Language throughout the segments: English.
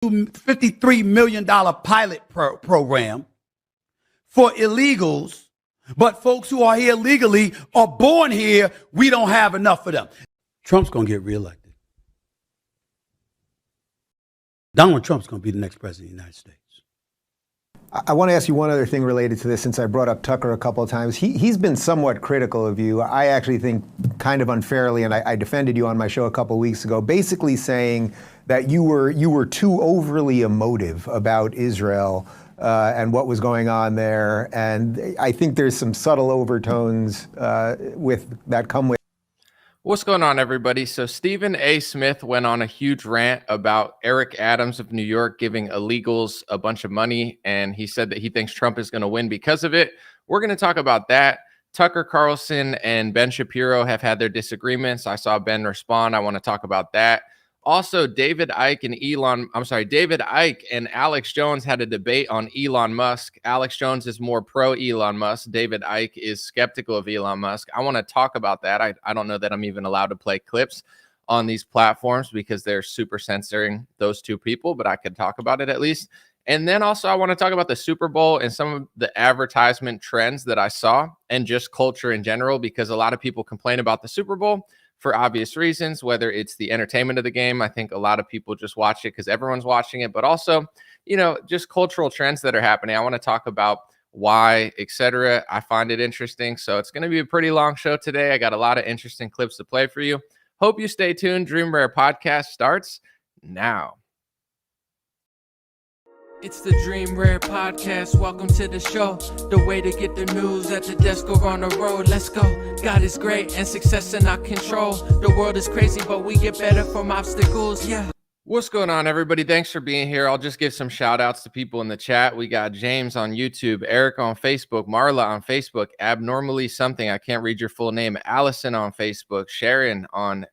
$53 million pilot program for illegals, but folks who are here legally are born here. We don't have enough for them. Trump's going to get reelected. Donald Trump's going to be the next president of the United States. I want to ask you one other thing related to this, since I brought up Tucker a couple of times. He's been somewhat critical of you. I actually think kind of unfairly, and I defended you on my show a couple of weeks ago, basically saying that you were too overly emotive about Israel and what was going on there. And I think there's some subtle overtones with that come with. What's going on, everybody? So Stephen A. Smith went on a huge rant about Eric Adams of New York giving illegals a bunch of money, and he said that he thinks Trump is going to win because of it. We're going to talk about that. Tucker Carlson and Ben Shapiro have had their disagreements. I saw Ben respond. I want to talk about that. Also, David Icke and Alex Jones had a debate on Elon Musk. Alex Jones is more pro Elon Musk. David Icke is skeptical of Elon Musk. I want to talk about that. I don't know that I'm even allowed to play clips on these platforms because they're super censoring those two people, but I could talk about it at least. And then also I want to talk about the Super Bowl and some of the advertisement trends that I saw and just culture in general, because a lot of people complain about the Super Bowl for obvious reasons, whether it's the entertainment of the game. I think a lot of people just watch it because everyone's watching it, but also, just cultural trends that are happening. I want to talk about why, etc. I find it interesting. So it's going to be a pretty long show today. I got a lot of interesting clips to play for you. Hope you stay tuned. Dream Rare Podcast starts now. It's the Dream Rare Podcast. Welcome to the show. The way to get the news at the desk or on the road. Let's go. God is great and success in our control. The world is crazy, but we get better from obstacles. Yeah. What's going on, everybody? Thanks for being here. I'll just give some shout outs to people in the chat. We got James on YouTube, Eric on Facebook, Marla on Facebook, Abnormally Something. I can't read your full name. Allison on Facebook, Sharon on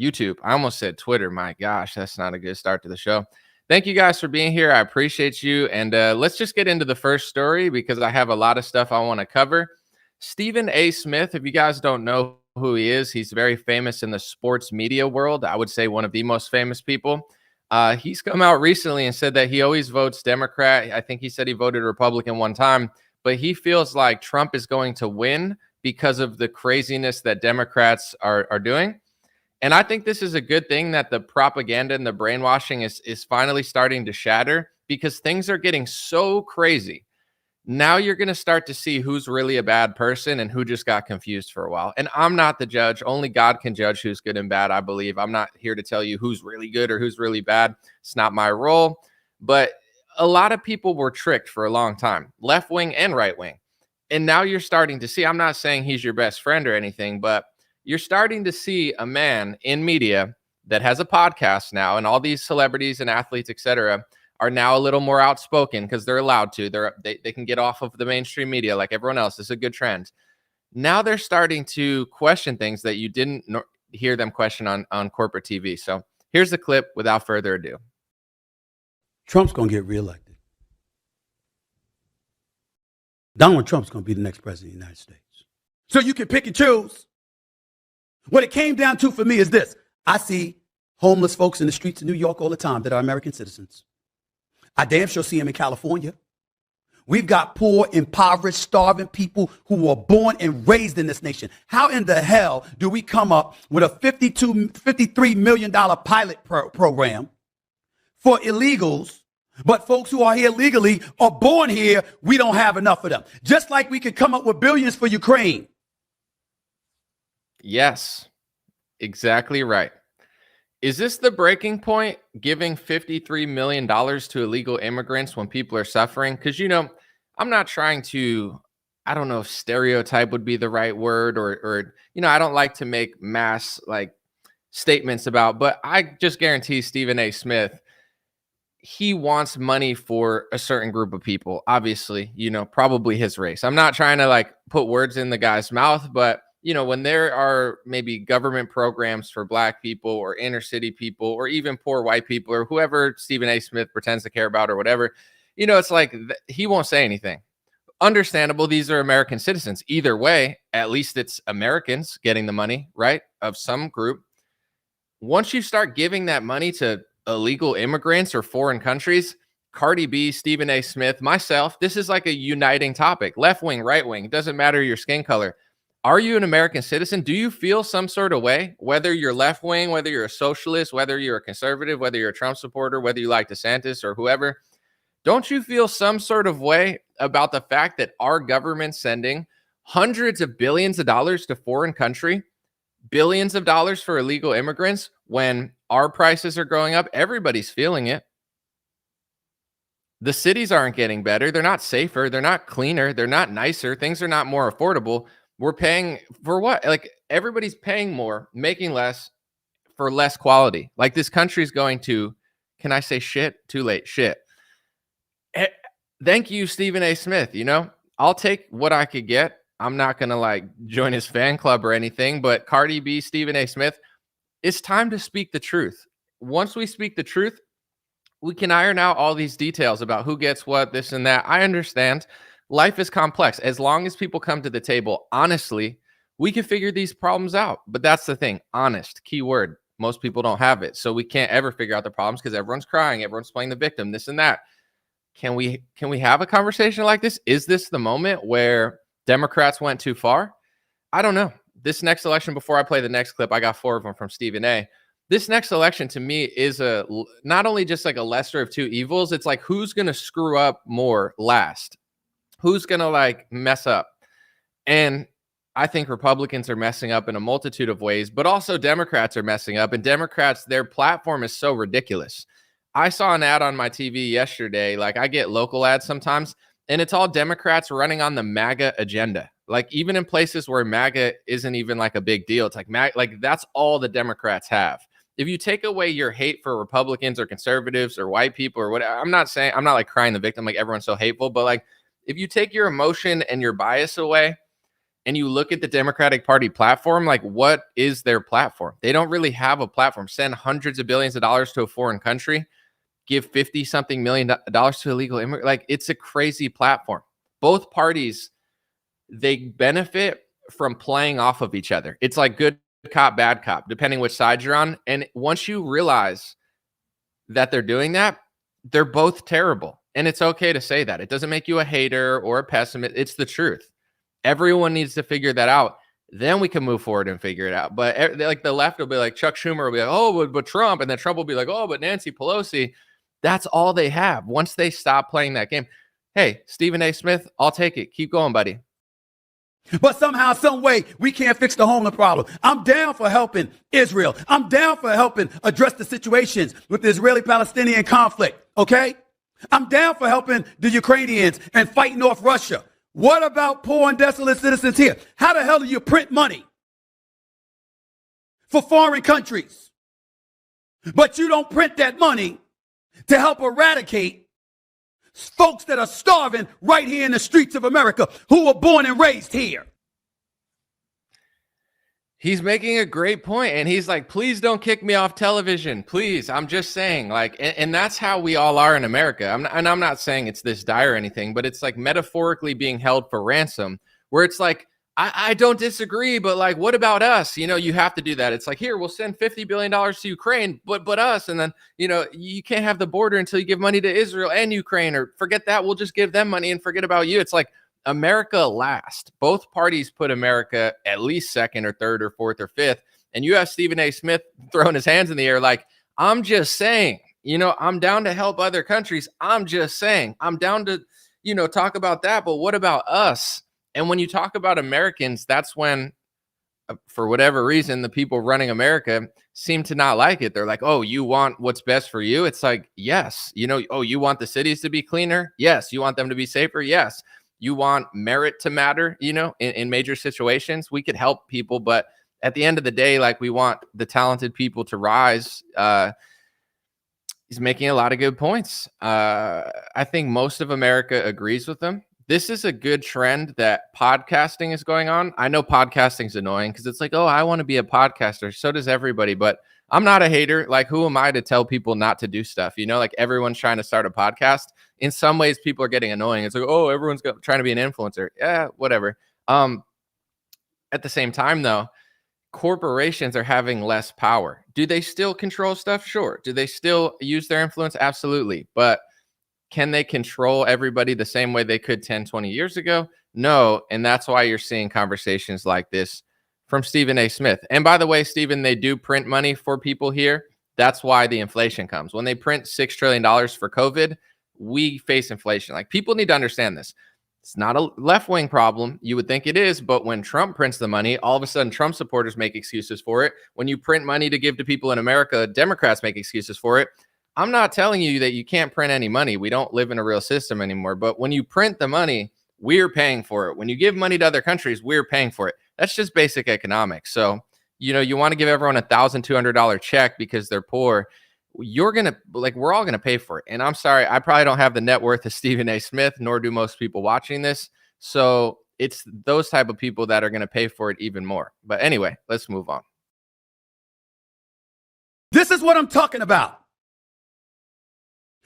YouTube. I almost said Twitter. My gosh, that's not a good start to the show. Thank you guys for being here. I appreciate you. And let's just get into the first story because I have a lot of stuff I want to cover. Stephen A. Smith, if you guys don't know who he is, he's very famous in the sports media world. I would say one of the most famous people. He's come out recently and said that he always votes Democrat. I think he said he voted Republican one time, but he feels like Trump is going to win because of the craziness that Democrats are doing. And I think this is a good thing that the propaganda and the brainwashing is finally starting to shatter, because things are getting so crazy. Now you're going to start to see who's really a bad person and who just got confused for a while. And I'm not the judge. Only God can judge who's good and bad, I believe. I'm not here to tell you who's really good or who's really bad. It's not my role. But a lot of people were tricked for a long time, left wing and right wing. And now you're starting to see, I'm not saying he's your best friend or anything, but you're starting to see a man in media that has a podcast now, and all these celebrities and athletes, etc., are now a little more outspoken because they're allowed to. They can get off of the mainstream media like everyone else. It's a good trend. Now they're starting to question things that you didn't hear them question on corporate TV. So here's the clip without further ado. Trump's going to get reelected. Donald Trump's going to be the next president of the United States. So you can pick and choose. What it came down to for me is this. I see homeless folks in the streets of New York all the time that are American citizens. I damn sure see them in California. We've got poor, impoverished, starving people who were born and raised in this nation. How in the hell do we come up with a $53 million pilot program for illegals, but folks who are here legally are born here? We don't have enough of them. Just like we could come up with billions for Ukraine. Yes, exactly right. Is this the breaking point, giving $53 million to illegal immigrants when people are suffering? Because, I'm not trying to, I don't know if stereotype would be the right word, or I don't like to make mass statements about, but I just guarantee Stephen A. Smith, he wants money for a certain group of people. Obviously, probably his race. I'm not trying to put words in the guy's mouth, but when there are maybe government programs for Black people or inner city people or even poor white people or whoever Stephen A. Smith pretends to care about or whatever, it's like he won't say anything. Understandable. These are American citizens. Either way, at least it's Americans getting the money, right, of some group. Once you start giving that money to illegal immigrants or foreign countries, Cardi B, Stephen A. Smith, myself, this is like a uniting topic. Left wing, right wing, it doesn't matter your skin color. Are you an American citizen? Do you feel some sort of way, whether you're left wing, whether you're a socialist, whether you're a conservative, whether you're a Trump supporter, whether you like DeSantis or whoever? Don't you feel some sort of way about the fact that our government's sending hundreds of billions of dollars to foreign country, billions of dollars for illegal immigrants, when our prices are going up? Everybody's feeling it. The cities aren't getting better. They're not safer. They're not cleaner. They're not nicer. Things are not more affordable. We're paying for what? Like, everybody's paying more, making less for less quality. Like, this country's going to, can I say shit? Too late. Shit. Thank you, Stephen A. Smith. You know, I'll take what I could get. I'm not going to like join his fan club or anything, but Cardi B, Stephen A. Smith, it's time to speak the truth. Once we speak the truth, we can iron out all these details about who gets what, this and that. I understand life is complex. As long as people come to the table honestly, we can figure these problems out. But that's the thing, honest, key word. Most people don't have it. So we can't ever figure out the problems because everyone's crying, everyone's playing the victim, this and that. Can we have a conversation like this? Is this the moment where Democrats went too far? I don't know. This next election, before I play the next clip, I got 4 of them from Stephen A. This next election to me is not only just like a lesser of two evils, it's like, who's going to screw up more last? Who's going to like mess up? And I think Republicans are messing up in a multitude of ways, but also Democrats are messing up. And Democrats, their platform is so ridiculous. I saw an ad on my TV yesterday. Like, I get local ads sometimes, and it's all Democrats running on the MAGA agenda. Like, even in places where MAGA isn't even like a big deal, it's like like that's all the Democrats have. If you take away your hate for Republicans or conservatives or white people or whatever, I'm not like crying the victim, like everyone's so hateful, but like, if you take your emotion and your bias away and you look at the Democratic Party platform, like, what is their platform? They don't really have a platform. Send hundreds of billions of dollars to a foreign country, give 50-something million dollars to illegal immigrants. Like, it's a crazy platform. Both parties, they benefit from playing off of each other. It's like good cop, bad cop, depending which side you're on. And once you realize that they're doing that, they're both terrible. And it's okay to say that. It doesn't make you a hater or a pessimist. It's the truth. Everyone needs to figure that out. Then we can move forward and figure it out. But like, the left will be like, Chuck Schumer will be like, oh, but Trump. And then Trump will be like, oh, but Nancy Pelosi. That's all they have. Once they stop playing that game, hey, Stephen A. Smith, I'll take it. Keep going, buddy. But somehow, some way, we can't fix the homeless problem. I'm down for helping Israel. I'm down for helping address the situations with the Israeli-Palestinian conflict, okay? I'm down for helping the Ukrainians and fighting off Russia. What about poor and desolate citizens here? How the hell do you print money for foreign countries, but you don't print that money to help eradicate folks that are starving right here in the streets of America, who were born and raised here? He's making a great point, and he's like, please don't kick me off television. Please. I'm just saying, like, and that's how we all are in America. I'm not saying it's this dire or anything, but it's like metaphorically being held for ransom, where it's like, I don't disagree, but like, what about us? You know, you have to do that. It's like, here, we'll send $50 billion to Ukraine, but us. And then, you know, you can't have the border until you give money to Israel and Ukraine, or forget that. We'll just give them money and forget about you. It's like, America last. Both parties put America at least second or third or fourth or fifth. And you have Stephen A. Smith throwing his hands in the air like, I'm just saying, you know, I'm down to help other countries. I'm just saying, I'm down to, you know, talk about that. But what about us? And when you talk about Americans, that's when, for whatever reason, the people running America seem to not like it. They're like, oh, you want what's best for you? It's like, yes. You know, oh, you want the cities to be cleaner? Yes. You want them to be safer? Yes. You want merit to matter, you know, in major situations? We could help people, but at the end of the day, like, we want the talented people to rise. He's making a lot of good points. I think most of America agrees with him. This is a good trend that podcasting is going on. I know podcasting is annoying because it's like, oh, I want to be a podcaster. So does everybody, but I'm not a hater. Like, who am I to tell people not to do stuff? You know, like, everyone's trying to start a podcast. In some ways, people are getting annoying. It's like, oh, everyone's trying to be an influencer. Yeah, whatever. At the same time, though, corporations are having less power. Do they still control stuff? Sure. Do they still use their influence? Absolutely. But can they control everybody the same way they could 10, 20 years ago? No. And that's why you're seeing conversations like this from Stephen A. Smith. And by the way, Stephen, they do print money for people here. That's why the inflation comes. When they print $6 trillion for COVID, we face inflation. Like, people need to understand this. It's not a left-wing problem. You would think it is, but when Trump prints the money, all of a sudden Trump supporters make excuses for it. When you print money to give to people in America, Democrats make excuses for it. I'm not telling you that you can't print any money. We don't live in a real system anymore. But when you print the money, we're paying for it. When you give money to other countries, we're paying for it. That's just basic economics. So, you want to give everyone $1,200 check because they're poor. You're going to, we're all going to pay for it. And I'm sorry, I probably don't have the net worth of Stephen A. Smith, nor do most people watching this. So it's those type of people that are going to pay for it even more. But anyway, let's move on. This is what I'm talking about.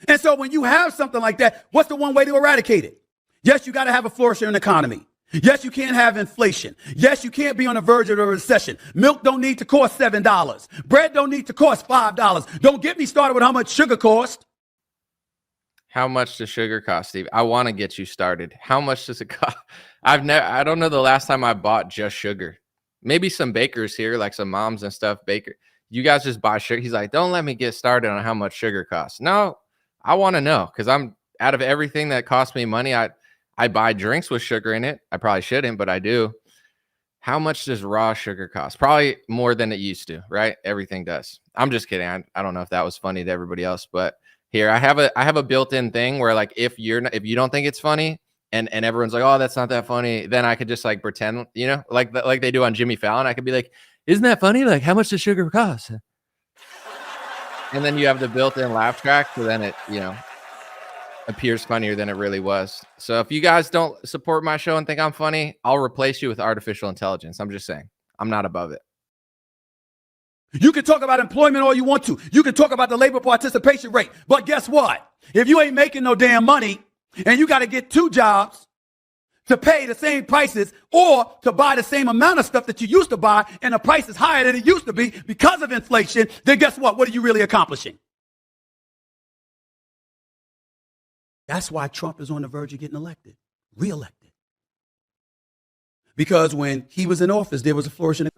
And so when you have something like that, what's the one way to eradicate it? Yes, you got to have a flourishing economy. Yes, you can't have inflation. Yes, you can't be on the verge of a recession. Milk don't need to cost $7. Bread don't need to cost $5. Don't get me started with how much sugar costs. How much does sugar cost, Steve? I want to get you started. How much does it cost? I don't know the last time I bought just sugar. Maybe some bakers here, like some moms and stuff, baker. You guys just buy sugar. He's like, don't let me get started on how much sugar costs. No, I want to know, because I'm out of everything that costs me money. I buy drinks with sugar in it. I probably shouldn't, but I do. How much does raw sugar cost? Probably more than it used to, right? Everything does. I'm just kidding. I don't know if that was funny to everybody else, but here I have a built-in thing where, like, if you don't think it's funny and everyone's like, oh, that's not that funny, then I could just like pretend, like they do on Jimmy Fallon. I could be like, isn't that funny? Like, how much does sugar cost? And then you have the built-in laugh track, so then it, appears funnier than it really was. So if you guys don't support my show and think I'm funny, I'll replace you with artificial intelligence. I'm just saying, I'm not above it. You can talk about employment all you want to. You can talk about the labor participation rate. But guess what? If you ain't making no damn money and you got to get 2 jobs to pay the same prices or to buy the same amount of stuff that you used to buy, and the price is higher than it used to be because of inflation, then guess what? What are you really accomplishing? That's why Trump is on the verge of getting elected, reelected. Because when he was in office, there was a flourishing.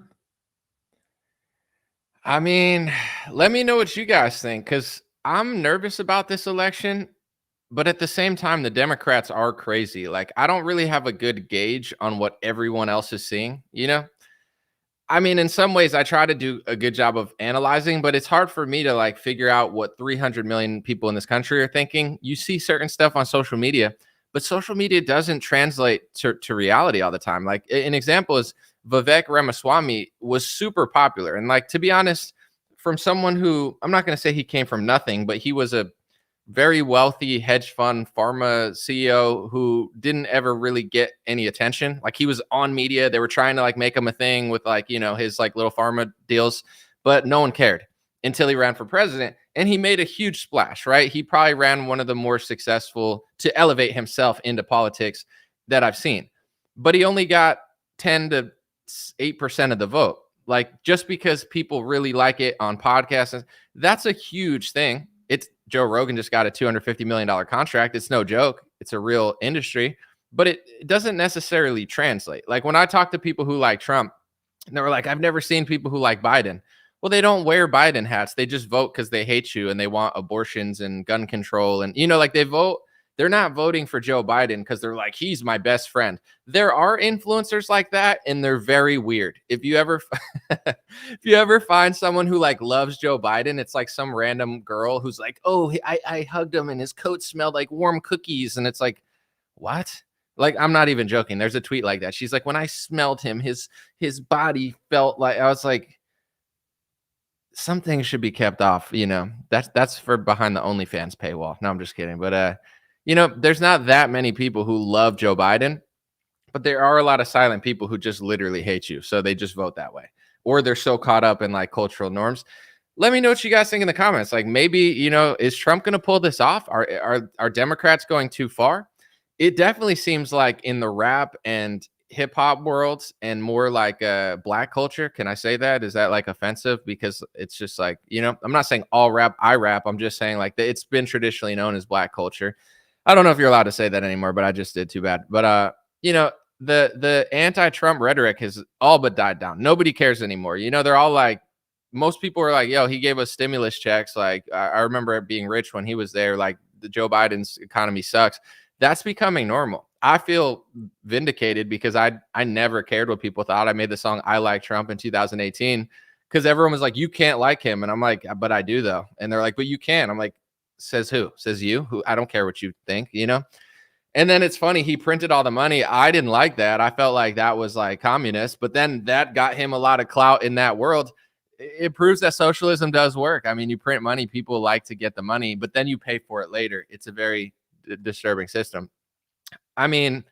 I mean, let me know what you guys think, because I'm nervous about this election, but at the same time, the Democrats are crazy. Like, I don't really have a good gauge on what everyone else is seeing, I mean, in some ways, I try to do a good job of analyzing, but it's hard for me to like figure out what 300 million people in this country are thinking. You see certain stuff on social media, but social media doesn't translate to reality all the time. Like, an example is Vivek Ramaswamy was super popular. And like, to be honest, from someone who, I'm not going to say he came from nothing, but he was a very wealthy hedge fund pharma CEO who didn't ever really get any attention. Like, he was on media. They were trying to like make him a thing with like, his like little pharma deals, but no one cared until he ran for president, and he made a huge splash, right? He probably ran one of the more successful to elevate himself into politics that I've seen, but he only got 10 to 8% of the vote. Like, just because people really like it on podcasts, that's a huge thing. It's Joe Rogan just got a $250 million contract. It's no joke. It's a real industry, but it doesn't necessarily translate. Like, when I talk to people who like Trump, and they were like, I've never seen people who like Biden. Well, they don't wear Biden hats. They just vote because they hate you and they want abortions and gun control. And, like, they vote. They're not voting for Joe Biden because they're like, he's my best friend. There are influencers like that, and they're very weird. If you ever find someone who like loves Joe Biden, it's like some random girl who's like, oh, I hugged him and his coat smelled like warm cookies. And it's like, what? Like, I'm not even joking. There's a tweet like that. She's like, when I smelled him, his body felt like, I was like, something should be kept off. That's for behind the OnlyFans paywall. No, I'm just kidding. But, there's not that many people who love Joe Biden, but there are a lot of silent people who just literally hate you. So they just vote that way, or they're so caught up in like cultural norms. Let me know what you guys think in the comments. Like, maybe, is Trump going to pull this off? Are Democrats going too far? It definitely seems like in the rap and hip hop world and more like black culture. Can I say that? Is that like offensive? Because it's just like, I'm not saying all rap, I rap. I'm just saying like it's been traditionally known as black culture. I don't know if you're allowed to say that anymore, but I just did, too bad. But the anti-Trump rhetoric has all but died down. Nobody cares anymore. They're all like, most people are like, yo, he gave us stimulus checks. Like I remember it being rich when he was there. Like the Joe Biden's economy sucks. That's becoming normal. I feel vindicated because I never cared what people thought. I made the song I Like Trump in 2018 because everyone was like, you can't like him. And I'm like, but I do though. And they're like, but you can. I'm like, says who? Says you? Who? I don't care what you think, And then it's funny, he printed all the money. I didn't like that. I felt like that was like communist, but then that got him a lot of clout in that world. It proves that socialism does work. I mean, you print money, people like to get the money, but then you pay for it later. It's a very disturbing system. I mean,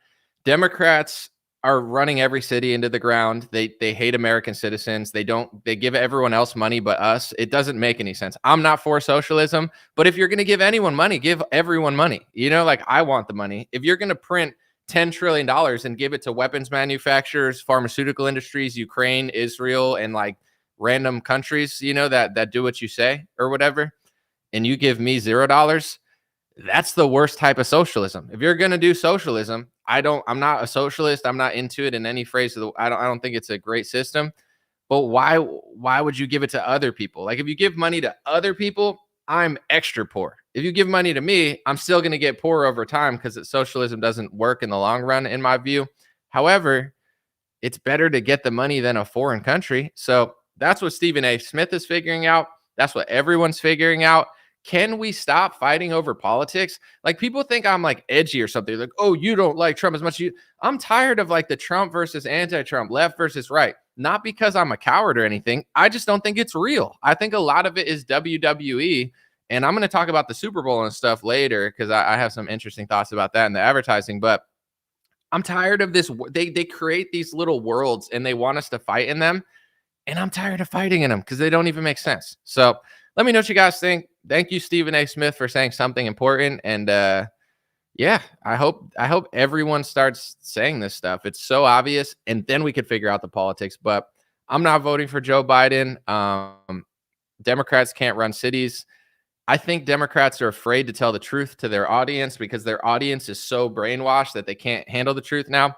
Democrats are running every city into the ground. They hate American citizens. They give everyone else money but us. It doesn't make any sense. I'm not for socialism, but if you're going to give anyone money, give everyone money. Like I want the money. If you're going to print $10 trillion and give it to weapons manufacturers, pharmaceutical industries, Ukraine, Israel, and like random countries, that do what you say or whatever, and you give me $0, that's the worst type of socialism. If you're going to do socialism, I'm not a socialist. I'm not into it in any phrase of I don't think it's a great system, but why would you give it to other people? Like if you give money to other people, I'm extra poor. If you give money to me, I'm still going to get poor over time because socialism doesn't work in the long run, in my view. However, it's better to get the money than a foreign country. So that's what Stephen A. Smith is figuring out. That's what everyone's figuring out. Can we stop fighting over politics? Like people think I'm like edgy or something. Like, oh, you don't like Trump as much as you. I'm tired of like the Trump versus anti-Trump, left versus right. Not because I'm a coward or anything. I just don't think it's real. I think a lot of it is WWE. And I'm going to talk about the Super Bowl and stuff later because I have some interesting thoughts about that and the advertising. But I'm tired of this. They create these little worlds and they want us to fight in them. And I'm tired of fighting in them because they don't even make sense. So let me know what you guys think. Thank you, Stephen A. Smith, for saying something important. And yeah, I hope everyone starts saying this stuff. It's so obvious. And then we could figure out the politics. But I'm not voting for Joe Biden. Democrats can't run cities. I think Democrats are afraid to tell the truth to their audience because their audience is so brainwashed that they can't handle the truth now.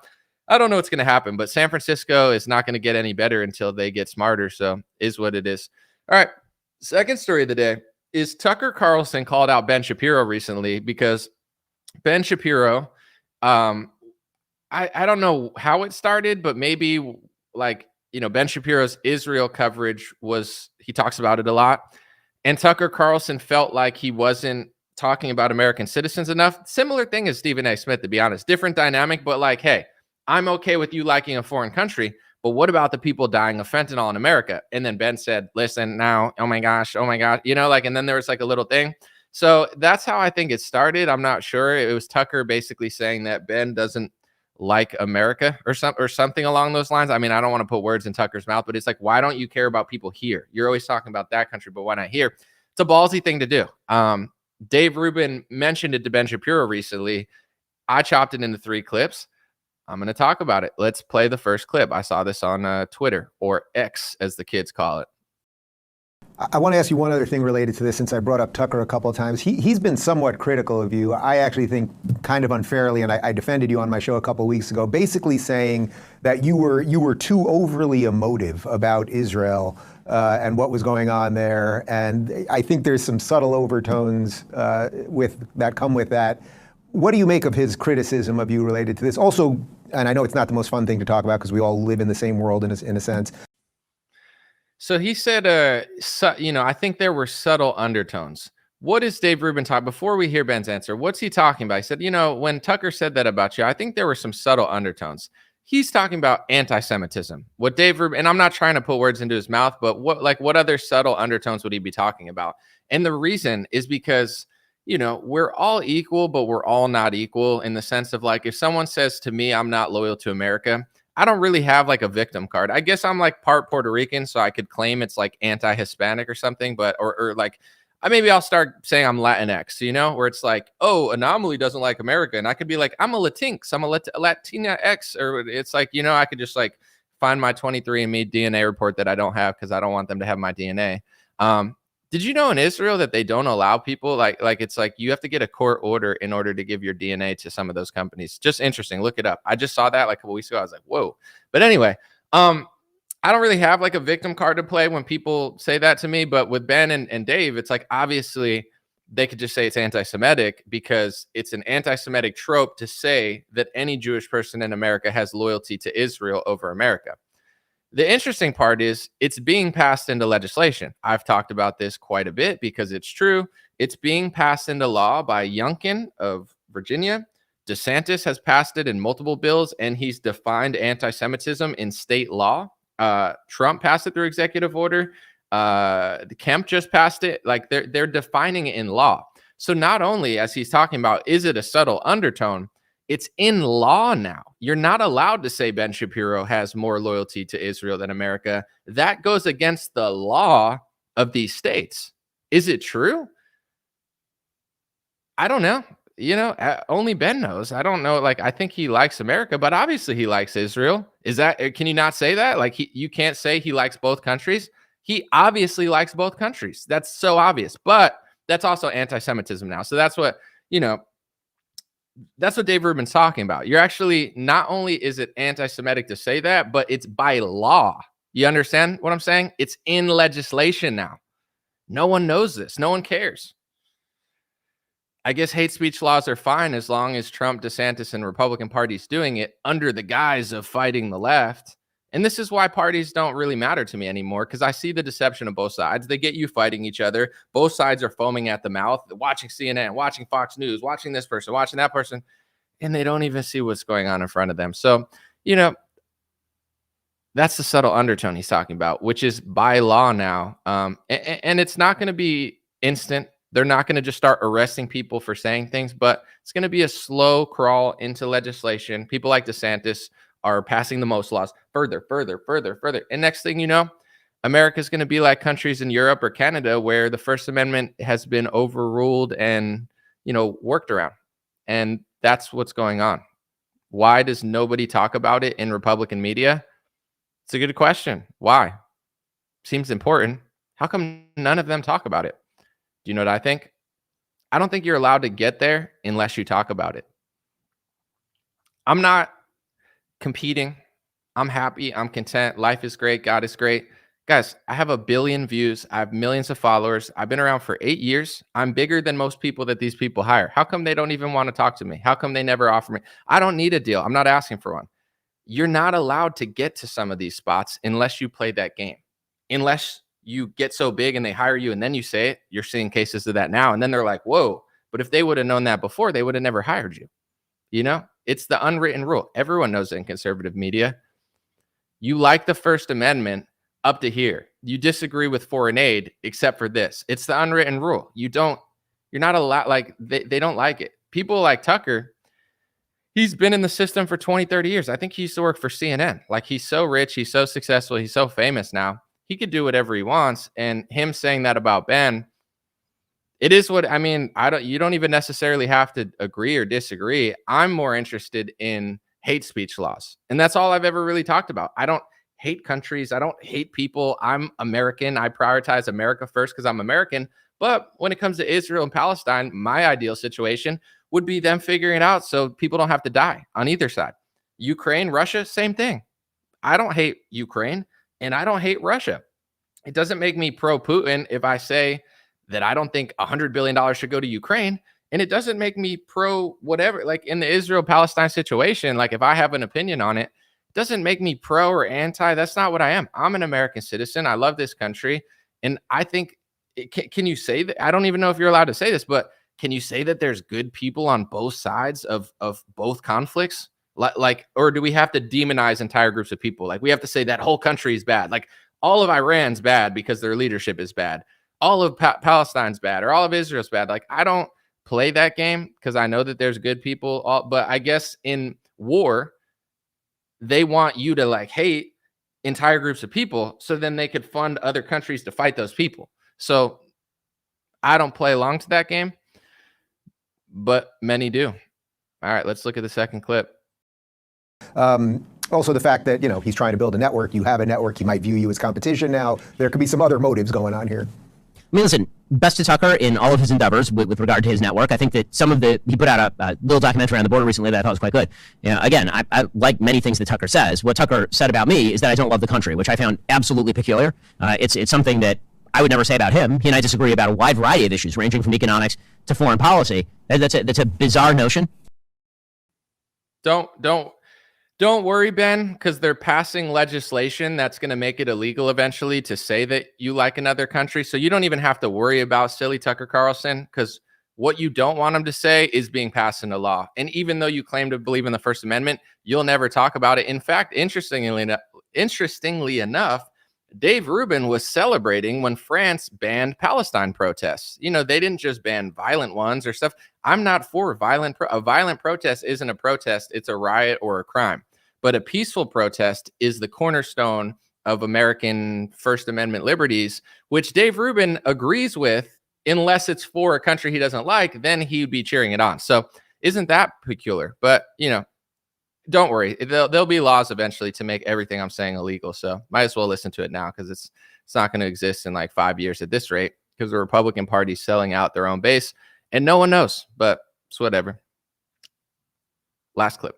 I don't know what's going to happen, but San Francisco is not going to get any better until they get smarter. So is what it is. All right. Second story of the day is Tucker Carlson called out Ben Shapiro recently because Ben Shapiro, I don't know how it started, but maybe like, Ben Shapiro's Israel coverage he talks about it a lot. And Tucker Carlson felt like he wasn't talking about American citizens enough. Similar thing as Stephen A. Smith, to be honest. Different dynamic, but like, hey, I'm okay with you liking a foreign country, but what about the people dying of fentanyl in America? And then Ben said, listen, now, oh my gosh, and then there was like a little thing. So that's how I think it started. I'm not sure. It was Tucker basically saying that Ben doesn't like America or something along those lines. I mean, I don't want to put words in Tucker's mouth, but it's like, why don't you care about people here? You're always talking about that country, but why not here? It's a ballsy thing to do. Dave Rubin mentioned it to Ben Shapiro recently. I chopped it into 3 clips. I'm going to talk about it. Let's play the first clip. I saw this on Twitter, or X as the kids call it. I want to ask you one other thing related to this, since I brought up Tucker a couple of times. He's been somewhat critical of you. I actually think kind of unfairly, and I defended you on my show a couple of weeks ago, basically saying that you were too overly emotive about Israel and what was going on there. And I think there's some subtle overtones that come with that. What do you make of his criticism of you related to this? Also, and I know it's not the most fun thing to talk about because we all live in the same world in a sense. So he said, I think there were subtle undertones. What is Dave Rubin talking? Before we hear Ben's answer, what's he talking about? He said, when Tucker said that about you, I think there were some subtle undertones. He's talking about anti-Semitism. What Dave Rubin, and I'm not trying to put words into his mouth, but what other subtle undertones would he be talking about? And the reason is because, we're all equal, but we're all not equal in the sense of like, if someone says to me, I'm not loyal to America, I don't really have like a victim card. I guess I'm like part Puerto Rican, so I could claim it's like anti-Hispanic or something, but or like maybe I'll start saying I'm Latinx, you know, where it's like, oh, Anomaly doesn't like America. And I could be like, I'm a Latinx, I'm a Latina X. Or it's like, you know, I could just like find my 23andMe DNA report that I don't have because I don't want them to have my DNA. Did you know in Israel that they don't allow people like it's like you have to get a court order in order to give your DNA to some of those companies? Just interesting. Look it up. I just saw that like a couple weeks ago. I was like, whoa. But anyway, I don't really have like a victim card to play when people say that to me, but with Ben and Dave, it's like obviously they could just say it's anti-Semitic because it's an anti-Semitic trope to say that any Jewish person in America has loyalty to Israel over America. The interesting part is it's being passed into legislation. I've talked about this quite a bit because it's true. It's being passed into law by Youngkin of Virginia. DeSantis has passed it in multiple bills, and he's defined anti-Semitism in state law. Trump passed it through executive order. Kemp just passed it. Like they're defining it in law. So not only, as he's talking about, is it a subtle undertone, it's in law now. You're not allowed to say Ben Shapiro has more loyalty to Israel than America. That goes against the law of these states. Is it true? I don't know. You know, only Ben knows. I don't know. Like, I think he likes America, but obviously he likes Israel. Is that, can you not say that? Like, you can't say he likes both countries. He obviously likes both countries. That's so obvious, but that's also anti-Semitism now. So that's what, you know, that's what Dave Rubin's talking about. You're actually, not only is it anti-Semitic to say that, but it's by law. You understand what I'm saying? It's in legislation now. No one knows this. No one cares. I guess hate speech laws are fine as long as Trump, DeSantis, and Republican parties doing it under the guise of fighting the left. And this is why parties don't really matter to me anymore, because I see the deception of both sides. They get you fighting each other. Both sides are foaming at the mouth, watching CNN, watching Fox News, watching this person, watching that person, and they don't even see what's going on in front of them. So, you know, that's the subtle undertone he's talking about, which is by law now. And it's not going to be instant. They're not going to just start arresting people for saying things, but it's going to be a slow crawl into legislation. People like DeSantis are passing the most laws further. And next thing you know, America's going to be like countries in Europe or Canada where the First Amendment has been overruled and, you know, worked around. And that's what's going on. Why does nobody talk about it in Republican media? It's a good question. Why? Seems important. How come none of them talk about it? Do you know what I think? I don't think you're allowed to get there unless you talk about it. I'm not competing. I'm happy. I'm content. Life is great. God is great. Guys, I have 1 billion views. I have millions of followers. I've been around for 8 years. I'm bigger than most people that these people hire. How come they don't even want to talk to me? How come they never offer me? I don't need a deal. I'm not asking for one. You're not allowed to get to some of these spots unless you play that game. Unless you get so big and they hire you and then you say it. You're seeing cases of that now. And then they're like, whoa, but if they would have known that before, they would have never hired you. You know, it's the unwritten rule. Everyone knows it in conservative media. You like the First Amendment up to here. You disagree with foreign aid, except for this. It's the unwritten rule. You're not allowed, like, they don't like it. People like Tucker, he's been in the system for 20, 30 years. I think he used to work for CNN. Like, he's so rich. He's so successful. He's so famous now. He could do whatever he wants. And him saying that about Ben, it is what, I mean, you don't even necessarily have to agree or disagree. I'm more interested in hate speech laws. And that's all I've ever really talked about. I don't hate countries. I don't hate people. I'm American. I prioritize America first because I'm American. But when it comes to Israel and Palestine, my ideal situation would be them figuring it out so people don't have to die on either side. Ukraine, Russia, same thing. I don't hate Ukraine. And I don't hate Russia. It doesn't make me pro-Putin if I say that I don't think $100 billion should go to Ukraine. And it doesn't make me pro-whatever. Like in the Israel-Palestine situation, like if I have an opinion on it, it doesn't make me pro or anti. That's not what I am. I'm an American citizen. I love this country. And I think, can you say that? I don't even know if you're allowed to say this, but can you say that there's good people on both sides of both conflicts? Like, or do we have to demonize entire groups of people? Like we have to say that whole country is bad. Like all of Iran's bad because their leadership is bad. All of Palestine's bad or all of Israel's bad. Like I don't play that game because I know that there's good people. But I guess in war, they want you to like hate entire groups of people so then they could fund other countries to fight those people. So I don't play along to that game, but many do. All right, let's look at the second clip. Also, the fact that, he's trying to build a network. You have a network. He might view you as competition now. There could be some other motives going on here. I mean, listen, best to Tucker in all of his endeavors with regard to his network. I think that he put out a little documentary on the border recently that I thought was quite good. Again, I like many things that Tucker says. What Tucker said about me is that I don't love the country, which I found absolutely peculiar. It's something that I would never say about him. He and I disagree about a wide variety of issues, ranging from economics to foreign policy. That's a bizarre notion. Don't worry, Ben, because they're passing legislation that's going to make it illegal eventually to say that you like another country. So you don't even have to worry about silly Tucker Carlson, because what you don't want him to say is being passed into law. And even though you claim to believe in the First Amendment, you'll never talk about it. In fact, interestingly enough, Dave Rubin was celebrating when France banned Palestine protests. They didn't just ban violent ones or stuff. I'm not for a violent protest isn't a protest. It's a riot or a crime. But a peaceful protest is the cornerstone of American First Amendment liberties, which Dave Rubin agrees with, unless it's for a country he doesn't like, then he'd be cheering it on. So isn't that peculiar? But, don't worry. There'll be laws eventually to make everything I'm saying illegal. So might as well listen to it now, because it's not going to exist in like 5 years at this rate, because the Republican Party's selling out their own base and no one knows, but it's whatever. Last clip.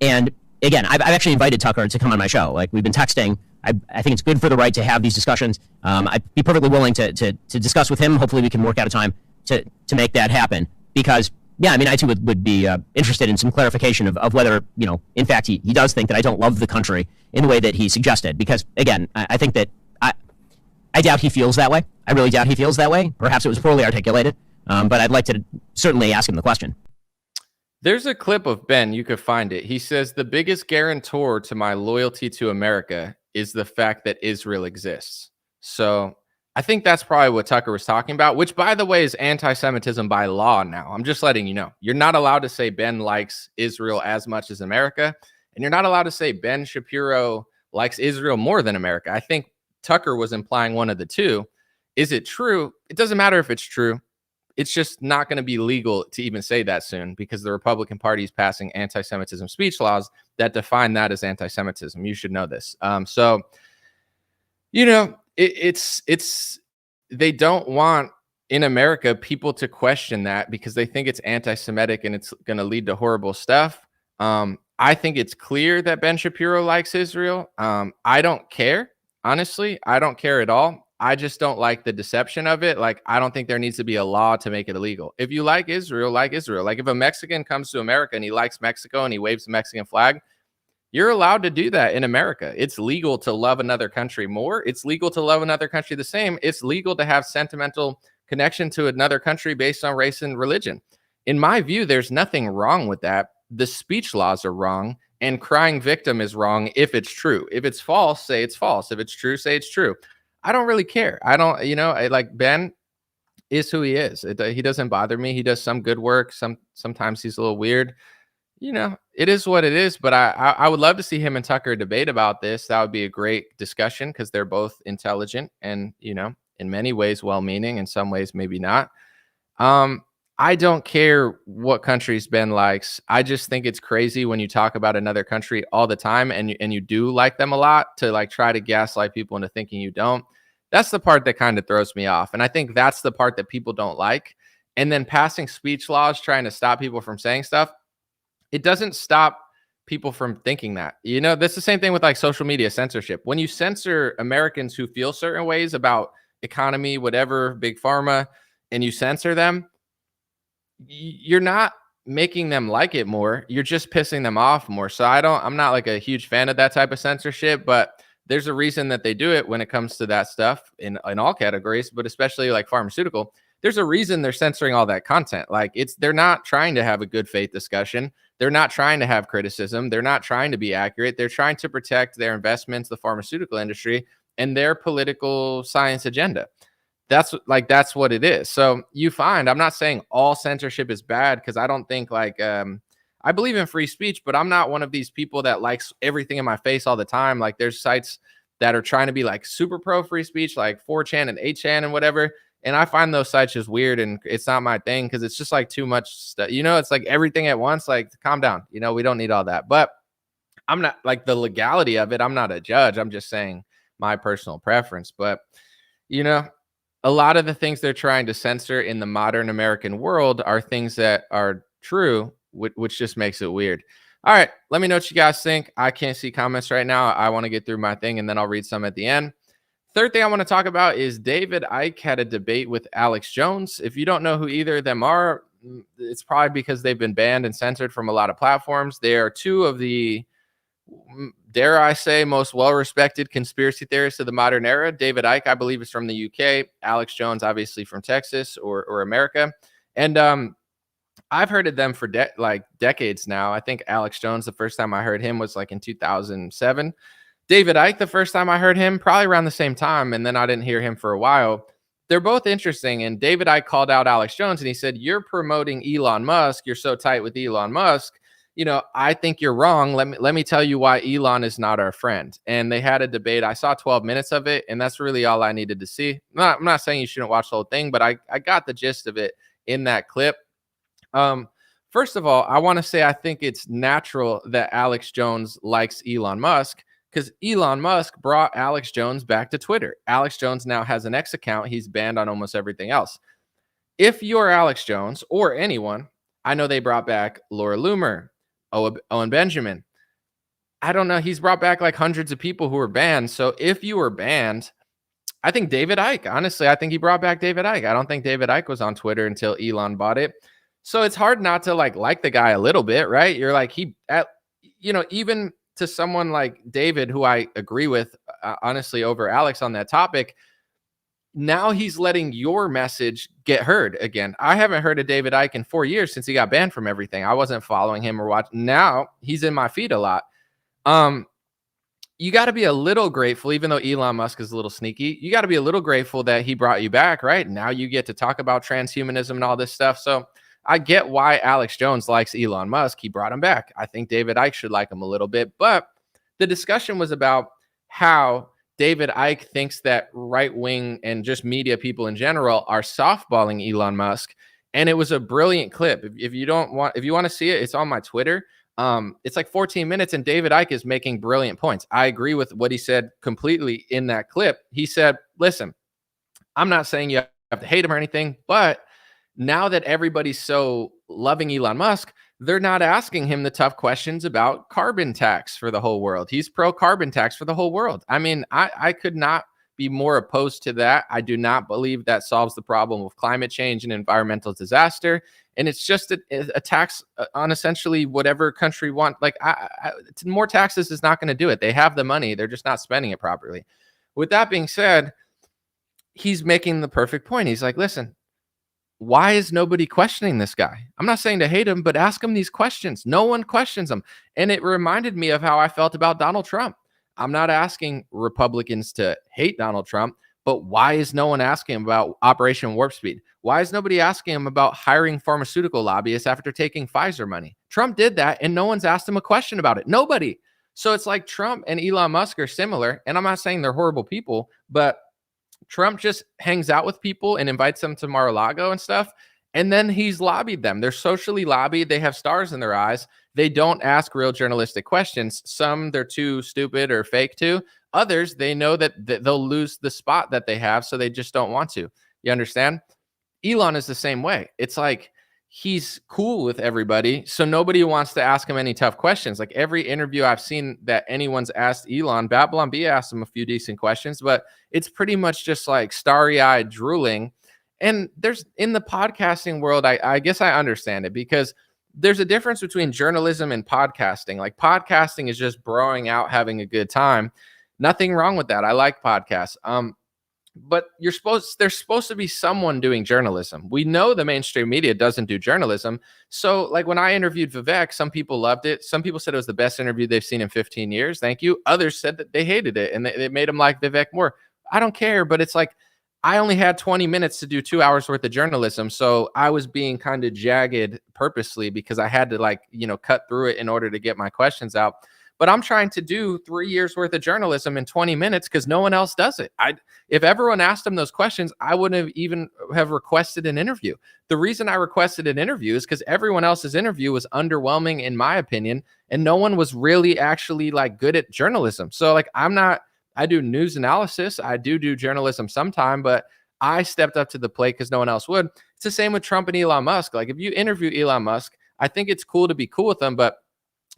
And again, I've actually invited Tucker to come on my show. Like, we've been texting. I think it's good for the right to have these discussions. I'd be perfectly willing to discuss with him. Hopefully we can work out a time to make that happen, because yeah, I mean, I too would be interested in some clarification of whether, in fact, he does think that I don't love the country in the way that he suggested. Because again, I think that I doubt he feels that way. I really doubt he feels that way. Perhaps it was poorly articulated, but I'd like to certainly ask him the question. There's a clip of Ben, you could find it. He says, the biggest guarantor to my loyalty to America is the fact that Israel exists. So I think that's probably what Tucker was talking about, which, by the way, is anti-Semitism by law now. I'm just letting you know. You're not allowed to say Ben likes Israel as much as America, and you're not allowed to say Ben Shapiro likes Israel more than America. I think Tucker was implying one of the two. Is it true? It doesn't matter if it's true. It's just not going to be legal to even say that soon, because the Republican Party is passing anti-Semitism speech laws that define that as anti-Semitism. You should know this. It's they don't want in America people to question that, because they think it's anti-Semitic and it's going to lead to horrible stuff. I think it's clear that Ben Shapiro likes Israel. I don't care. Honestly, I don't care at all. I just don't like the deception of it. Like, I don't think there needs to be a law to make it illegal. If you like Israel, like Israel. Like, if a Mexican comes to America and he likes Mexico and he waves the Mexican flag, you're allowed to do that in America. It's legal to love another country more. It's legal to love another country the same. It's legal to have sentimental connection to another country based on race and religion. In my view, there's nothing wrong with that. The speech laws are wrong, and crying victim is wrong if it's true. If it's false, say it's false. If it's true, say it's true. I don't really care. I don't, like, Ben is who he is. He doesn't bother me. He does some good work. Sometimes he's a little weird. It is what it is. But I would love to see him and Tucker debate about this. That would be a great discussion, because they're both intelligent and, in many ways well-meaning, in some ways maybe not. I don't care what countries Ben likes. I just think it's crazy when you talk about another country all the time and you do like them a lot, to like try to gaslight people into thinking you don't. That's the part that kind of throws me off. And I think that's the part that people don't like. And then passing speech laws, trying to stop people from saying stuff, it doesn't stop people from thinking that. That's the same thing with like social media censorship. When you censor Americans who feel certain ways about economy, whatever, big pharma, and you censor them, you're not making them like it more. You're just pissing them off more. So I'm not like a huge fan of that type of censorship, but there's a reason that they do it when it comes to that stuff in all categories, but especially like pharmaceutical. There's a reason they're censoring all that content. Like, they're not trying to have a good faith discussion. They're not trying to have criticism. They're not trying to be accurate. They're trying to protect their investments, the pharmaceutical industry, and their political science agenda. That's what it is. So you find, I'm not saying all censorship is bad, because I don't think I believe in free speech, but I'm not one of these people that likes everything in my face all the time. Like, there's sites that are trying to be like super pro free speech, like 4chan and 8chan and whatever. And I find those sites just weird, and it's not my thing because it's just like too much stuff. It's like everything at once. Like, calm down. We don't need all that. But I'm not like the legality of it. I'm not a judge. I'm just saying my personal preference. But, a lot of the things they're trying to censor in the modern American world are things that are true, which just makes it weird. All right, let me know what you guys think. I can't see comments right now. I want to get through my thing, and then I'll read some at the end. Third thing I want to talk about is David Icke had a debate with Alex Jones. If you don't know who either of them are, it's probably because they've been banned and censored from a lot of platforms. They are two of the, dare I say, most well-respected conspiracy theorists of the modern era. David Icke, I believe, is from the UK. Alex Jones, obviously from Texas or America. And I've heard of them for decades now. I think Alex Jones, the first time I heard him was like in 2007. David Icke, the first time I heard him, probably around the same time, and then I didn't hear him for a while. They're both interesting, and David Icke called out Alex Jones, and he said, "You're promoting Elon Musk. You're so tight with Elon Musk. I think you're wrong. Let me tell you why Elon is not our friend." And they had a debate. I saw 12 minutes of it, and that's really all I needed to see. I'm not saying you shouldn't watch the whole thing, but I got the gist of it in that clip. First of all, I want to say I think it's natural that Alex Jones likes Elon Musk because Elon Musk brought Alex Jones back to Twitter. Alex Jones now has an X account. He's banned on almost everything else. If you're Alex Jones or anyone, I know they brought back Laura Loomer, Owen Benjamin. I don't know. He's brought back like hundreds of people who were banned. So if you were banned, I think David Icke, honestly, I think he brought back David Icke. I don't think David Icke was on Twitter until Elon bought it. So it's hard not to like the guy a little bit, right? You're like, even to someone like David, who I agree with, honestly, over Alex on that topic, now he's letting your message get heard again. I haven't heard of David Icke in 4 years since he got banned from everything. I wasn't following him or watching. Now he's in my feed a lot. You got to be a little grateful, even though Elon Musk is a little sneaky. You got to be a little grateful that he brought you back, right? Now you get to talk about transhumanism and all this stuff. So I get why Alex Jones likes Elon Musk. He brought him back. I think David Icke should like him a little bit. But the discussion was about how David Icke thinks that right-wing and just media people in general are softballing Elon Musk. And it was a brilliant clip. If you want to see it, it's on my Twitter. It's like 14 minutes, and David Icke is making brilliant points. I agree with what he said completely in that clip. He said, listen, I'm not saying you have to hate him or anything, but now that everybody's so loving Elon Musk, they're not asking him the tough questions about carbon tax for the whole world. He's pro carbon tax for the whole world. I mean, I could not be more opposed to that. I do not believe that solves the problem of climate change and environmental disaster. And it's just a tax on essentially whatever country want. Like, more taxes is not going to do it. They have the money. They're just not spending it properly. With that being said, he's making the perfect point. He's like, listen, why is nobody questioning this guy? I'm not saying to hate him, but ask him these questions. No one questions him. And it reminded me of how I felt about Donald Trump. I'm not asking Republicans to hate Donald Trump, but why is no one asking him about Operation Warp Speed? Why is nobody asking him about hiring pharmaceutical lobbyists after taking Pfizer money? Trump did that, and no one's asked him a question about it. Nobody. So it's like Trump and Elon Musk are similar, and I'm not saying they're horrible people, but Trump just hangs out with people and invites them to Mar-a-Lago and stuff. And then he's lobbied them. They're socially lobbied. They have stars in their eyes. They don't ask real journalistic questions. Some they're too stupid or fake to. Others, they know that they'll lose the spot that they have, so they just don't want to. You understand? Elon is the same way. It's like he's cool with everybody, so nobody wants to ask him any tough questions. Like every interview I've seen that anyone's asked Elon, Babylon B asked him a few decent questions, but it's pretty much just like starry-eyed drooling. And there's in the podcasting world, I guess I understand it because there's a difference between journalism and podcasting. Like podcasting is just broing out, having a good time. Nothing wrong with that. I like podcasts. But there's supposed to be someone doing journalism. We know the mainstream media doesn't do journalism. So like when I interviewed Vivek, some people loved it. Some people said it was the best interview they've seen in 15 years. Thank you. Others said that they hated it and they made them like Vivek more. I don't care, but it's like, I only had 20 minutes to do 2 hours worth of journalism. So I was being kind of jagged purposely because I had to cut through it in order to get my questions out. but I'm trying to do 3 years worth of journalism in 20 minutes because no one else does it. If everyone asked him those questions, I wouldn't have even have requested an interview. The reason I requested an interview is because everyone else's interview was underwhelming, in my opinion, and no one was really actually like good at journalism. So like, I do news analysis. I do journalism sometime, but I stepped up to the plate because no one else would. It's the same with Trump and Elon Musk. Like if you interview Elon Musk, I think it's cool to be cool with him, but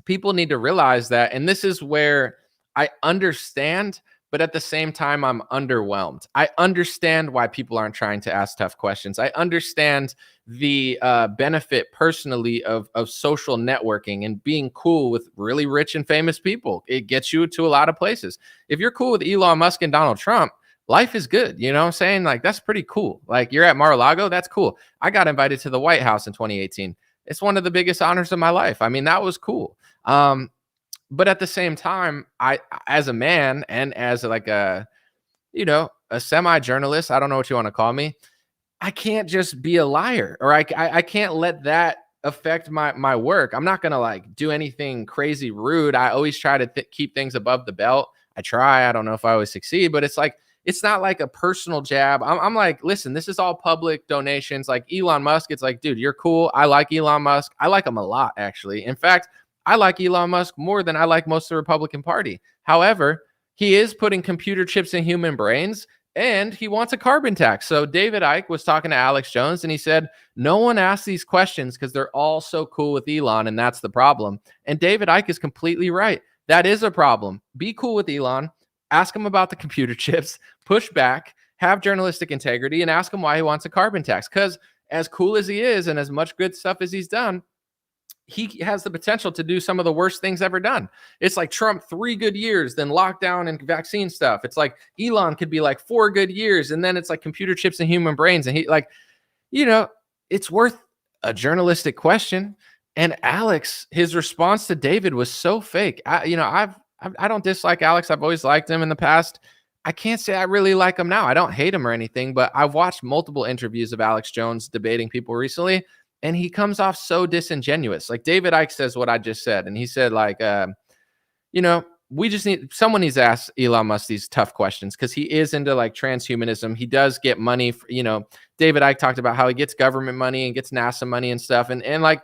people need to realize that. And this is where I understand, but at the same time, I'm underwhelmed. I understand why people aren't trying to ask tough questions. I understand the benefit personally of social networking and being cool with really rich and famous people. It gets you to a lot of places. If you're cool with Elon Musk and Donald Trump, life is good. You know what I'm saying? Like, that's pretty cool. Like, you're at Mar-a-Lago, that's cool. I got invited to the White House in 2018. It's one of the biggest honors of my life. I mean, that was cool. But at the same time, I, as a man and as like a semi-journalist, I don't know what you want to call me, I can't just be a liar, or I can't let that affect my work. I'm not going to like do anything crazy rude. I always try to keep things above the belt. I try. I don't know if I always succeed, but it's like, it's not like a personal jab. I'm like, listen, this is all public donations. Like Elon Musk, it's like, dude, you're cool. I like Elon Musk. I like him a lot, actually. In fact, I like Elon Musk more than I like most of the Republican Party. However, he is putting computer chips in human brains, and he wants a carbon tax. So David Icke was talking to Alex Jones, and he said, no one asks these questions because they're all so cool with Elon, and that's the problem. And David Icke is completely right. That is a problem. Be cool with Elon. Ask him about the computer chips, push back, have journalistic integrity, and ask him why he wants a carbon tax. Because as cool as he is and as much good stuff as he's done, he has the potential to do some of the worst things ever done. It's like Trump 3 good years, then lockdown and vaccine stuff. It's like Elon could be like 4 good years, and then it's like computer chips and human brains. And he like, it's worth a journalistic question. And Alex, his response to David was so fake. I don't dislike Alex. I've always liked him in the past. I can't say I really like him now. I don't hate him or anything, but I've watched multiple interviews of Alex Jones debating people recently, and he comes off so disingenuous. Like David Icke says what I just said, and he said like, someone needs to ask Elon Musk these tough questions because he is into like transhumanism. He does get money. David Icke talked about how he gets government money and gets NASA money and stuff, and like,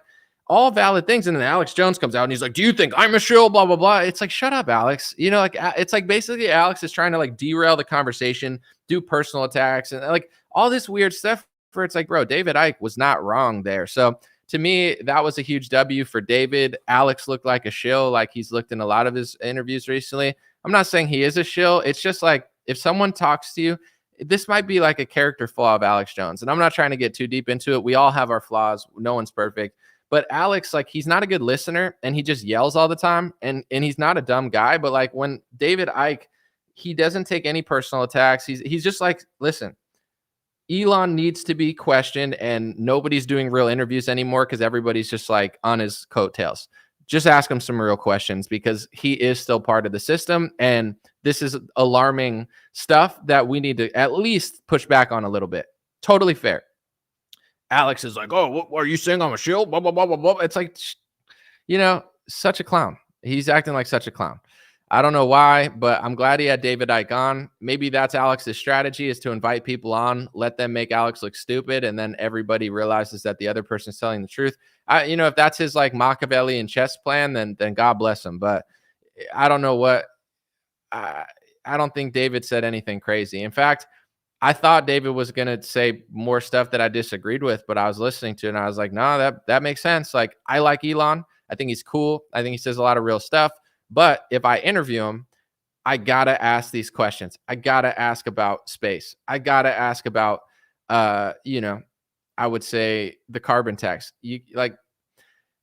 all valid things. And then Alex Jones comes out and he's like, do you think I'm a shill? Blah, blah, blah. It's like, shut up, Alex. It's like basically Alex is trying to like derail the conversation, do personal attacks and like all this weird stuff where it's like, bro, David Icke was not wrong there. So to me, that was a huge W for David. Alex looked like a shill, like he's looked in a lot of his interviews recently. I'm not saying he is a shill. It's just like, if someone talks to you, this might be like a character flaw of Alex Jones. And I'm not trying to get too deep into it. We all have our flaws. No one's perfect. But Alex, like, he's not a good listener and he just yells all the time. And he's not a dumb guy. But like when David Icke, he doesn't take any personal attacks. He's just like, listen, Elon needs to be questioned and nobody's doing real interviews anymore because everybody's just like on his coattails. Just ask him some real questions because he is still part of the system. And this is alarming stuff that we need to at least push back on a little bit. Totally fair. Alex is like, oh, what are you saying? I'm a shield? Blah, blah, blah, blah, blah. It's like, such a clown. He's acting like such a clown. I don't know why, but I'm glad he had David Icke on. Maybe that's Alex's strategy, is to invite people on, let them make Alex look stupid, and then everybody realizes that the other person's telling the truth. If that's his like Machiavellian chess plan, then God bless him. But I don't know what. I don't think David said anything crazy. In fact, I thought David was going to say more stuff that I disagreed with, but I was listening to it and I was like, no, that makes sense. Like, I like Elon. I think he's cool. I think he says a lot of real stuff. But if I interview him, I got to ask these questions. I got to ask about space. I got to ask about, I would say the carbon tax.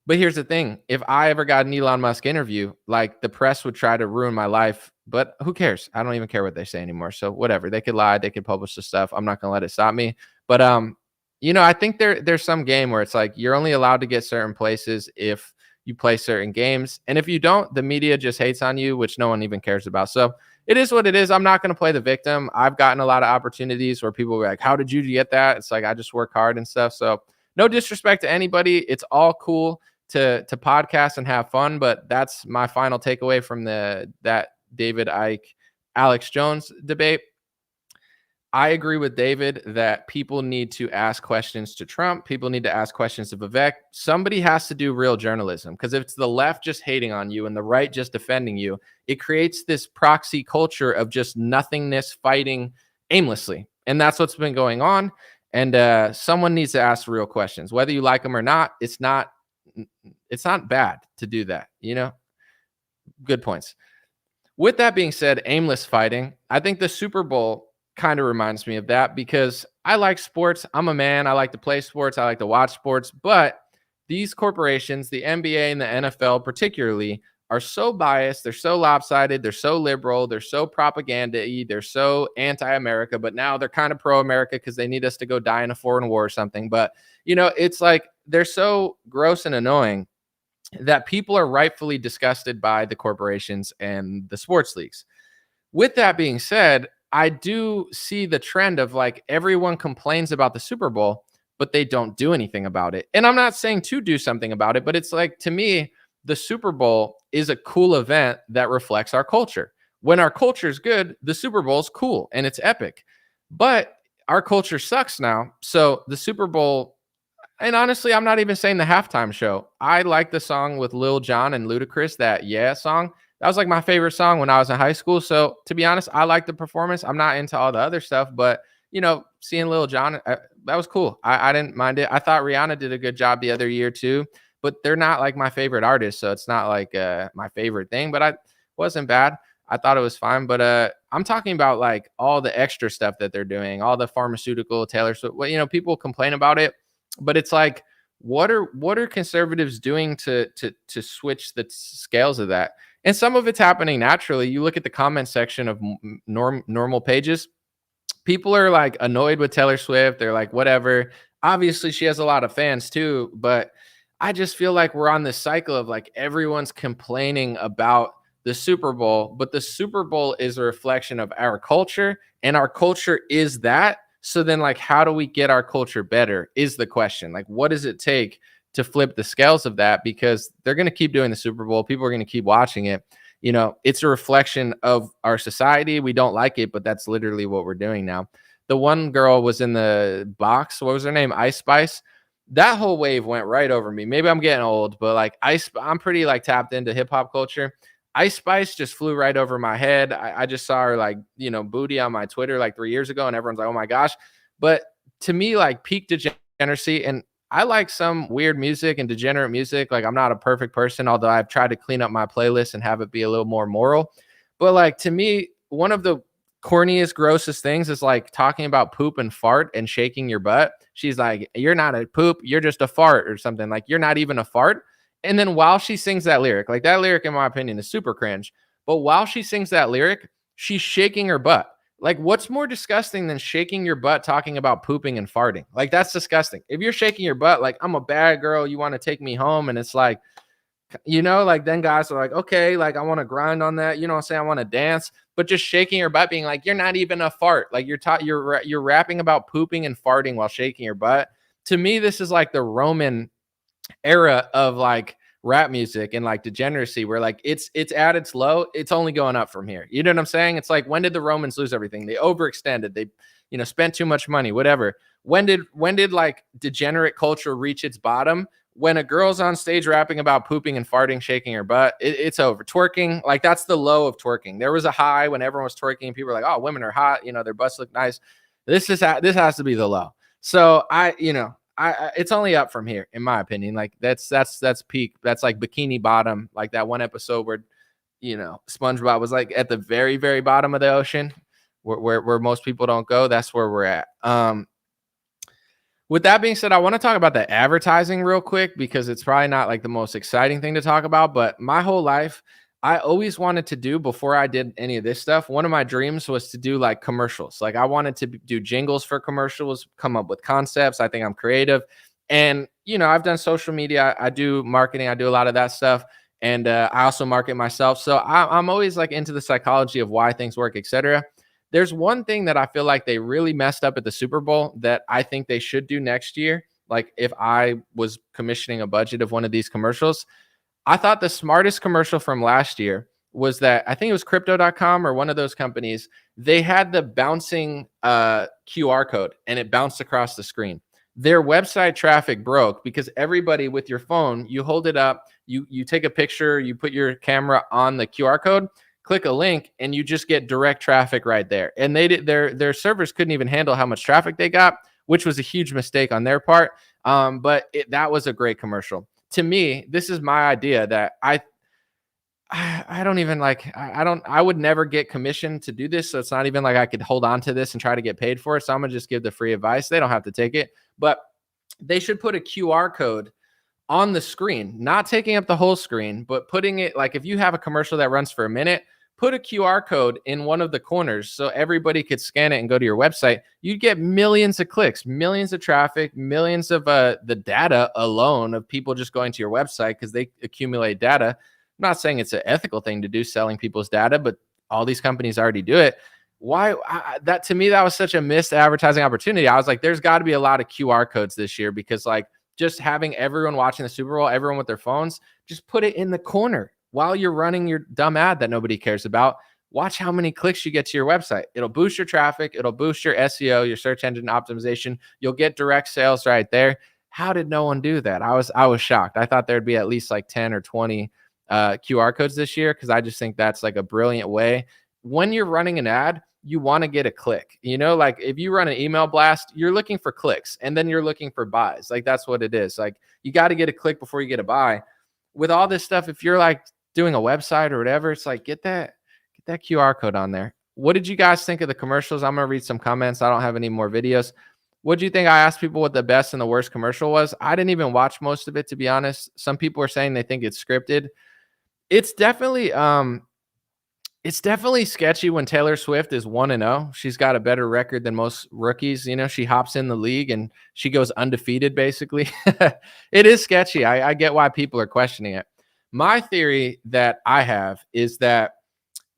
But here's the thing. If I ever got an Elon Musk interview, like, the press would try to ruin my life, but who cares? I don't even care what they say anymore. So whatever, they could lie, they could publish the stuff. I'm not going to let it stop me. But, I think there's some game where it's like, you're only allowed to get certain places if you play certain games. And if you don't, the media just hates on you, which no one even cares about. So it is what it is. I'm not going to play the victim. I've gotten a lot of opportunities where people were like, how did you get that? It's like, I just work hard and stuff. So no disrespect to anybody. It's all cool to podcast and have fun, but that's my final takeaway from that David Icke, Alex Jones debate. I agree with David that people need to ask questions to Trump. People need to ask questions of Vivek. Somebody has to do real journalism, because if it's the left just hating on you and the right just defending you, it creates this proxy culture of just nothingness, fighting aimlessly. And that's what's been going on. And someone needs to ask real questions, whether you like them or not. It's not bad to do that. Good points. With that being said, aimless fighting, I think the Super Bowl kind of reminds me of that, because I like sports. I'm a man. I like to play sports. I like to watch sports. But these corporations, the NBA and the NFL particularly, are so biased. They're so lopsided. They're so liberal. They're so propaganda-y. They're so anti-America. But now they're kind of pro-America because they need us to go die in a foreign war or something. But, it's like they're so gross and annoying that people are rightfully disgusted by the corporations and the sports leagues. With that being said, I do see the trend of like everyone complains about the Super Bowl, but they don't do anything about it. And I'm not saying to do something about it, but it's like, to me, the Super Bowl is a cool event that reflects our culture. When our culture is good, the Super Bowl is cool and it's epic. But our culture sucks now. So the Super Bowl, and honestly, I'm not even saying the halftime show. I like the song with Lil Jon and Ludacris, that Yeah song. That was like my favorite song when I was in high school. So to be honest, I like the performance. I'm not into all the other stuff, but seeing Lil Jon, that was cool. I didn't mind it. I thought Rihanna did a good job the other year too, but they're not like my favorite artist. So it's not like my favorite thing, but I wasn't bad. I thought it was fine, but I'm talking about like all the extra stuff that they're doing, all the pharmaceutical, Taylor Swift. Well, people complain about it, but it's like, what are conservatives doing to switch the scales of that? And some of it's happening naturally. You look at the comment section of normal pages. People are like annoyed with Taylor Swift. They're like, whatever. Obviously, she has a lot of fans too. But I just feel like we're on this cycle of like everyone's complaining about the Super Bowl. But the Super Bowl is a reflection of our culture. And our culture is that. So then like, how do we get our culture better is the question. Like, what does it take to flip the scales of that? Because they're going to keep doing the Super Bowl. People are going to keep watching it. It's a reflection of our society. We don't like it, but that's literally what we're doing now. The one girl was in the box. What was her name? Ice Spice. That whole wave went right over me. Maybe I'm getting old, but like I'm pretty like tapped into hip hop culture. Ice Spice just flew right over my head. I just saw her like, booty on my Twitter like 3 years ago, and everyone's like, oh my gosh. But to me, like peak degeneracy, and I like some weird music and degenerate music. Like I'm not a perfect person, although I've tried to clean up my playlist and have it be a little more moral. But like to me, one of the corniest, grossest things is like talking about poop and fart and shaking your butt. She's like, you're not a poop, you're just a fart or something. Like you're not even a fart. And then while she sings that lyric, like that lyric, in my opinion, is super cringe. But while she sings that lyric, she's shaking her butt. Like, what's more disgusting than shaking your butt talking about pooping and farting? Like, that's disgusting. If you're shaking your butt, like, I'm a bad girl, you want to take me home, and it's like, like then guys are like, okay, like I want to grind on that. You know what I'm saying? I want to dance, but just shaking your butt, being like, you're not even a fart. Like you're rapping about pooping and farting while shaking your butt. To me, this is like the Roman era of like rap music and like degeneracy, where like it's at its low, it's only going up from here. You know what I'm saying? It's like, when did the Romans lose everything? They overextended, they spent too much money, whatever. When did like degenerate culture reach its bottom? When a girl's on stage rapping about pooping and farting, shaking her butt, it's over. Twerking, like that's the low of twerking. There was a high when everyone was twerking and people were like, oh, women are hot, their butts look nice. This has to be the low. So I it's only up from here, in my opinion. Like that's peak. That's like bikini bottom. Like that one episode where, SpongeBob was like at the very, very bottom of the ocean, where most people don't go. That's where we're at. With that being said, I want to talk about the advertising real quick, because it's probably not like the most exciting thing to talk about. But my whole life, I always wanted to do, before I did any of this stuff, one of my dreams was to do like commercials. Like I wanted to do jingles for commercials, come up with concepts. I think I'm creative. And, I've done social media. I do marketing. I do a lot of that stuff. And I also market myself. So I'm always like into the psychology of why things work, etc. There's one thing that I feel like they really messed up at the Super Bowl that I think they should do next year. like if I was commissioning a budget of one of these commercials. I thought the smartest commercial from last year was that, I think it was crypto.com or one of those companies. They had the bouncing QR code and it bounced across the screen. Their website traffic broke because everybody with your phone, you hold it up, you take a picture, you put your camera on the QR code, click a link, and you just get direct traffic right there. And their servers couldn't even handle how much traffic they got, which was a huge mistake on their part. But that was a great commercial. To me, this is my idea that I don't even like, I would never get commissioned to do this. So it's not even like I could hold on to this and try to get paid for it. So I'm gonna just give the free advice. They don't have to take it, but they should put a QR code on the screen, not taking up the whole screen, but putting it, like if you have a commercial that runs for a minute, put a QR code in one of the corners so everybody could scan it and go to your website. You'd get millions of clicks, millions of traffic, millions of the data alone of people just going to your website because they accumulate data. I'm not saying it's an ethical thing to do, selling people's data, but all these companies already do it. Why? That to me, that was such a missed advertising opportunity. I was like, there's got to be a lot of QR codes this year, because like just having everyone watching the Super Bowl, everyone with their phones, just put it in the corner while you're running your dumb ad that nobody cares about. Watch how many clicks you get to your website. It'll boost your traffic. It'll boost your SEO, your search engine optimization. You'll get direct sales right there. How did no one do that? I was shocked. I thought there'd be at least like 10 or 20 QR codes this year, because I just think that's like a brilliant way. When you're running an ad, you want to get a click. You know, like if you run an email blast, you're looking for clicks and then you're looking for buys. Like that's what it is. Like you got to get a click before you get a buy. With all this stuff, if you're like doing a website or whatever, it's like get that QR code on there. What did you guys think of the commercials? I'm gonna read some comments. I don't have any more videos. What do you think? I asked people what the best and the worst commercial was. I didn't even watch most of it, to be honest. Some people are saying they think it's scripted. It's definitely sketchy when Taylor Swift is 1-0. She's got a better record than most rookies. You know, she hops in the league and she goes undefeated, basically. It is sketchy. I get why people are questioning it. My theory that I have is that,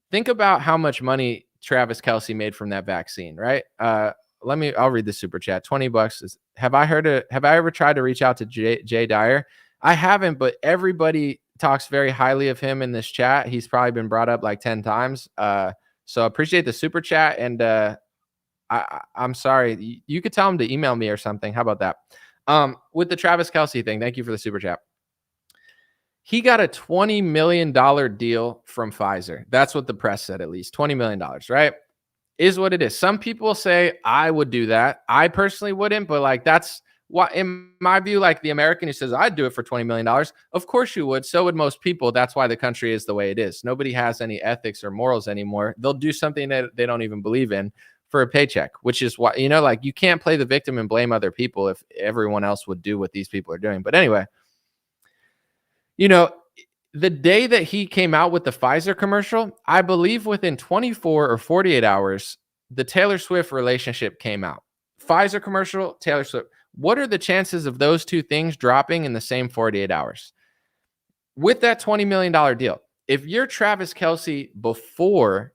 think about how much money Travis Kelce made from that vaccine, right? I'll read the super chat. $20. Have I ever tried to reach out to Jay Dyer? I haven't, but everybody talks very highly of him in this chat. He's probably been brought up like 10 times. So appreciate the super chat. And I'm sorry. You could tell him to email me or something. How about that? With the Travis Kelce thing, thank you for the super chat. He got a $20 million deal from Pfizer. That's what the press said, at least. $20 million, right? Is what it is. Some people say I would do that. I personally wouldn't, but like that's what, in my view, like the American who says I'd do it for $20 million, of course you would. So would most people. That's why the country is the way it is. Nobody has any ethics or morals anymore. They'll do something that they don't even believe in for a paycheck, which is why, you know, like you can't play the victim and blame other people if everyone else would do what these people are doing. But anyway, you know, the day that he came out with the Pfizer commercial, I believe within 24 or 48 hours, the Taylor Swift relationship came out. Pfizer commercial, Taylor Swift. What are the chances of those two things dropping in the same 48 hours? With that $20 million deal, if you're Travis Kelce before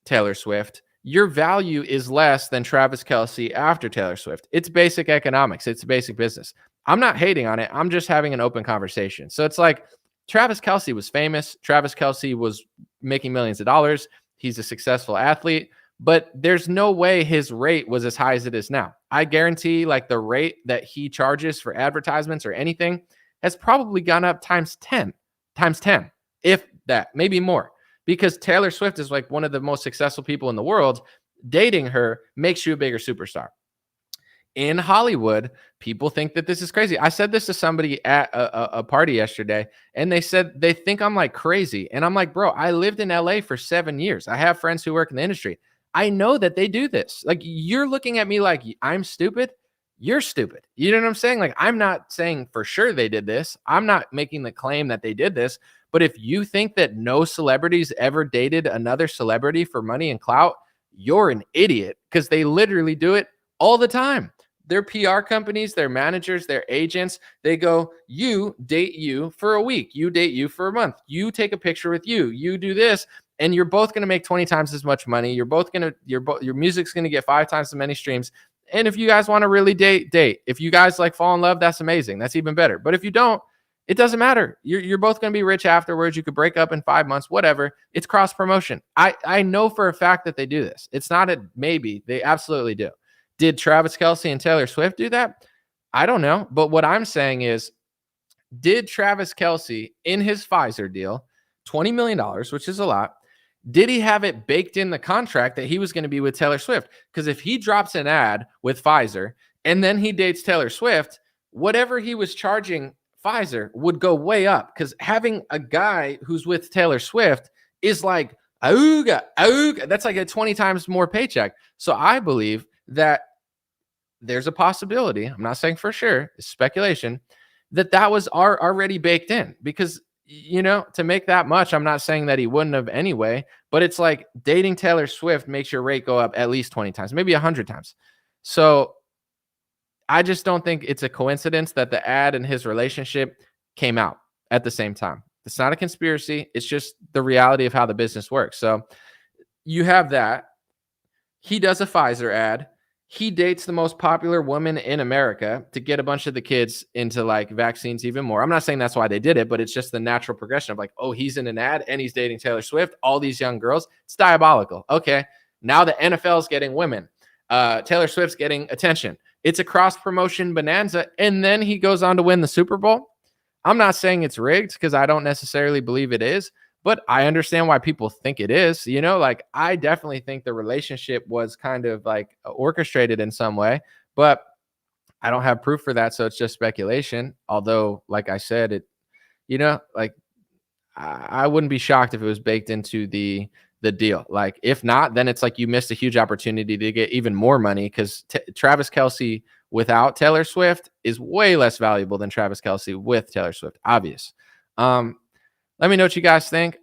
Taylor Swift, your value is less than Travis Kelce after Taylor Swift. It's basic economics. It's basic business. I'm not hating on it. I'm just having an open conversation. So it's like Travis Kelce was famous. Travis Kelce was making millions of dollars. He's a successful athlete, but there's no way his rate was as high as it is now. I guarantee like the rate that he charges for advertisements or anything has probably gone up times 10, if that, maybe more, because Taylor Swift is like one of the most successful people in the world. Dating her makes you a bigger superstar. In Hollywood, people think that this is crazy. I said this to somebody at a party yesterday, and they said they think I'm like crazy. And I'm like, bro, I lived in LA for 7 years. I have friends who work in the industry. I know that they do this. Like, you're looking at me like I'm stupid. You're stupid. You know what I'm saying? Like, I'm not saying for sure they did this. I'm not making the claim that they did this. But if you think that no celebrities ever dated another celebrity for money and clout, you're an idiot, because they literally do it all the time. Their PR companies, their managers, their agents, they go, you date you for a week. You date you for a month. You take a picture with you. You do this, and you're both going to make 20 times as much money. Your music's going to get 5 times as many streams. And if you guys want to really date. If you guys like fall in love, that's amazing. That's even better. But if you don't, it doesn't matter. You're both going to be rich afterwards. You could break up in 5 months, whatever. It's cross promotion. I know for a fact that they do this. It's not a maybe. They absolutely do. Did Travis Kelce and Taylor Swift do that? I don't know. But what I'm saying is, did Travis Kelce in his Pfizer deal, $20 million, which is a lot, did he have it baked in the contract that he was going to be with Taylor Swift? Because if he drops an ad with Pfizer and then he dates Taylor Swift, whatever he was charging Pfizer would go way up, because having a guy who's with Taylor Swift is like, auga, auga. That's like a 20 times more paycheck. So I believe that there's a possibility, I'm not saying for sure, it's speculation, that was already baked in, because to make that much, I'm not saying that he wouldn't have anyway, but it's like dating Taylor Swift makes your rate go up at least 20 times, maybe 100 times. So I just don't think it's a coincidence that the ad and his relationship came out at the same time. It's not a conspiracy. It's just the reality of how the business works. So you have that. He does a Pfizer ad. He dates the most popular woman in America to get a bunch of the kids into like vaccines even more. I'm not saying that's why they did it, but it's just the natural progression of like, oh, he's in an ad and he's dating Taylor Swift, all these young girls. It's diabolical. Okay. Now the NFL is getting women. Taylor Swift's getting attention. It's a cross promotion bonanza. And then he goes on to win the Super Bowl. I'm not saying it's rigged, because I don't necessarily believe it is, but I understand why people think it is. Like I definitely think the relationship was kind of like orchestrated in some way, but I don't have proof for that. So it's just speculation. Although, like I said, like I wouldn't be shocked if it was baked into the deal. Like if not, then it's like you missed a huge opportunity to get even more money, because Travis Kelce without Taylor Swift is way less valuable than Travis Kelce with Taylor Swift. Obvious. Let me know what you guys think.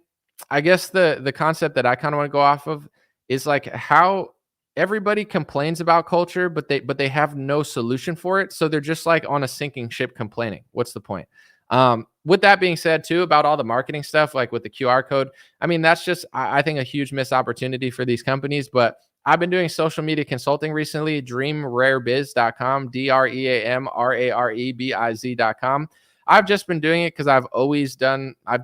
I guess the concept that I kind of want to go off of is like how everybody complains about culture, but they have no solution for it. So they're just like on a sinking ship complaining. What's the point? With that being said too, about all the marketing stuff, like with the QR code, I mean, that's just, I think, a huge missed opportunity for these companies. But I've been doing social media consulting recently, dreamrarebiz.com, DREAMRAREBIZ.com. I've just been doing it because I've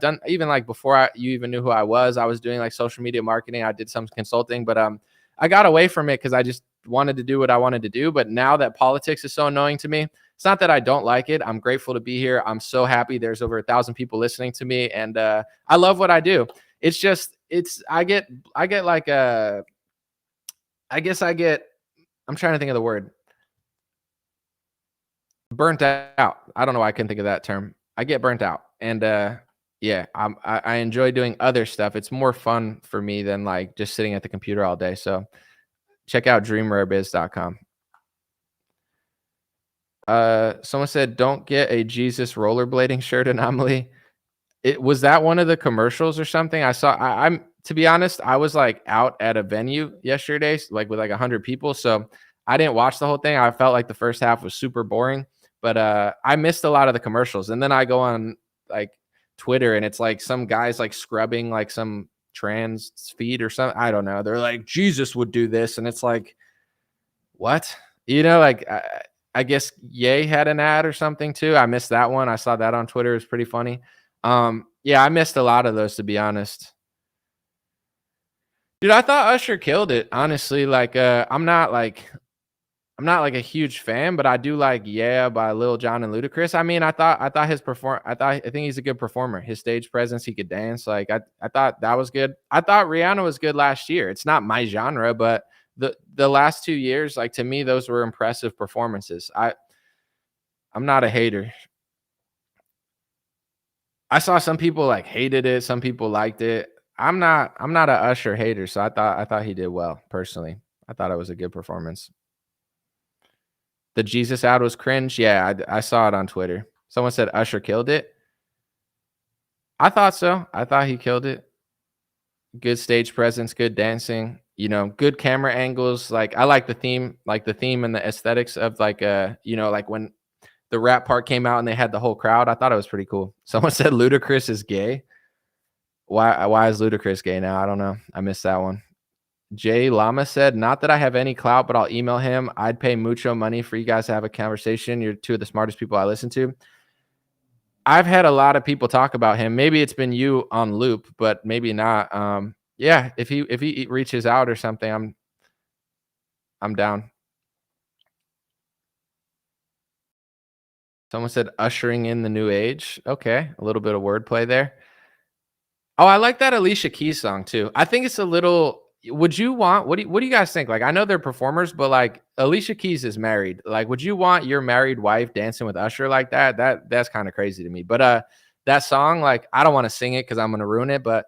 done even like before you even knew who I was doing like social media marketing. I did some consulting, but I got away from it because I just wanted to do what I wanted to do. But now that politics is so annoying to me, it's not that I don't like it. I'm grateful to be here. I'm so happy there's over 1,000 people listening to me, and I love what I do. It's just, I get like I'm trying to think of the word. Burnt out. I don't know why I couldn't think of that term. I get burnt out. And yeah, I enjoy doing other stuff. It's more fun for me than like just sitting at the computer all day. So check out dreamrarebiz.com. Someone said, don't get a Jesus rollerblading shirt anomaly. Was that one of the commercials or something? I saw, I'm to be honest, I was like out at a venue yesterday, like with like 100 people. So I didn't watch the whole thing. I felt like the first half was super boring, but I missed a lot of the commercials. And then I go on like Twitter and it's like some guys like scrubbing like some trans feed or something. I don't know. They're like, Jesus would do this. And it's like, what? Like I guess Ye had an ad or something too. I missed that one. I saw that on Twitter. It was pretty funny. Yeah, I missed a lot of those, to be honest. Dude, I thought Usher killed it, honestly. Like, I'm not like a huge fan, but I do like Yeah by Lil Jon and Ludacris. I mean, I think he's a good performer. His stage presence, he could dance. Like, I thought that was good. I thought Rihanna was good last year. It's not my genre, but the last 2 years, like, to me, those were impressive performances. I'm not a hater. I saw some people like hated it, some people liked it. I'm not a Usher hater, so I thought he did well, personally. I thought it was a good performance. The Jesus ad was cringe. Yeah, I saw it on Twitter. Someone said Usher killed it. I thought so. I thought he killed it. Good stage presence, good dancing, good camera angles. Like, I like the theme and the aesthetics of like like when the rap part came out and they had the whole crowd. I thought it was pretty cool. Someone said Ludacris is gay. Why is Ludacris gay now? I don't know. I missed that one. Jay Lama said, not that I have any clout, but I'll email him. I'd pay mucho money for you guys to have a conversation. You're two of the smartest people I listen to. I've had a lot of people talk about him. Maybe it's been you on loop, but maybe not. Yeah, if he reaches out or something, I'm down. Someone said ushering in the new age. Okay, a little bit of wordplay there. Oh, I like that Alicia Keys song too. I think it's a little. Would you want? What do you guys think? Like, I know they're performers, but like Alicia Keys is married. Like, would you want your married wife dancing with Usher like that? That's kind of crazy to me. But that song, like, I don't want to sing it because I'm gonna ruin it, but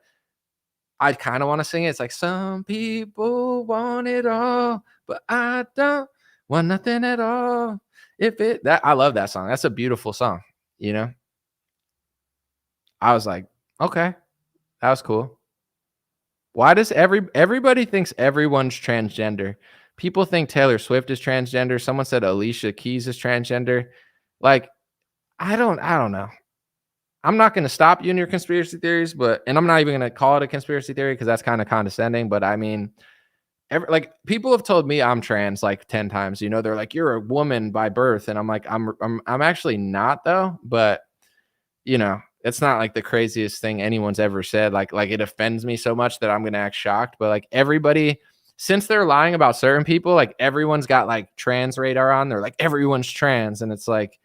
I kind of want to sing it. It's like, some people want it all, but I don't want nothing at all. I love that song. That's a beautiful song. You know, I was like, okay, that was cool. Why does everybody thinks everyone's transgender? People think Taylor Swift is transgender. Someone said Alicia Keys is transgender. Like, I don't know. I'm not going to stop you in your conspiracy theories, and I'm not even going to call it a conspiracy theory because that's kind of condescending. But I mean, like, people have told me I'm trans like 10 times. You know, they're like, you're a woman by birth, and I'm like, I'm actually not though. But you know, it's not like the craziest thing anyone's ever said. Like it offends me so much that I'm going to act shocked. But like everybody, since they're lying about certain people, like everyone's got like trans radar on. They're like, everyone's trans. And it's like,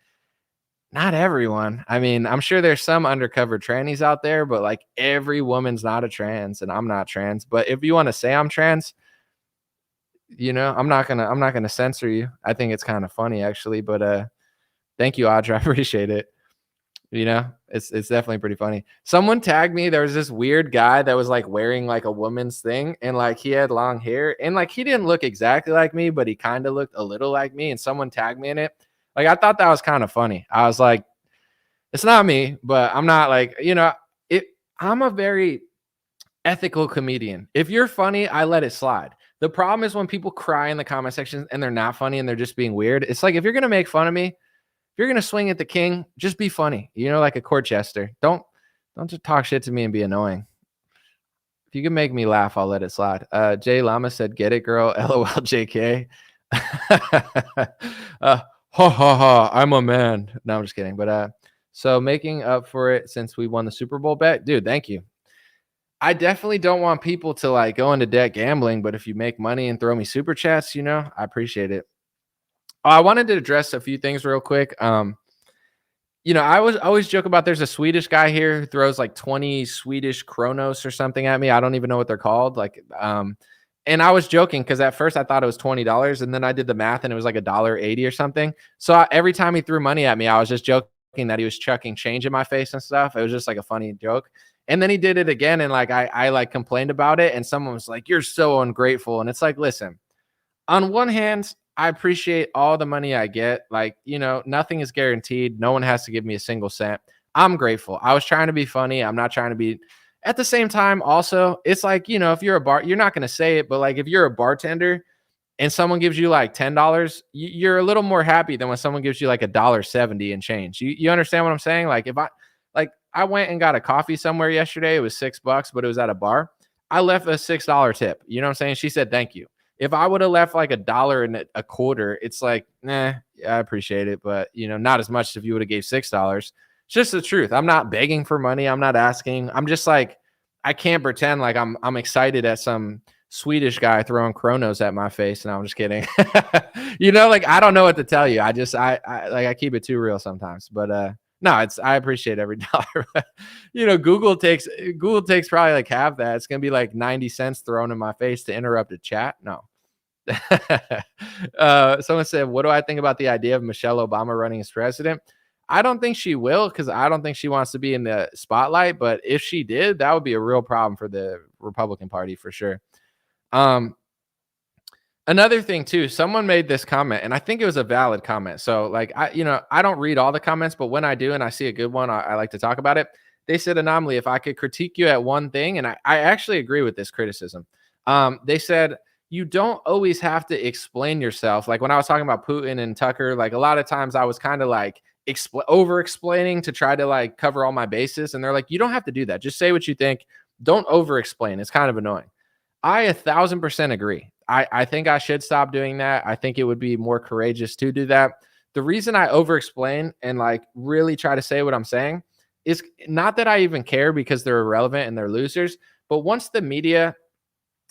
not everyone. I mean, I'm sure there's some undercover trannies out there, but like every woman's not a trans, and I'm not trans. But if you want to say I'm trans, you know, I'm not gonna censor you. I think it's kind of funny actually. But thank you, Audra. I appreciate it. You know, it's definitely pretty funny. Someone tagged me. There was this weird guy that was like wearing like a woman's thing, and like he had long hair, and like he didn't look exactly like me, but he kind of looked a little like me. And someone tagged me in it. Like, I thought that was kind of funny. I was like, it's not me, but I'm not like, you know, I'm a very ethical comedian. If you're funny, I let it slide. The problem is when people cry in the comment section and they're not funny and they're just being weird. It's like, if you're going to make fun of me, if you're going to swing at the king, just be funny, you know, like a court jester. Don't just talk shit to me and be annoying. If you can make me laugh, I'll let it slide. Jay Lama said, get it, girl. LOL, JK. Ha ha ha, I'm a man. No, I'm just kidding. But so making up for it since we won the Super Bowl bet, dude, thank you. I definitely don't want people to like go into debt gambling, but if you make money and throw me super chats, you know, I appreciate it. I wanted to address a few things real quick. You know, I always joke about there's a Swedish guy here who throws like 20 Swedish kronos or something at me. I don't even know what they're called. Like, and I was joking because at first I thought it was $20, and then I did the math and it was like $1.80 or something. So every time he threw money at me, I was just joking that he was chucking change in my face and stuff. It was just like a funny joke. And then he did it again, and like I like complained about it, and someone was like, "You're so ungrateful." And it's like, listen, on one hand, I appreciate all the money I get. Like, you know, nothing is guaranteed. No one has to give me a single cent. I'm grateful. I was trying to be funny. I'm not trying to be. At the same time, also, it's like, you know, if you're you're not going to say it, but like if you're a bartender and someone gives you like $10, you're a little more happy than when someone gives you like $1.70 and change. You understand what I'm saying? Like, if I went and got a coffee somewhere yesterday, it was $6, but it was at a bar. I left a $6 tip. You know what I'm saying? She said, thank you. If I would have left like $1.25, it's like, nah, yeah, I appreciate it. But, you know, not as much as if you would have gave $6. It's just the truth. I'm not begging for money. I'm not asking. I'm just like, I can't pretend like I'm excited at some Swedish guy throwing kronos at my face. And I'm just kidding. You know, like, I don't know what to tell you. I keep it too real sometimes, but, no, I appreciate every dollar. You know, Google takes probably like half that. It's going to be like 90 cents thrown in my face to interrupt a chat. No. Someone said, what do I think about the idea of Michelle Obama running as president? I don't think she will, because I don't think she wants to be in the spotlight. But if she did, that would be a real problem for the Republican Party for sure. Another thing too, someone made this comment, and I think it was a valid comment. So like, I don't read all the comments, but when I do and I see a good one, I like to talk about it. They said, Anomaly, if I could critique you at one thing, and I actually agree with this criticism. They said, you don't always have to explain yourself. Like when I was talking about Putin and Tucker, like a lot of times I was kind of like over explaining to try to like cover all my bases. And they're like, you don't have to do that. Just say what you think. Don't over explain. It's kind of annoying. I 1,000% agree. I think I should stop doing that. I think it would be more courageous to do that. The reason I over explain and like really try to say what I'm saying is not that I even care because they're irrelevant and they're losers, but once the media,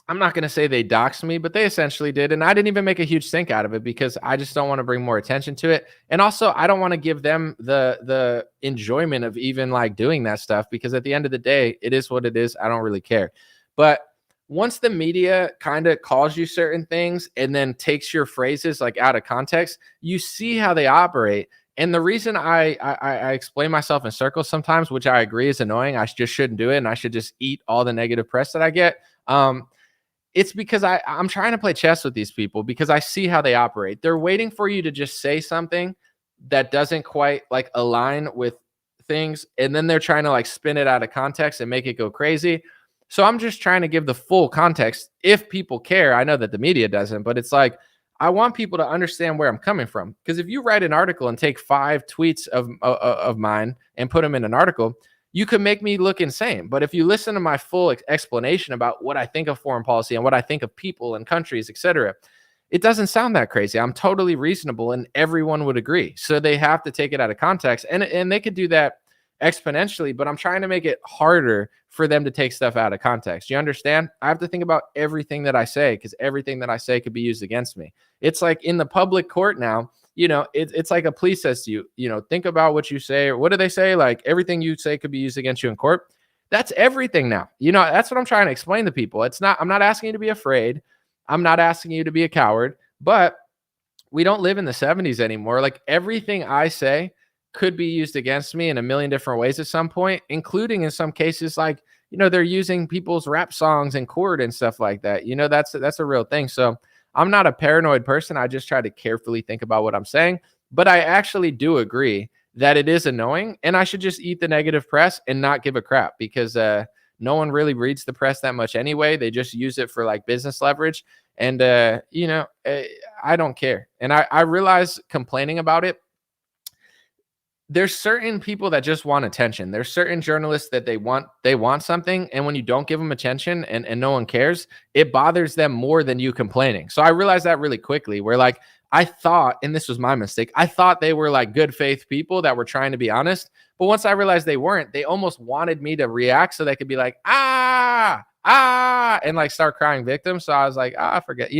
I'm not going to say they doxed me, but they essentially did. And I didn't even make a huge stink out of it because I just don't want to bring more attention to it. And also, I don't want to give them the enjoyment of even like doing that stuff, because at the end of the day, it is what it is. I don't really care. But once the media kind of calls you certain things and then takes your phrases like out of context, you see how they operate. And the reason I explain myself in circles sometimes, which I agree is annoying, I just shouldn't do it, and I should just eat all the negative press that I get. It's because I'm trying to play chess with these people because I see how they operate. They're waiting for you to just say something that doesn't quite like align with things, and then they're trying to like spin it out of context and make it go crazy. So I'm just trying to give the full context if people care. I know that the media doesn't, but it's like I want people to understand where I'm coming from. Because if you write an article and take 5 tweets of mine and put them in an article, you could make me look insane. But if you listen to my full explanation about what I think of foreign policy and what I think of people and countries, etc., it doesn't sound that crazy. I'm totally reasonable and everyone would agree. So they have to take it out of context, and they could do that exponentially, but I'm trying to make it harder for them to take stuff out of context. You understand? I have to think about everything that I say, because everything that I say could be used against me. It's like in the public court now, it's like a police says to you, think about what you say. Or what do they say? Like everything you say could be used against you in court. That's everything now. That's what I'm trying to explain to people. I'm not asking you to be afraid. I'm not asking you to be a coward, but we don't live in the 70s anymore. Like everything I say could be used against me in a million different ways at some point, including in some cases, like, they're using people's rap songs in court and stuff like that. That's a real thing. So I'm not a paranoid person. I just try to carefully think about what I'm saying, but I actually do agree that it is annoying and I should just eat the negative press and not give a crap, because no one really reads the press that much anyway. They just use it for like business leverage. And, I don't care. And I realize complaining about it, there's certain people that just want attention. There's certain journalists that they want something. And when you don't give them attention and no one cares, it bothers them more than you complaining. So I realized that really quickly, where like, I thought, and this was my mistake, I thought they were like good faith people that were trying to be honest. But once I realized they weren't, they almost wanted me to react so they could be like, and like start crying victim. So I was like, forget,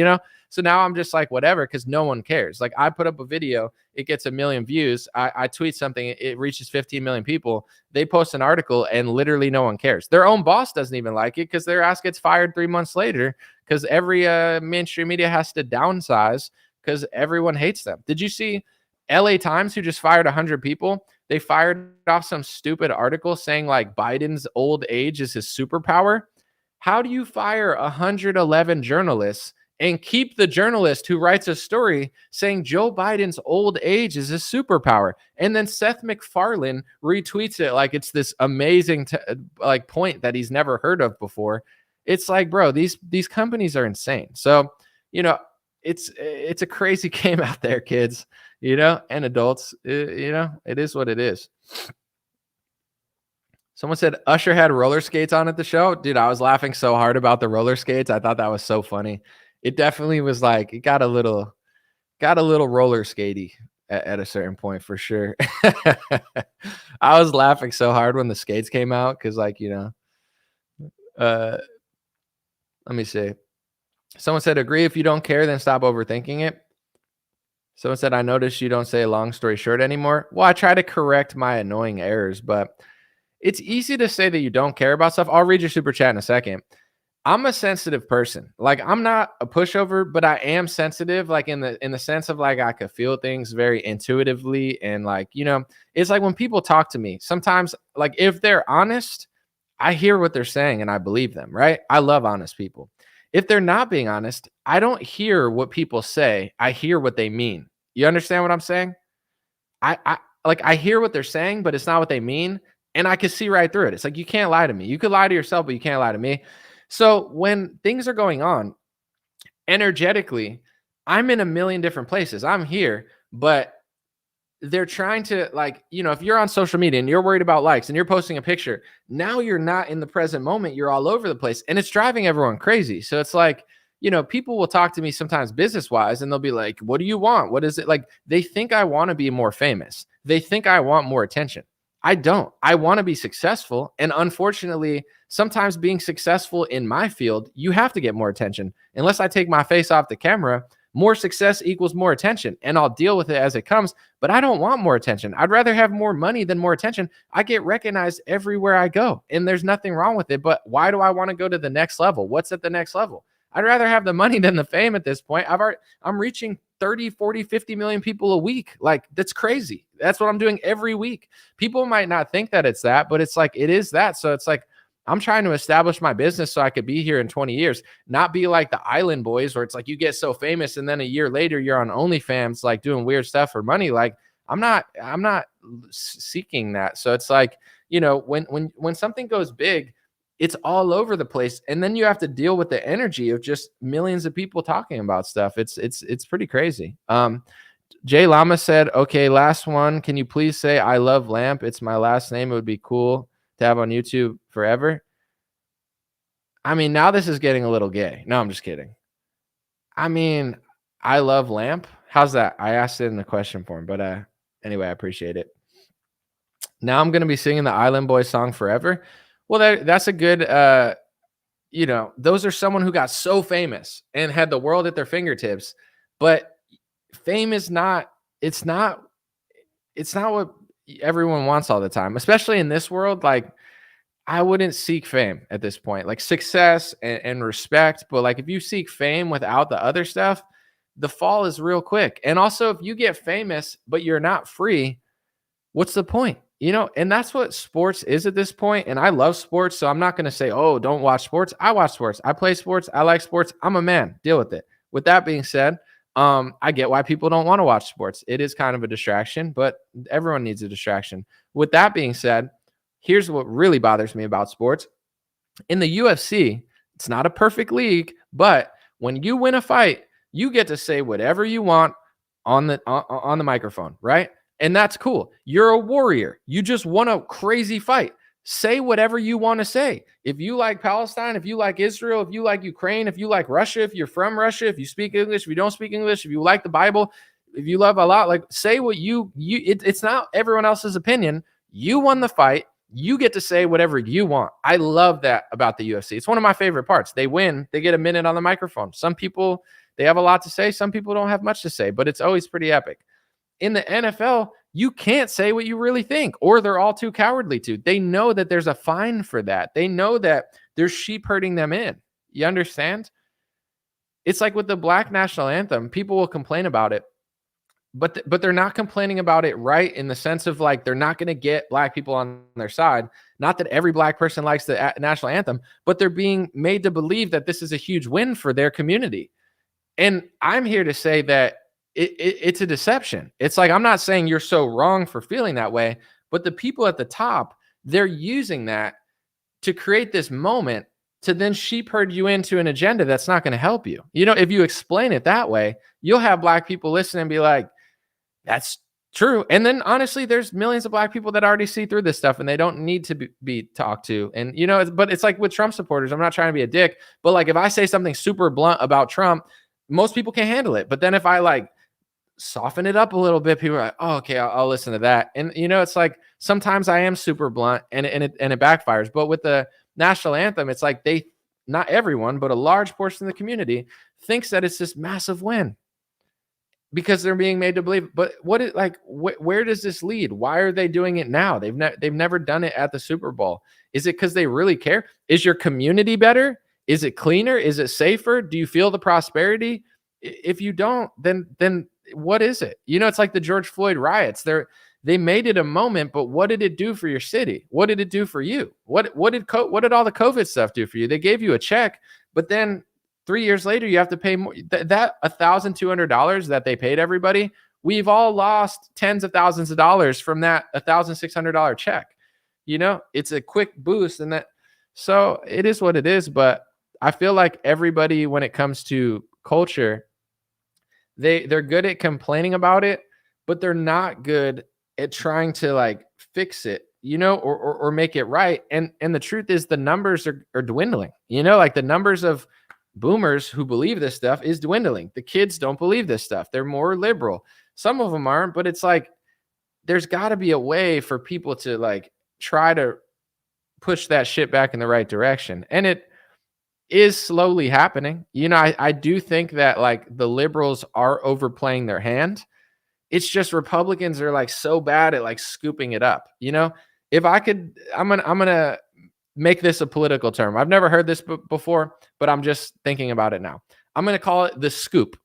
So now I'm just like, whatever, because no one cares. Like I put up a video, it gets 1 million views. I tweet something, it reaches 15 million people. They post an article and literally no one cares. Their own boss doesn't even like it because their ass gets fired 3 months later, because every mainstream media has to downsize because everyone hates them. Did you see LA Times, who just fired 100 people? They fired off some stupid article saying like Biden's old age is his superpower. How do you fire 111 journalists and keep the journalist who writes a story saying Joe Biden's old age is his superpower? And then Seth MacFarlane retweets it like it's this amazing like point that he's never heard of before. It's like, bro, these companies are insane. So, it's a crazy game out there, kids, and adults. It is what it is. Someone said Usher had roller skates on at the show. Dude, I was laughing so hard about the roller skates. I thought that was so funny. It definitely was like, it got a little roller skatey at a certain point for sure. I was laughing so hard when the skates came out because, like, let me see. Someone said, agree, if you don't care, then stop overthinking it. Someone said, I noticed you don't say a long story short anymore. Well, I try to correct my annoying errors, but it's easy to say that you don't care about stuff. I'll read your super chat in a second. I'm a sensitive person. Like, I'm not a pushover, but I am sensitive, like in the sense of like I could feel things very intuitively. And like, it's like when people talk to me, sometimes like if they're honest, I hear what they're saying and I believe them, right? I love honest people. If they're not being honest, I don't hear what people say. I hear what they mean. You understand what I'm saying? I hear what they're saying, but it's not what they mean. And I can see right through it. It's like, you can't lie to me. You could lie to yourself, but you can't lie to me. So when things are going on energetically, I'm in a million different places. I'm here, but they're trying to, like, if you're on social media and you're worried about likes and you're posting a picture, now you're not in the present moment. You're all over the place and it's driving everyone crazy. So it's like, people will talk to me sometimes business wise and they'll be like, what do you want? What is it? Like, they think I want to be more famous. They think I want more attention. I don't. I want to be successful. And unfortunately, sometimes being successful in my field, you have to get more attention. Unless I take my face off the camera, more success equals more attention, and I'll deal with it as it comes. But I don't want more attention. I'd rather have more money than more attention. I get recognized everywhere I go, and there's nothing wrong with it. But why do I want to go to the next level? What's at the next level? I'd rather have the money than the fame at this point. I'm reaching 30, 40, 50 million people a week. Like, that's crazy. That's what I'm doing every week. People might not think that it's that, but it's like, it is that. So it's like, I'm trying to establish my business so I could be here in 20 years, not be like the Island Boys where it's like you get so famous and then a year later you're on OnlyFans, like doing weird stuff for money. Like, I'm not seeking that. So it's like, when something goes big, it's all over the place. And then you have to deal with the energy of just millions of people talking about stuff. It's pretty crazy. Jay Lama said, okay, last one. Can you please say, I love Lamp? It's my last name. It would be cool to have on YouTube forever. I mean, now this is getting a little gay. No, I'm just kidding. I mean, I love Lamp. How's that? I asked it in the question form, but anyway, I appreciate it. Now I'm going to be singing the Island Boys song forever. Well, that's a good, those are someone who got so famous and had the world at their fingertips, but fame is not what everyone wants all the time, especially in this world. Like, I wouldn't seek fame at this point, like success and respect. But like, if you seek fame without the other stuff, the fall is real quick. And also, if you get famous, but you're not free, what's the point? And that's what sports is at this point. And I love sports. So I'm not going to say, oh, don't watch sports. I watch sports. I play sports. I like sports. I'm a man. Deal with it. With that being said, I get why people don't want to watch sports. It is kind of a distraction, but everyone needs a distraction. With that being said, here's what really bothers me about sports. In the UFC, it's not a perfect league, but when you win a fight, you get to say whatever you want on the microphone, right? And that's cool. You're a warrior. You just won a crazy fight. Say whatever you want to say. If you like Palestine, if you like Israel, if you like Ukraine, if you like Russia, if you're from Russia, if you speak English, if you don't speak English, if you like the Bible, if you love Allah, like, say what it's not everyone else's opinion. You won the fight. You get to say whatever you want. I love that about the UFC. It's one of my favorite parts. They win. They get a minute on the microphone. Some people, they have a lot to say. Some people don't have much to say, but it's always pretty epic. In the NFL, you can't say what you really think, or they're all too cowardly to. They know that there's a fine for that. They know that there's sheep herding them in. You understand? It's like with the Black national anthem, people will complain about it, but they're not complaining about it right, in the sense of like, they're not going to get Black people on their side. Not that every Black person likes the national anthem, but they're being made to believe that this is a huge win for their community. And I'm here to say that it's a deception. It's like, I'm not saying you're so wrong for feeling that way, but the people at the top, they're using that to create this moment to then sheep herd you into an agenda that's not going to help you. If you explain it that way, you'll have Black people listen and be like, that's true. And then honestly, there's millions of Black people that already see through this stuff and they don't need to be talked to. And, but it's like with Trump supporters, I'm not trying to be a dick, but like, if I say something super blunt about Trump, most people can't handle it. But then if I like soften it up a little bit, people are like, oh, okay, I'll listen to that. And it's like, sometimes I am super blunt and it backfires. But with the national anthem, it's like, not everyone, but a large portion of the community thinks that it's this massive win because they're being made to believe. But where does this lead? Why are they doing it now? They've never done it at the Super Bowl. Is it because they really care? Is your community better? Is it cleaner? Is it safer? Do you feel the prosperity? If you don't, then what is it? It's like the George Floyd riots. They made it a moment, but what did it do for your city? What did it do for you? What did all the COVID stuff do for you? They gave you a check, but then 3 years later, you have to pay more. That $1,200 that they paid everybody, we've all lost tens of thousands of dollars from that $1,600 check. It's a quick boost, and so it is what it is. But I feel like everybody, when it comes to culture, they're good at complaining about it, but they're not good at trying to like fix it, you know, or make it right. And the truth is the numbers are dwindling, you know, like the numbers of boomers who believe this stuff is dwindling. The kids don't believe this stuff. They're more liberal. Some of them aren't, but it's like, there's got to be a way for people to like try to push that shit back in the right direction. And it is slowly happening. You know, I do think that like the liberals are overplaying their hand. It's just Republicans are like so bad at like scooping it up. You know, if I could, I'm gonna make this a political term. I've never heard this before, but I'm just thinking about it now. I'm gonna call it the scoop.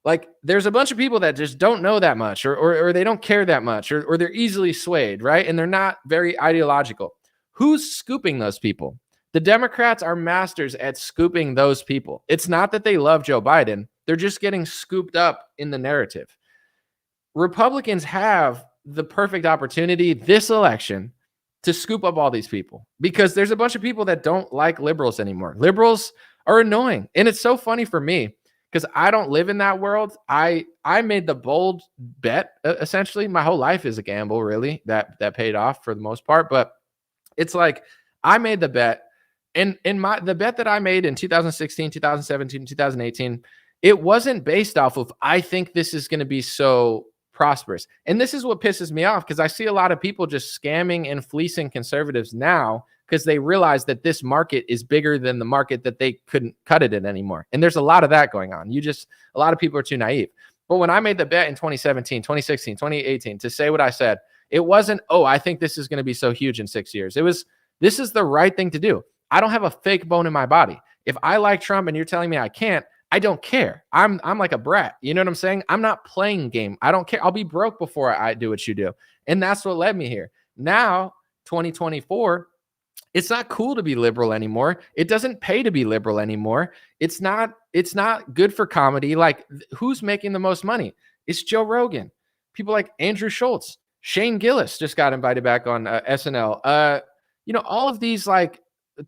Like there's a bunch of people that just don't know that much, or they don't care that much, or they're easily swayed, right? And they're not very ideological. Who's scooping those people? The Democrats are masters at scooping those people. It's not that they love Joe Biden. They're just getting scooped up in the narrative. Republicans have the perfect opportunity this election to scoop up all these people because there's a bunch of people that don't like liberals anymore. Liberals are annoying. And it's so funny for me because I don't live in that world. I made the bold bet, essentially. My whole life is a gamble, really, that paid off for the most part. But it's like I made the bet. And the bet that I made in 2016, 2017, 2018, it wasn't based off of, I think this is going to be so prosperous. And this is what pisses me off because I see a lot of people just scamming and fleecing conservatives now because they realize that this market is bigger than the market that they couldn't cut it in anymore. And there's a lot of that going on. A lot of people are too naive. But when I made the bet in 2017, 2016, 2018 to say what I said, it wasn't, oh, I think this is going to be so huge in 6 years. It was, this is the right thing to do. I don't have a fake bone in my body. If I like Trump and you're telling me I can't, I don't care. I'm like a brat. You know what I'm saying? I'm not playing game. I don't care. I'll be broke before I do what you do. And that's what led me here. Now, 2024, it's not cool to be liberal anymore. It doesn't pay to be liberal anymore. It's not good for comedy. Like who's making the most money? It's Joe Rogan. People like Andrew Schultz, Shane Gillis just got invited back on SNL. You know, all of these like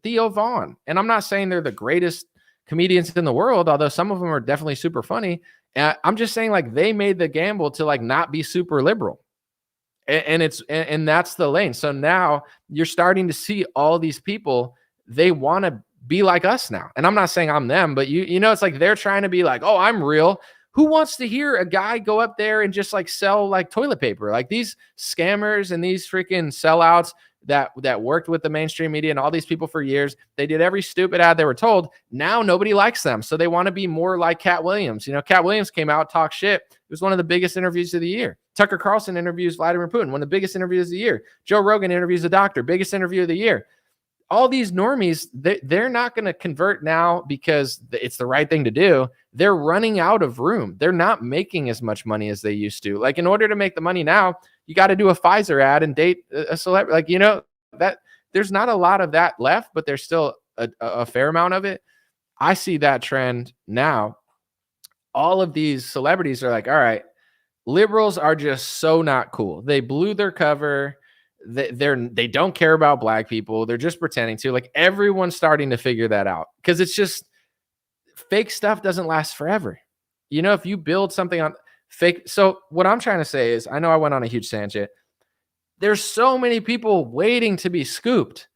Theo Vaughn. And I'm not saying they're the greatest comedians in the world, although some of them are definitely super funny. I'm just saying like they made the gamble to like not be super liberal. And that's the lane. So now you're starting to see all these people, they want to be like us now. And I'm not saying I'm them, but you know, it's like they're trying to be like, oh, I'm real. Who wants to hear a guy go up there and just like sell like toilet paper? Like these scammers and these freaking sellouts that worked with the mainstream media and all these people for years, they did every stupid ad they were told. Now nobody likes them. So they want to be more like Cat Williams. You know, Cat Williams came out, talked shit. It was one of the biggest interviews of the year. Tucker Carlson interviews Vladimir Putin, one of the biggest interviews of the year. Joe Rogan interviews a doctor, biggest interview of the year. All these normies, they're not going to convert now because it's the right thing to do. They're running out of room. They're not making as much money as they used to. Like in order to make the money now, you got to do a Pfizer ad and date a celebrity. Like, you know, that there's not a lot of that left, but there's still a fair amount of it. I see that trend now. All of these celebrities are like, all right, liberals are just so not cool. They blew their cover. They don't care about black people. They're just pretending to. Like everyone's starting to figure that out because it's just fake stuff doesn't last forever. You know, if you build something on fake. So what I'm trying to say is, I know I went on a huge tangent. There's so many people waiting to be scooped.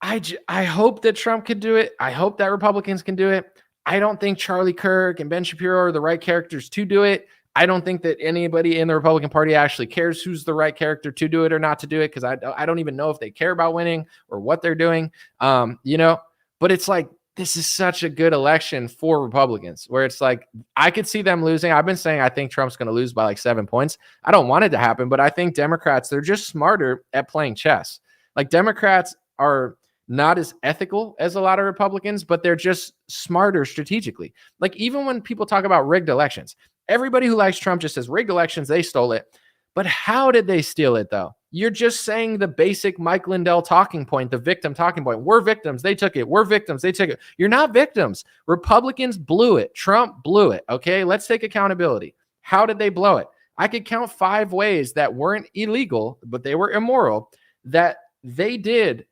I hope that Trump could do it. I hope that Republicans can do it. I don't think Charlie Kirk and Ben Shapiro are the right characters to do it. I don't think that anybody in the Republican Party actually cares who's the right character to do it or not to do it, because I don't even know if they care about winning or what they're doing. You know, but it's like, this is such a good election for Republicans where it's like, I could see them losing. I've been saying I think Trump's going to lose by like 7 points. I don't want it to happen, but I think Democrats, they're just smarter at playing chess. Like Democrats are not as ethical as a lot of Republicans, but they're just smarter strategically. Like even when people talk about rigged elections, everybody who likes Trump just says rigged elections, they stole it. But how did they steal it though? You're just saying the basic Mike Lindell talking point, the victim talking point. We're victims. They took it. We're victims. They took it. You're not victims. Republicans blew it. Trump blew it. Okay. Let's take accountability. How did they blow it? I could count 5 ways that weren't illegal, but they were immoral that they did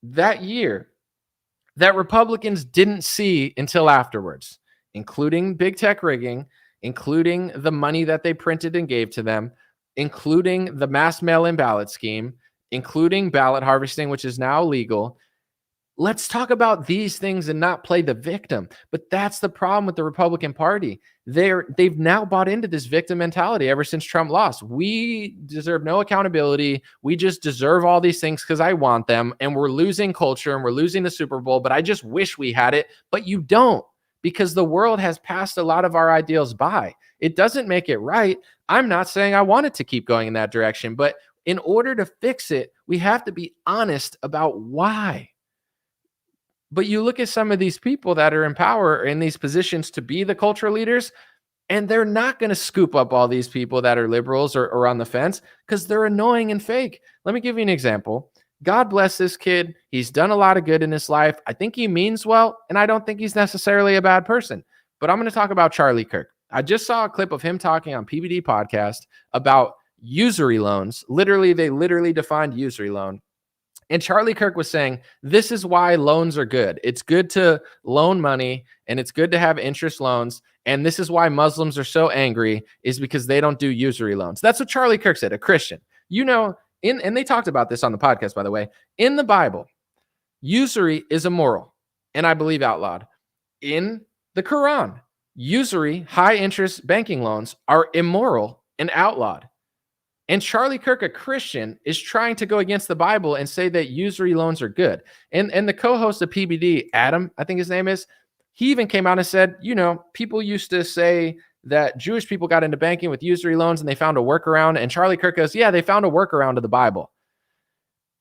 that year that Republicans didn't see until afterwards, including big tech rigging, including the money that they printed and gave to them, including the mass mail-in ballot scheme, including ballot harvesting, which is now legal. Let's talk about these things and not play the victim. But that's the problem with the Republican Party. They've now bought into this victim mentality ever since Trump lost. We deserve no accountability. We just deserve all these things because I want them. And we're losing culture and we're losing the Super Bowl. But I just wish we had it. But you don't, because the world has passed a lot of our ideals by. It doesn't make it right. I'm not saying I want it to keep going in that direction. But in order to fix it, we have to be honest about why. But you look at some of these people that are in power in these positions to be the cultural leaders, and they're not going to scoop up all these people that are liberals or on the fence because they're annoying and fake. Let me give you an example. God bless this kid. He's done a lot of good in his life. I think he means well, and I don't think he's necessarily a bad person. But I'm going to talk about Charlie Kirk. I just saw a clip of him talking on PBD podcast about usury loans. They literally defined usury loan. And Charlie Kirk was saying, this is why loans are good. It's good to loan money and it's good to have interest loans. And this is why Muslims are so angry, is because they don't do usury loans. That's what Charlie Kirk said, a Christian. And they talked about this on the podcast, by the way. In the Bible, usury is immoral and I believe outlawed. In the Quran, usury, high interest banking loans are immoral and outlawed. And Charlie Kirk, a Christian, is trying to go against the Bible and say that usury loans are good. And the co-host of PBD, Adam, I think his name is, he even came out and said, people used to say that Jewish people got into banking with usury loans and they found a workaround. And Charlie Kirk goes, yeah, they found a workaround to the Bible.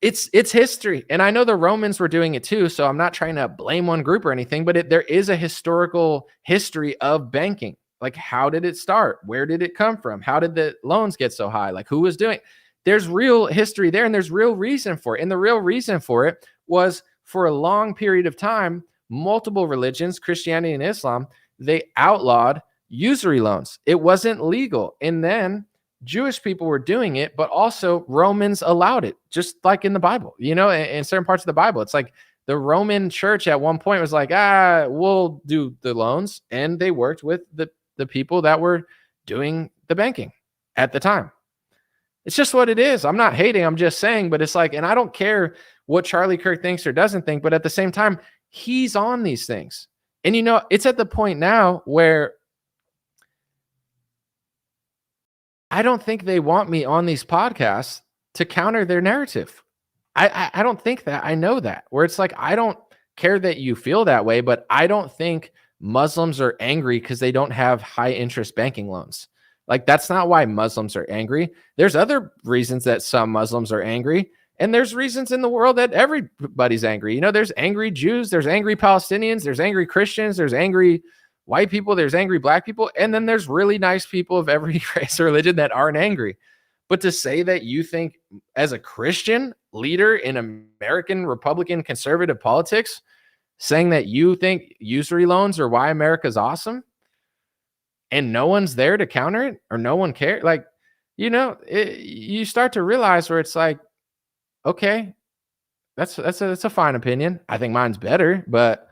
It's history. And I know the Romans were doing it too, so I'm not trying to blame one group or anything, but there is a historical history of banking. Like, how did it start? Where did it come from? How did the loans get so high? Like, who was doing it? There's real history there, and there's real reason for it. And the real reason for it was, for a long period of time, multiple religions, Christianity and Islam, they outlawed usury loans. It wasn't legal. And then Jewish people were doing it, but also Romans allowed it, just like in the Bible. In certain parts of the Bible, it's like the Roman church at one point was like, we'll do the loans. And they worked with the people that were doing the banking at the time. It's just what it is. I'm not hating. I'm just saying, but it's like, and I don't care what Charlie Kirk thinks or doesn't think, but at the same time, he's on these things. And it's at the point now where I don't think they want me on these podcasts to counter their narrative. I don't think that. I know that. Where it's like, I don't care that you feel that way, but I don't think Muslims are angry because they don't have high interest banking loans. Like, that's not why Muslims are angry. There's other reasons that some Muslims are angry. And there's reasons in the world that everybody's angry. There's angry Jews, there's angry Palestinians, there's angry Christians, there's angry white people, there's angry black people. And then there's really nice people of every race or religion that aren't angry. But to say that you think, as a Christian leader in American Republican conservative politics, saying that you think usury loans are why America's awesome and no one's there to counter it, or no one cares. Like, you start to realize where it's like, okay, that's a fine opinion. I think mine's better, but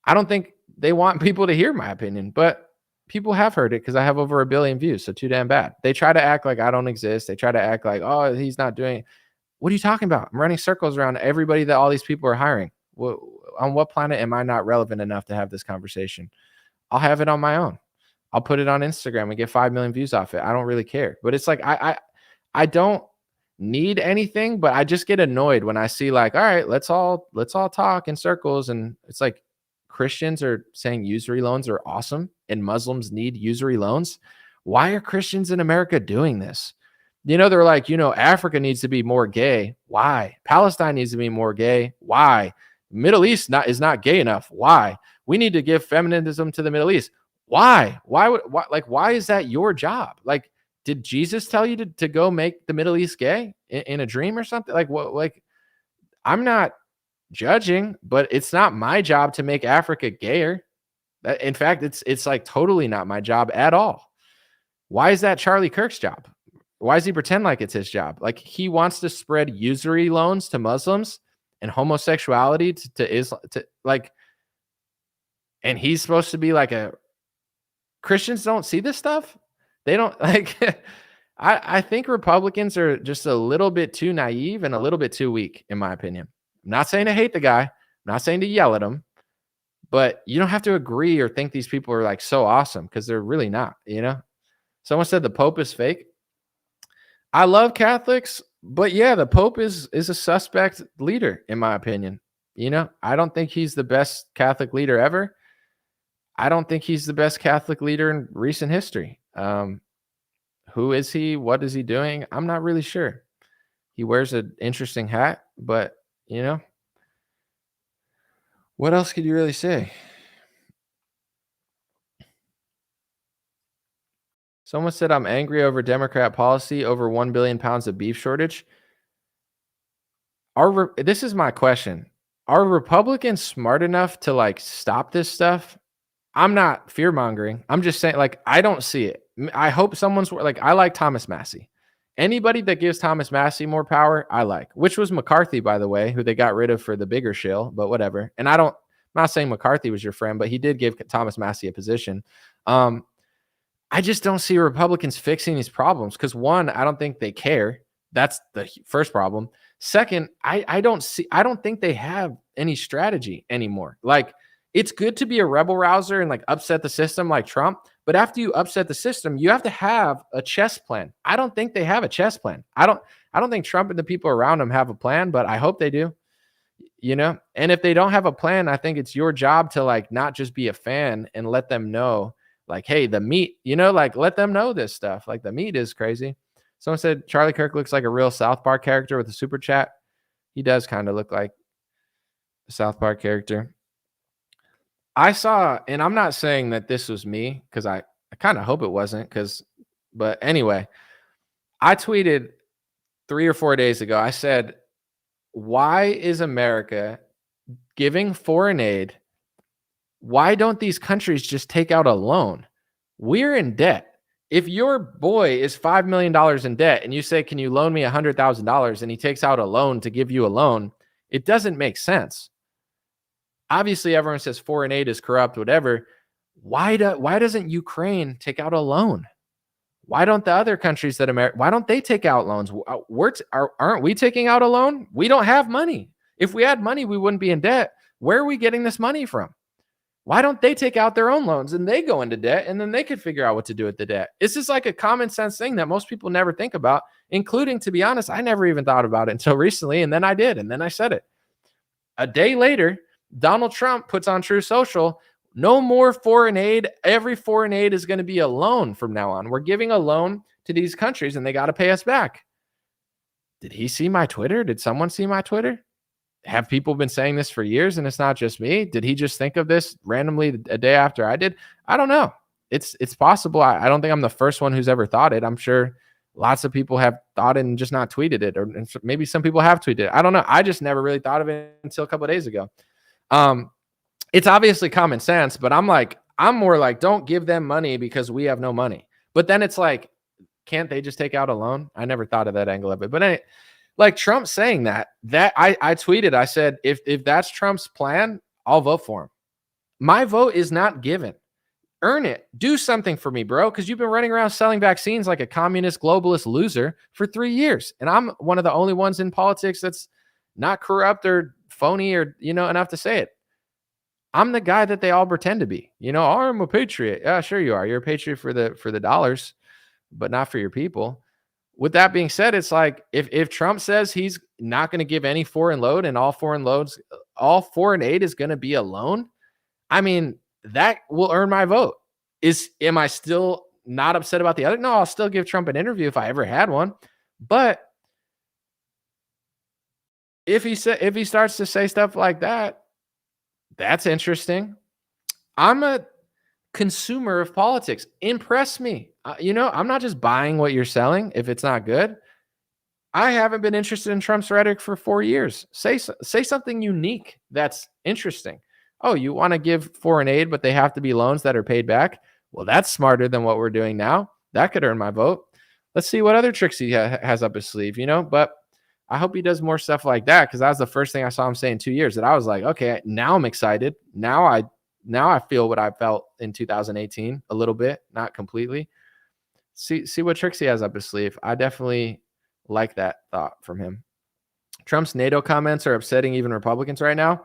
I don't think they want people to hear my opinion. But people have heard it because I have over 1 billion views. So too damn bad. They try to act like I don't exist. They try to act like, oh, he's not doing it. What are you talking about? I'm running circles around everybody that all these people are hiring. On what planet am I not relevant enough to have this conversation? I'll have it on my own. I'll put it on Instagram and get 5 million views off it. I don't really care. But it's like, I don't need anything, but I just get annoyed when I see, like, all right, let's all talk in circles. And it's like, Christians are saying usury loans are awesome and Muslims need usury loans. Why are Christians in America doing this? They're like, Africa needs to be more gay. Why? Palestine needs to be more gay. Why? Middle East is not gay enough. Why? We need to give feminism to the Middle East. Why? Why is that your job? Like, did Jesus tell you to go make the Middle East gay in a dream or something? Like, what? Like, I'm not judging, but it's not my job to make Africa gayer. In fact, it's like totally not my job at all. Why is that Charlie Kirk's job? Why does he pretend like it's his job? Like, he wants to spread usury loans to Muslims and homosexuality to Islam, and he's supposed to be like Christians don't see this stuff. They don't like, I think Republicans are just a little bit too naive and a little bit too weak, in my opinion. I'm not saying to hate the guy. I'm not saying to yell at him, but you don't have to agree or think these people are like so awesome, because they're really not, you know? Someone said the Pope is fake. I love Catholics, but yeah, the Pope is a suspect leader, in my opinion. You know, I don't think he's the best Catholic leader ever. I don't think he's the best Catholic leader in recent history. Who is he? What is he doing? I'm not really sure. He wears an interesting hat, but you know, what else could you really say? Someone said I'm angry over Democrat policy over 1 billion pounds of beef shortage. This is my question. Are Republicans smart enough to like stop this stuff? I'm not fear mongering. I'm just saying, like, I don't see it. I hope someone's like, I like Thomas Massey. Anybody that gives Thomas Massey more power, I like, which was McCarthy, by the way, who they got rid of for the bigger shill, but whatever. And I'm not saying McCarthy was your friend, but he did give Thomas Massey a position. I just don't see Republicans fixing these problems because, one, I don't think they care. That's the first problem. Second, I don't think they have any strategy anymore. Like, it's good to be a rebel rouser and like upset the system like Trump, but after you upset the system, you have to have a chess plan. I don't think they have a chess plan. I don't think Trump and the people around him have a plan, but I hope they do. You know, and if they don't have a plan, I think it's your job to like not just be a fan and let them know, like, hey, the meat, you know, like let them know this stuff. Like the meat is crazy. Someone said Charlie Kirk looks like a real South Park character with a super chat. He does kind of look like a South Park character. I saw, and I'm not saying that this was me because I kind of hope it wasn't, but anyway, I tweeted 3 or 4 days ago. I said, why is America giving foreign aid? Why don't these countries just take out a loan? We're in debt. If your boy is $5 million in debt and you say, can you loan me $100,000? And he takes out a loan to give you a loan, it doesn't make sense. Obviously, everyone says foreign aid is corrupt, whatever. Why doesn't Ukraine take out a loan? Why don't the other countries why don't they take out loans? Aren't we taking out a loan? We don't have money. If we had money, we wouldn't be in debt. Where are we getting this money from? Why don't they take out their own loans and they go into debt and then they could figure out what to do with the debt? This is like a common sense thing that most people never think about, including, to be honest, I never even thought about it until recently. And then I did. And then I said it. A day later, Donald Trump puts on True Social, no more foreign aid. Every foreign aid is going to be a loan from now on. We're giving a loan to these countries and they got to pay us back. Did he see my Twitter? Did someone see my Twitter? Have people been saying this for years and it's not just me? Did he just think of this randomly a day after I did? I don't know. It's possible. I don't think I'm the first one who's ever thought it. I'm sure lots of people have thought it and just not tweeted it, or maybe some people have tweeted it. I don't know. I just never really thought of it until a couple of days ago. It's obviously common sense, but I'm more like, don't give them money because we have no money. But then it's like, can't they just take out a loan? I never thought of that angle of it. But anyway, like Trump saying that I tweeted, I said, if that's Trump's plan, I'll vote for him. My vote is not given. Earn it. Do something for me, bro, because you've been running around selling vaccines like a communist globalist loser for 3 years. And I'm one of the only ones in politics that's not corrupt or phony or, enough to say it. I'm the guy that they all pretend to be. I'm a patriot. Yeah, sure you are. You're a patriot for the dollars, but not for your people. With that being said, it's like if Trump says he's not going to give any foreign loan and all foreign aid is going to be a loan, I mean, that will earn my vote. Am I still not upset about the other? No, I'll still give Trump an interview if I ever had one. But if he starts to say stuff like that, that's interesting. I'm a consumer of politics. Impress me. I'm not just buying what you're selling if it's not good. I haven't been interested in Trump's rhetoric for 4 years. Say something unique that's interesting. Oh, you want to give foreign aid, but they have to be loans that are paid back? Well, that's smarter than what we're doing now. That could earn my vote. Let's see what other tricks he has up his sleeve, But I hope he does more stuff like that, because that was the first thing I saw him say in 2 years that I was like, okay, now I'm excited. Now Now I feel what I felt in 2018 a little bit, not completely. See what tricks he has up his sleeve. I definitely like that thought from him. Trump's NATO comments are upsetting even Republicans right now.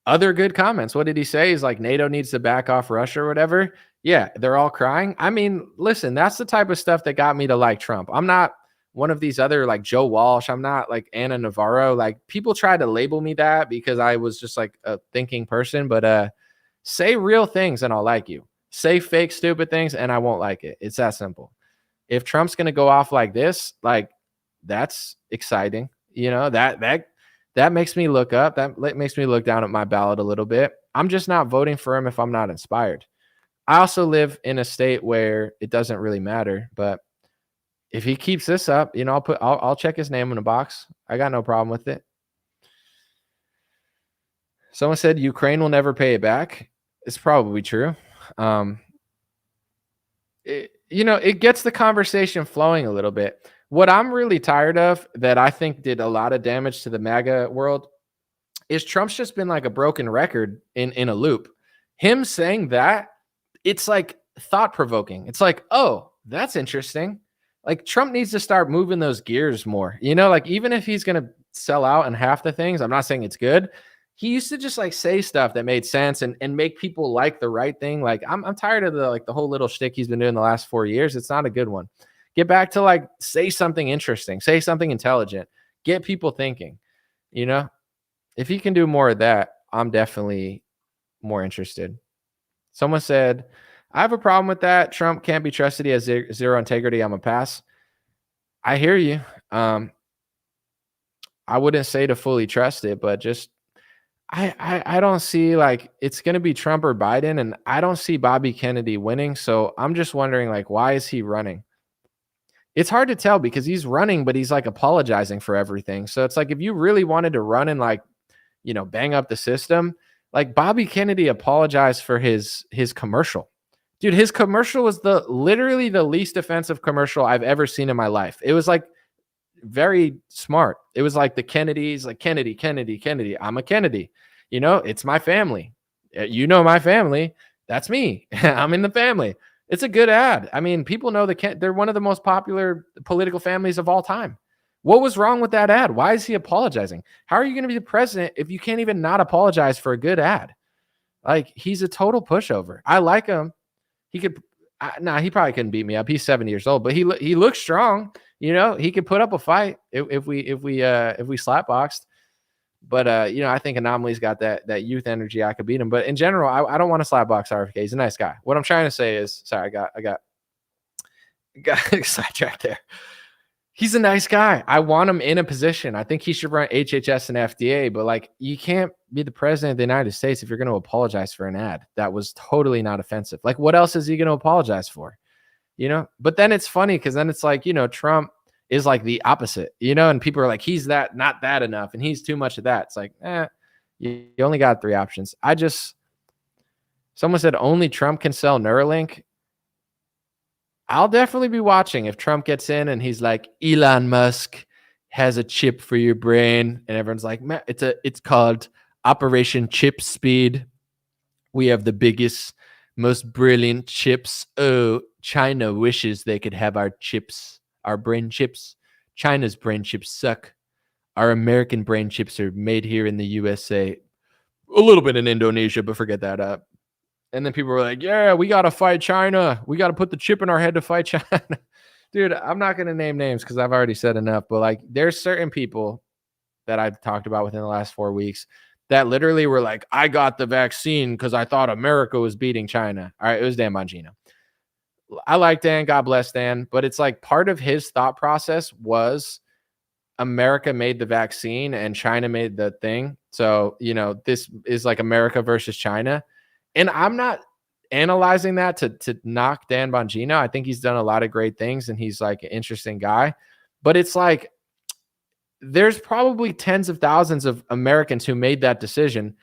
Other good comments. What did he say? He's like, NATO needs to back off Russia or whatever. Yeah, they're all crying. I mean, listen, that's the type of stuff that got me to like Trump. I'm not one of these other like Joe Walsh. I'm not like Anna Navarro. Like people tried to label me that because I was just like a thinking person. But say real things and I'll like you. Say fake, stupid things and I won't like it. It's that simple. If Trump's going to go off like this, like that's exciting. You know, that makes me look up. That makes me look down at my ballot a little bit. I'm just not voting for him if I'm not inspired. I also live in a state where it doesn't really matter, but if he keeps this up, you know, I'll check his name in a box. I got no problem with it. Someone said Ukraine will never pay it back. It's probably true. It gets the conversation flowing a little bit. What I'm really tired of that I think did a lot of damage to the MAGA world is Trump's just been like a broken record in a loop. Him saying that, it's like thought-provoking. It's like, oh, that's interesting. Like Trump needs to start moving those gears more. You know, like even if he's going to sell out in half the things, I'm not saying it's good. He used to just like say stuff that made sense and make people like the right thing. Like I'm tired of the whole little shtick he's been doing the last 4 years. It's not a good one. Get back to like say something interesting, say something intelligent, get people thinking. You know, if he can do more of that, I'm definitely more interested. Someone said, I have a problem with that. Trump can't be trusted. He has zero integrity. I'm a pass. I hear you. I wouldn't say to fully trust it, but just I don't see like it's going to be Trump or Biden, and I don't see Bobby Kennedy winning. So I'm just wondering, like, why is he running? It's hard to tell because he's running, but he's like apologizing for everything. So it's like if you really wanted to run and like, you know, bang up the system, like Bobby Kennedy apologized for his commercial. Dude, his commercial was literally the least offensive commercial I've ever seen in my life. It was like very smart. It was like the Kennedys, like Kennedy, Kennedy, Kennedy. I'm a Kennedy. You know, it's my family. You know my family. That's me. I'm in the family. It's a good ad. I mean, people know they're one of the most popular political families of all time. What was wrong with that ad? Why is he apologizing? How are you going to be the president if you can't even not apologize for a good ad? Like, he's a total pushover. I like him. He could, he probably couldn't beat me up. He's 70 years old, but he looks strong. You know, he could put up a fight if we slap boxed. But you know, I think Anomaly's got that youth energy. I could beat him. But in general, I don't want to slap box RFK. He's a nice guy. What I'm trying to say is, sorry, I got sidetracked there. He's a nice guy. I want him in a position. I think he should run HHS and FDA, but like you can't be the president of the United States if you're going to apologize for an ad that was totally not offensive. Like what else is he going to apologize for? You know, but then it's funny because then it's like, you know, Trump is like the opposite, you know, and people are like, he's not that enough and he's too much of that. It's like, you only got 3 options. Someone said only Trump can sell Neuralink. I'll definitely be watching if Trump gets in and he's like, Elon Musk has a chip for your brain. And everyone's like, it's called Operation Chip Speed. We have the biggest, most brilliant chips. Oh, China wishes they could have our chips, our brain chips. China's brain chips suck. Our American brain chips are made here in the USA. A little bit in Indonesia, but forget that up. And then people were like, yeah, we got to fight China. We got to put the chip in our head to fight China. Dude, I'm not going to name names because I've already said enough. But like, there's certain people that I've talked about within the last 4 weeks that literally were like, I got the vaccine because I thought America was beating China. All right, it was Dan Bongino. I like Dan. God bless Dan. But it's like part of his thought process was America made the vaccine and China made the thing. So, you know, this is like America versus China. And I'm not analyzing that to knock Dan Bongino. I think he's done a lot of great things and he's like an interesting guy. But it's like there's probably tens of thousands of Americans who made that decision,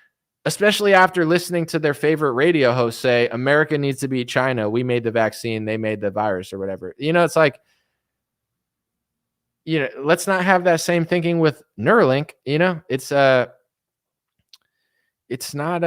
especially after listening to their favorite radio host say, America needs to beat China. We made the vaccine. They made the virus or whatever. You know, it's like, you know, let's not have that same thinking with Neuralink. You know, it's not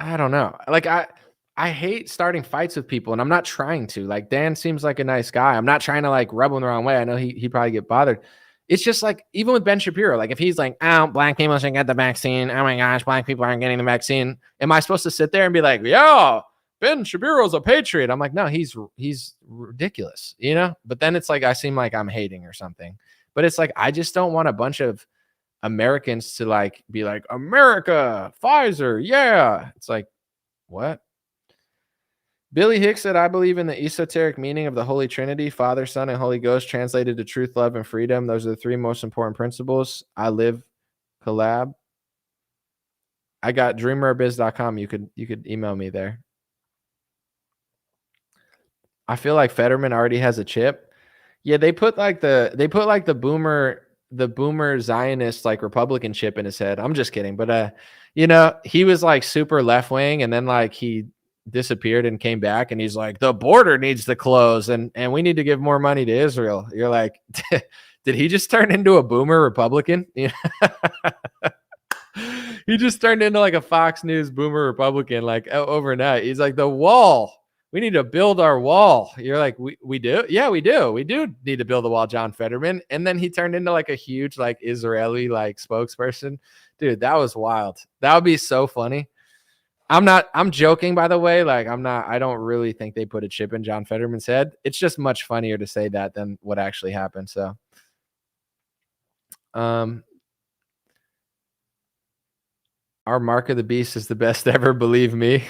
I don't know. Like I hate starting fights with people, and I'm not trying to. Like Dan seems like a nice guy. I'm not trying to like rub him the wrong way. I know he probably get bothered. It's just like even with Ben Shapiro, like if he's like, oh, black people should get the vaccine. Oh my gosh, black people aren't getting the vaccine. Am I supposed to sit there and be like, yeah, Ben Shapiro's a patriot? I'm like, no, he's ridiculous, you know? But then it's like I seem like I'm hating or something. But it's like I just don't want a bunch of Americans to like be like, America, Pfizer, yeah. It's like, what? Billy Hicks said, I believe in the esoteric meaning of the Holy Trinity, Father, Son, and Holy Ghost, translated to truth, love, and freedom. Those are the three most important principles. I live collab. I got dreamerbiz.com. You could email me there. I feel like Fetterman already has a chip. Yeah, they put like the boomer Zionist like Republican chip in his head. I'm just kidding. But you know, he was like super left wing, and then like he disappeared and came back, and he's like, the border needs to close, and we need to give more money to Israel. You're like, did he just turn into a boomer Republican? He just turned into like a Fox News boomer Republican like overnight. He's like, the wall. We need to build our wall. You're like, we do? Yeah, we do. We do need to build a wall, John Fetterman. And then he turned into like a huge like Israeli like spokesperson. Dude, that was wild. That would be so funny. I'm joking, by the way. Like, I don't really think they put a chip in John Fetterman's head. It's just much funnier to say that than what actually happened. So, our mark of the beast is the best ever, believe me.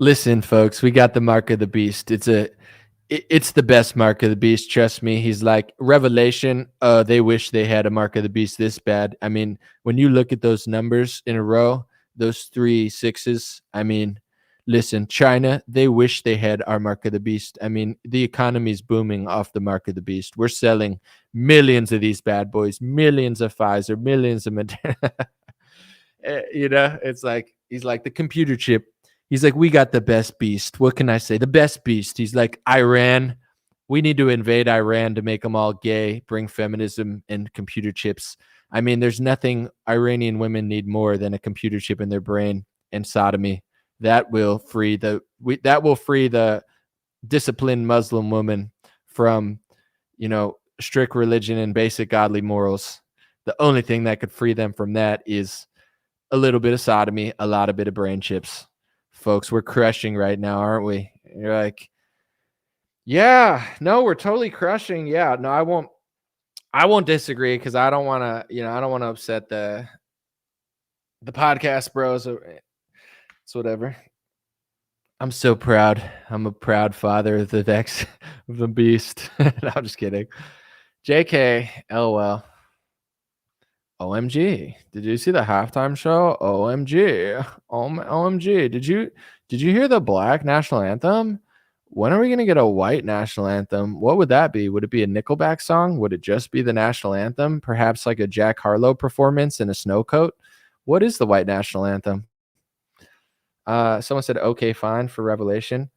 Listen, folks, we got the mark of the beast. It's the best mark of the beast. Trust me. He's like, Revelation. They wish they had a mark of the beast this bad. I mean, when you look at those numbers in a row, those 3 6s. I mean, listen, China, they wish they had our mark of the beast. I mean, the economy's booming off the mark of the beast. We're selling millions of these bad boys, millions of Pfizer, millions of Moderna. You know, it's like, he's like the computer chip. He's like, we got the best beast. What can I say? The best beast. He's like, Iran. We need to invade Iran to make them all gay, bring feminism and computer chips. I mean, there's nothing Iranian women need more than a computer chip in their brain and sodomy. That will free the disciplined Muslim woman from, you know, strict religion and basic godly morals. The only thing that could free them from that is a little bit of sodomy, a lot of bit of brain chips. Folks, we're crushing right now, aren't we? You're like, yeah, no, we're totally crushing. Yeah, no, I won't disagree because I don't want to, you know, I don't want to upset the podcast bros. It's whatever. I'm so proud. I'm a proud father of the Vex of the beast. No, I'm just kidding. JK, LOL. OMG. Did you see the halftime show? OMG. OMG. Did you hear the black national anthem? When are we going to get a white national anthem? What would that be? Would it be a Nickelback song? Would it just be the national anthem? Perhaps like a Jack Harlow performance in a snow coat? What is the white national anthem? Someone said, okay, fine for Revelation.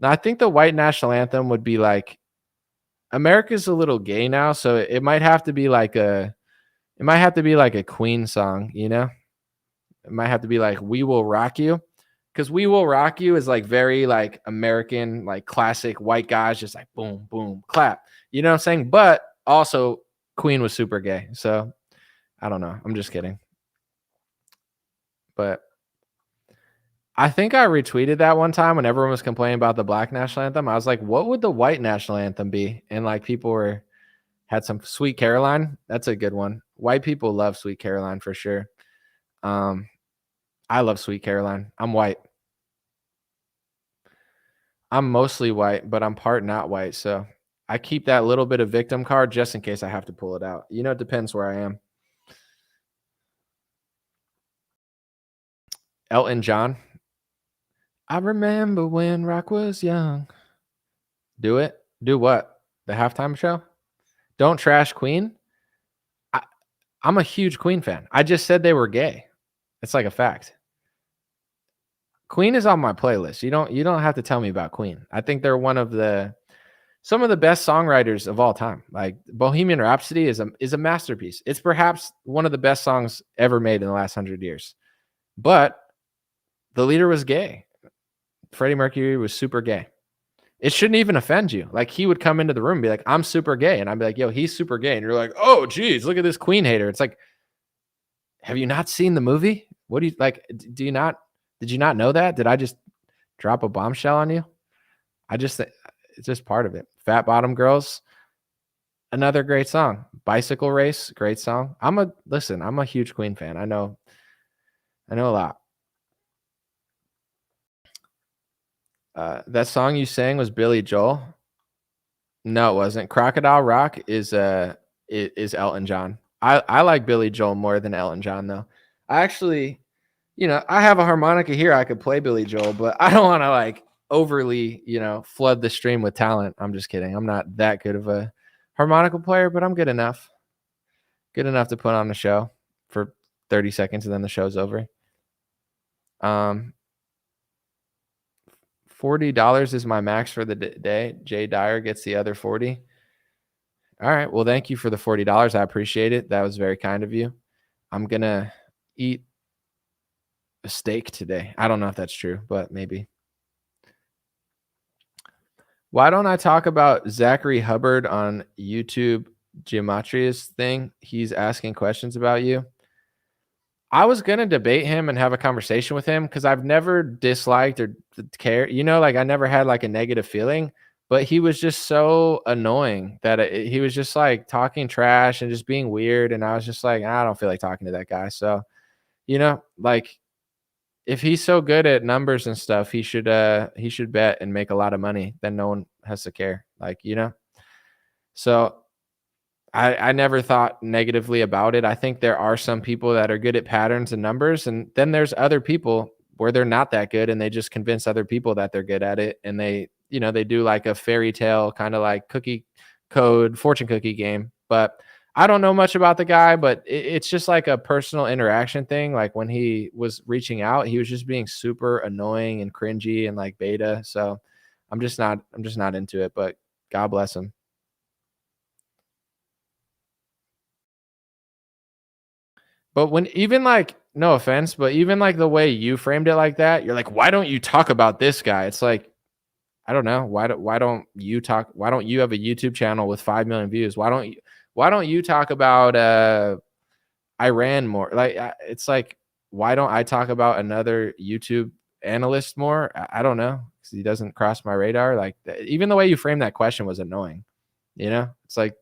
Now, I think the white national anthem would be like, America's a little gay now, so it might have to be like a Queen song, you know? It might have to be like, We Will Rock You. Because We Will Rock You is like very like American, like classic white guys, just like boom, boom, clap. You know what I'm saying? But also Queen was super gay. So I don't know. I'm just kidding. But I think I retweeted that one time when everyone was complaining about the black national anthem. I was like, what would the white national anthem be? And like people had some Sweet Caroline. That's a good one. White people love Sweet Caroline for sure. I love Sweet Caroline. I'm white. I'm mostly white, but I'm part not white. So I keep that little bit of victim card just in case I have to pull it out. You know, it depends where I am. Elton John. I remember when rock was young. Do it. Do what? The halftime show? Don't trash Queen. I'm a huge Queen fan. I just said they were gay. It's like a fact. Queen is on my playlist. You don't have to tell me about Queen. I think they're some of the best songwriters of all time. Like Bohemian Rhapsody is a masterpiece. It's perhaps one of the best songs ever made in the last 100 years. But the leader was gay. Freddie Mercury was super gay. It shouldn't even offend you. Like, he would come into the room and be like, I'm super gay. And I'd be like, yo, he's super gay. And you're like, oh, geez, look at this Queen hater. It's like, have you not seen the movie? What do you like? Did you not know that? Did I just drop a bombshell on you? It's just part of it. Fat Bottom Girls, another great song. Bicycle Race, great song. I'm a huge Queen fan. I know a lot. That song you sang was Billy Joel. No, it wasn't. Crocodile Rock is Elton John. I like Billy Joel more than Elton John, though. I actually, I have a harmonica here. I could play Billy Joel, but I don't want to like overly, flood the stream with talent. I'm just kidding. I'm not that good of a harmonica player, but I'm good enough. Good enough to put on a show for 30 seconds and then the show's over. $40 is my max for the day. Jay Dyer gets the other 40. All right. Well, thank you for the $40. I appreciate it. That was very kind of you. I'm going to eat a steak today. I don't know if that's true, but maybe. Why don't I talk about Zachary Hubbard on YouTube Geometria's thing? He's asking questions about you. I was going to debate him and have a conversation with him because I've never disliked or cared. Like I never had like a negative feeling, but he was just so annoying that he was just like talking trash and just being weird. And I was just like, I don't feel like talking to that guy. So, like if he's so good at numbers and stuff, he should bet and make a lot of money. Then no one has to care. Like, so I never thought negatively about it. I think there are some people that are good at patterns and numbers. And then there's other people where they're not that good and they just convince other people that they're good at it. And they do like a fairy tale kind of like cookie code fortune cookie game. But I don't know much about the guy, but it's just like a personal interaction thing. Like when he was reaching out, he was just being super annoying and cringy and like beta. So I'm just not into it, but God bless him. But when even like, no offense, but even like the way you framed it like that, you're like, why don't you talk about this guy? It's like, I don't know. Why don't you have a YouTube channel with 5 million views? Why don't you talk about Iran more? Like, it's like, why don't I talk about another YouTube analyst more? I don't know. Because he doesn't cross my radar. Like, even the way you framed that question was annoying. It's like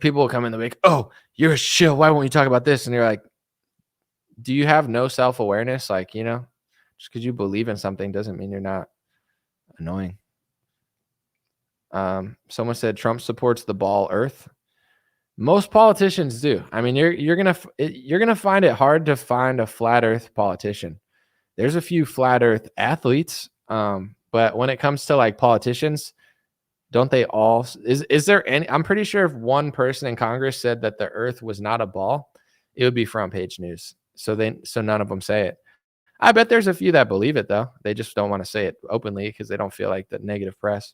people will come in the week, oh, you're a shill. Why won't you talk about this? And you're like, do you have no self-awareness? Like, just because you believe in something doesn't mean you're not annoying. Someone said Trump supports the ball earth. Most politicians do. I mean, you're gonna find it hard to find a flat earth politician. There's a few flat earth athletes, but when it comes to like politicians, don't they all? Is there any? I'm pretty sure if one person in Congress said that the earth was not a ball, it would be front page news. So none of them say it. I bet there's a few that believe it though. They just don't want to say it openly because they don't feel like the negative press.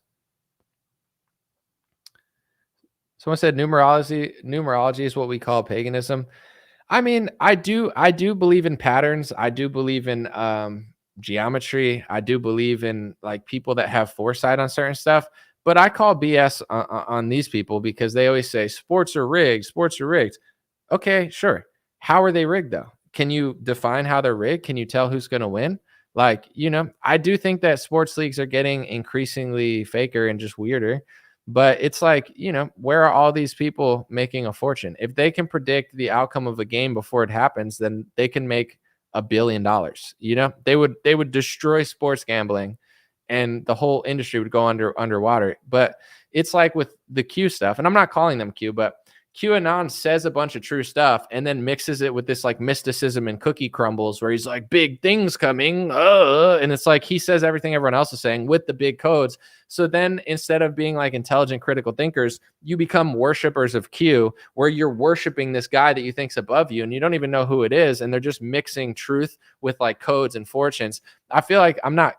Someone said numerology is what we call paganism. I mean, I do believe in patterns. I do believe in geometry. I do believe in like people that have foresight on certain stuff. But I call BS on these people because they always say sports are rigged. Sports are rigged. Okay, sure. How are they rigged though? Can you define how they're rigged? Can you tell who's going to win? Like, I do think that sports leagues are getting increasingly faker and just weirder. But it's like, where are all these people making a fortune? If they can predict the outcome of a game before it happens, then they can make $1 billion. They would destroy sports gambling and the whole industry would go underwater. But it's like with the Q stuff, and I'm not calling them Q, but QAnon says a bunch of true stuff and then mixes it with this like mysticism and cookie crumbles where he's like, big things coming. And it's like he says everything everyone else is saying with the big codes. So then instead of being like intelligent critical thinkers, you become worshipers of Q, where you're worshiping this guy that you think's above you and you don't even know who it is. And they're just mixing truth with like codes and fortunes. I feel like I'm not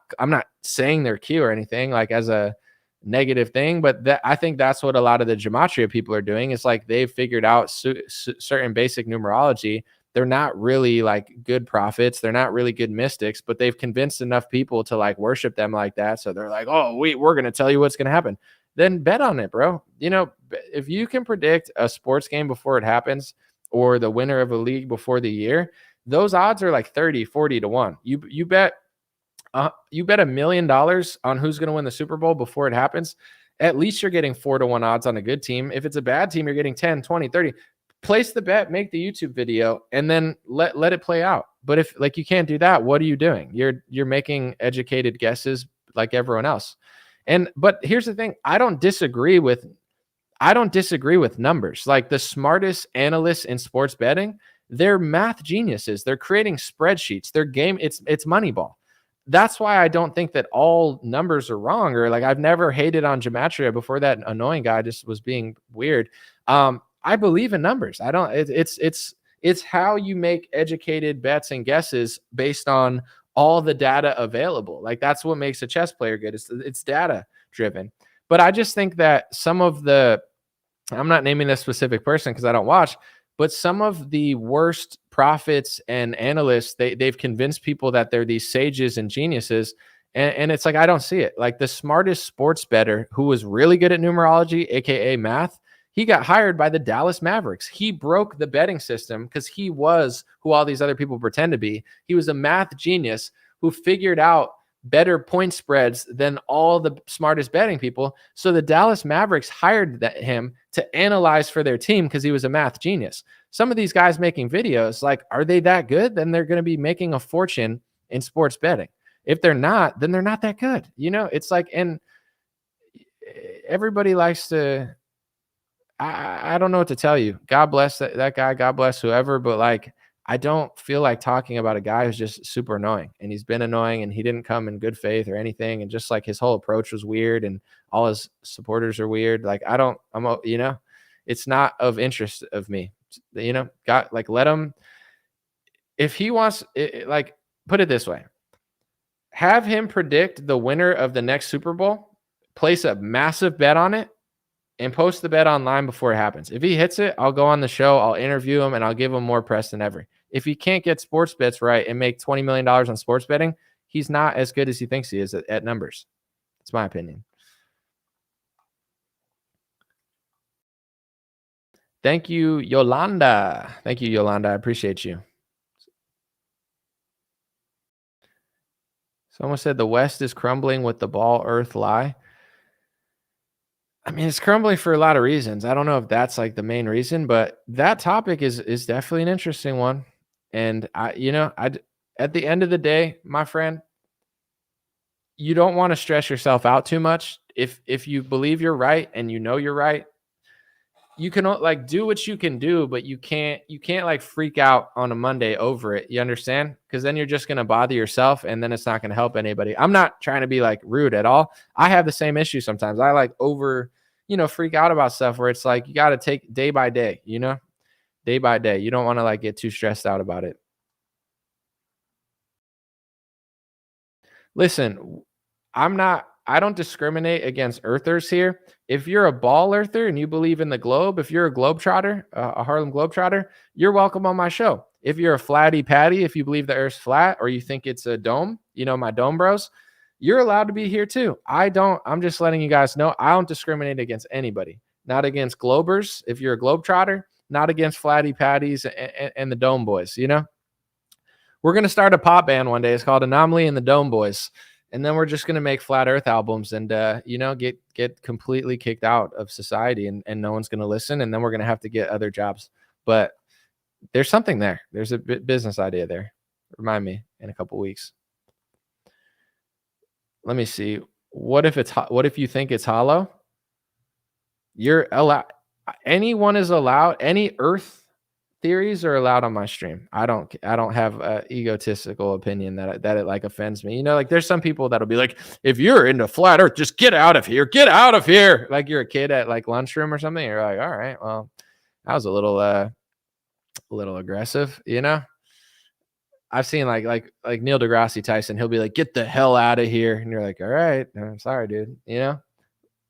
saying they're Q or anything like as a negative thing, but I think that's what a lot of the gematria people are doing. It's like they've figured out certain basic numerology. They're not really like good prophets. They're not really good mystics, but they've convinced enough people to like worship them like that. So they're like, oh, we're going to tell you what's going to happen. Then bet on it, bro. You know, if you can predict a sports game before it happens or the winner of a league before the year, those odds are like 30, 40 to 1. You bet $1 million on who's going to win the Super Bowl before it happens. At least you're getting 4 to 1 odds on a good team. If it's a bad team, you're getting 10, 20, 30. Place the bet, make the YouTube video, and then let it play out. But if like you can't do that, what are you doing? You're making educated guesses like everyone else. But here's the thing, I don't disagree with numbers. Like the smartest analysts in sports betting, they're math geniuses. They're creating spreadsheets. Their game, it's Moneyball. That's why I don't think that all numbers are wrong, or like I've never hated on gematria before that annoying guy just was being weird. I believe in numbers. I don't, it's how you make educated bets and guesses based on all the data available. Like that's what makes a chess player good. It's data driven. But I just think that some of I'm not naming a specific person because I don't watch, but some of the worst prophets and analysts, they've convinced people that they're these sages and geniuses. And it's like, I don't see it. Like the smartest sports bettor who was really good at numerology, AKA math, he got hired by the Dallas Mavericks. He broke the betting system because he was who all these other people pretend to be. He was a math genius who figured out better point spreads than all the smartest betting people. So the Dallas Mavericks hired him to analyze for their team because he was a math genius. Some of these guys making videos, like, are they that good? Then they're going to be making a fortune in sports betting. If they're not, then they're not that good. You know, it's like, and everybody likes to, I don't know what to tell you. God bless that guy. God bless whoever. But like, I don't feel like talking about a guy who's just super annoying, and he's been annoying, and he didn't come in good faith or anything. And just like his whole approach was weird, and all his supporters are weird. Like you know, it's not of interest of me, you know, like, let him, if he wants like, put it this way, have him predict the winner of the next Super Bowl, place a massive bet on it, and post the bet online before it happens. If he hits it, I'll go on the show, I'll interview him, and I'll give him more press than ever. If he can't get sports bets right and make $20 million on sports betting, he's not as good as he thinks he is at numbers. It's my opinion. Thank you, Yolanda. Thank you, Yolanda. I appreciate you. Someone said the West is crumbling with the ball earth lie. I mean, it's crumbling for a lot of reasons. I don't know if that's like the main reason, but that topic is definitely an interesting one. And at the end of the day, my friend, you don't want to stress yourself out too much. If you believe you're right and you know you're right, you can like do what you can do, but you can't like freak out on a Monday over it. You understand? Because then you're just going to bother yourself, and then it's not going to help anybody. I'm not trying to be like rude at all. I have the same issue sometimes. I like freak out about stuff where it's like, you got to take day by day, day by day. You don't want to like get too stressed out about it. Listen, I don't discriminate against earthers here. If you're a ball earther and you believe in the globe, if you're a globetrotter, a Harlem Globetrotter, you're welcome on my show. If you're a flatty patty, if you believe the earth's flat or you think it's a dome, my dome bros, you're allowed to be here too. I'm just letting you guys know, I don't discriminate against anybody. Not against globers. If you're a globetrotter, not against flatty patties and the dome boys, We're going to start a pop band one day. It's called Anomaly and the Dome Boys. And then we're just going to make flat earth albums and, get completely kicked out of society and no one's going to listen. And then we're going to have to get other jobs. But there's something there. There's a business idea there. Remind me in a couple weeks. Let me see. What if you think it's hollow? You're allowed. Anyone is allowed. Any earth theories are allowed on my stream. I don't have an egotistical opinion that it like offends me. Like there's some people that'll be like, if you're into flat earth, just get out of here. Get out of here. Like you're a kid at like lunchroom or something. You're like, all right, well, that was a little aggressive, I've seen like Neil deGrasse Tyson. He'll be like, get the hell out of here. And you're like, all right, I'm sorry, dude.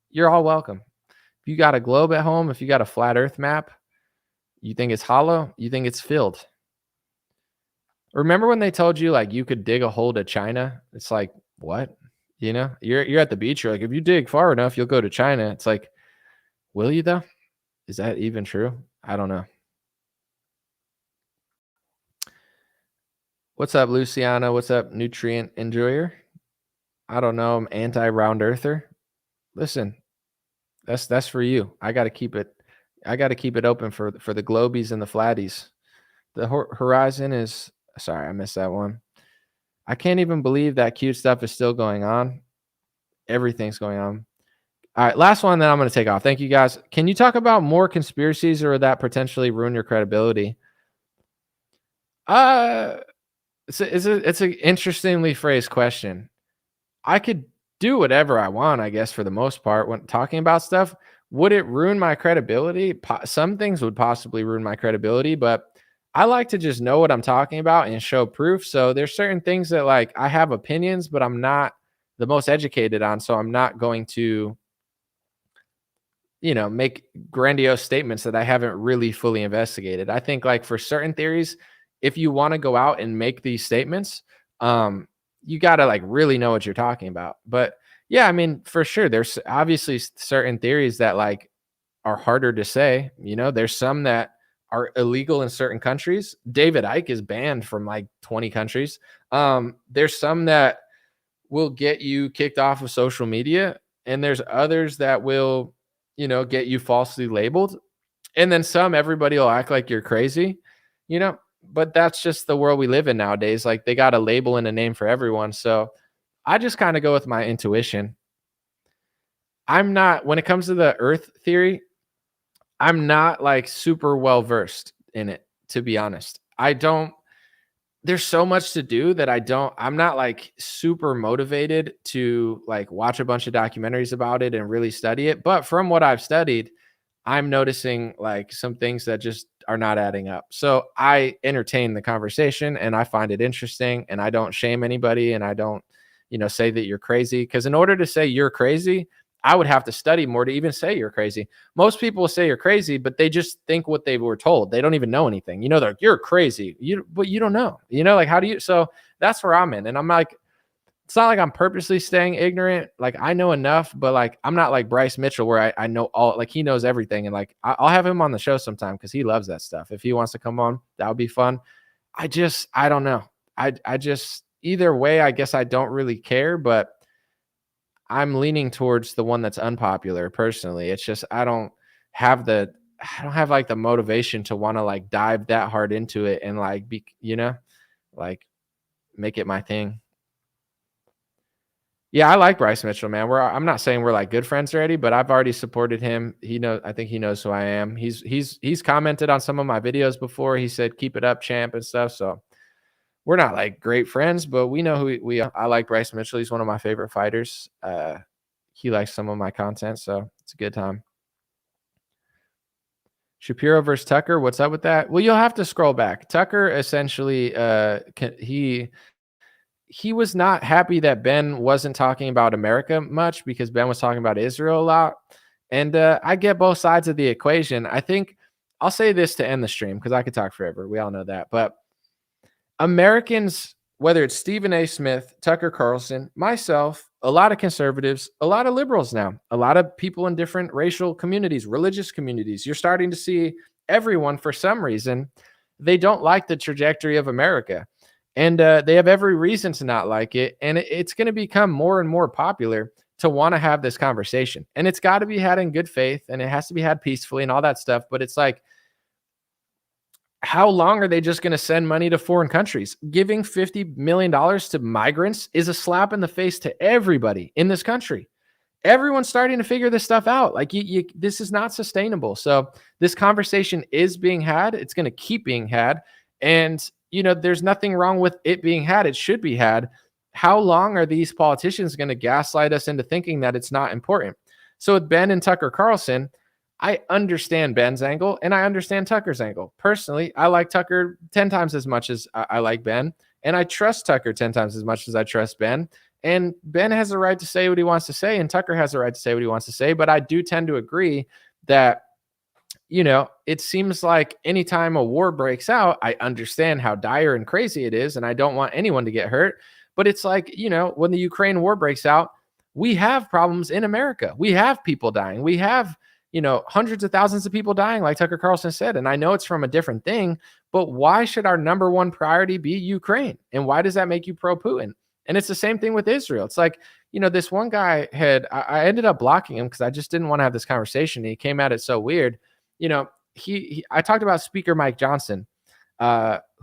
you're all welcome. If you got a globe at home, if you got a flat earth map, you think it's hollow, you think it's filled. Remember when they told you like you could dig a hole to China? It's like, what? You know, you're at the beach, you're like, if you dig far enough, you'll go to China. It's like, will you though? Is that even true? I don't know. What's up, Luciana? What's up, nutrient enjoyer? I don't know. I'm anti-round earther. Listen, that's for you. I got to keep it open for the globies and the flatties. The horizon is, sorry, I missed that one. I can't even believe that cute stuff is still going on. Everything's going on. All right, last one, then I'm going to take off. Thank you, guys. Can you talk about more conspiracies, or would that potentially ruin your credibility? It's an interestingly phrased question. I could do whatever I want, I guess, for the most part when talking about stuff. Would it ruin my credibility? Some things would possibly ruin my credibility, but I like to just know what I'm talking about and show proof. So there's certain things that like I have opinions, but I'm not the most educated on. So I'm not going to, make grandiose statements that I haven't really fully investigated. I think like for certain theories, if you want to go out and make these statements, you got to like really know what you're talking about. But yeah, I mean, for sure, there's obviously certain theories that like are harder to say. There's some that are illegal in certain countries. David Icke is banned from like 20 countries. There's some that will get you kicked off of social media, and there's others that will, get you falsely labeled. And then some, everybody will act like you're crazy, but that's just the world we live in nowadays. Like they got a label and a name for everyone. So I just kind of go with my intuition. I'm not, when it comes to the earth theory, I'm not like super well versed in it, to be honest. There's so much to do that I'm not like super motivated to like watch a bunch of documentaries about it and really study it. But from what I've studied, I'm noticing like some things that just are not adding up. So I entertain the conversation and I find it interesting, and I don't shame anybody, and I don't, say that you're crazy. Because in order to say you're crazy, I would have to study more to even say you're crazy. Most people will say you're crazy, but they just think what they were told. They don't even know anything. They're like, you're crazy. But you don't know. Like how do you? So that's where I'm in. And I'm like, it's not like I'm purposely staying ignorant. Like I know enough, but like I'm not like Bryce Mitchell where I know all, like he knows everything. And like I'll have him on the show sometime because he loves that stuff. If he wants to come on, that would be fun. I don't know. I just, either way, I guess I don't really care, but I'm leaning towards the one that's unpopular personally. It's just, I don't have like the motivation to want to like dive that hard into it and like be, like make it my thing. Yeah, I like Bryce Mitchell, man. I'm not saying we're like good friends already, but I've already supported him. I think he knows who I am. He's commented on some of my videos before. He said, keep it up, champ, and stuff. So we're not like great friends, but we know who we are. I like Bryce Mitchell. He's one of my favorite fighters. He likes some of my content, so it's a good time. Shapiro versus Tucker. What's up with that? Well, you'll have to scroll back. Tucker essentially, he was not happy that Ben wasn't talking about America much because Ben was talking about Israel a lot. And I get both sides of the equation. I think I'll say this to end the stream because I could talk forever. We all know that. But Americans, whether it's Stephen A. Smith, Tucker Carlson, myself, a lot of conservatives, a lot of liberals now, a lot of people in different racial communities, religious communities, you're starting to see everyone, for some reason, they don't like the trajectory of America. And they have every reason to not like it. And it's going to become more and more popular to want to have this conversation. And it's got to be had in good faith, and it has to be had peacefully and all that stuff. But it's like, how long are they just going to send money to foreign countries? Giving $50 million to migrants is a slap in the face to everybody in this country. Everyone's starting to figure this stuff out. Like this is not sustainable. So this conversation is being had. It's going to keep being had. And there's nothing wrong with it being had. It should be had. How long are these politicians going to gaslight us into thinking that it's not important? So with Ben and Tucker Carlson, I understand Ben's angle and I understand Tucker's angle. Personally, I like Tucker 10 times as much as I like Ben, and I trust Tucker 10 times as much as I trust Ben. And Ben has the right to say what he wants to say, and Tucker has the right to say what he wants to say. But I do tend to agree that, it seems like anytime a war breaks out, I understand how dire and crazy it is, and I don't want anyone to get hurt. But it's like, when the Ukraine war breaks out, we have problems in America. We have people dying. We have, hundreds of thousands of people dying, like Tucker Carlson said. And I know it's from a different thing, but why should our number one priority be Ukraine? And why does that make you pro-Putin? And it's the same thing with Israel. It's like, this one guy I ended up blocking him because I just didn't want to have this conversation. He came at it so weird. I talked about Speaker Mike Johnson,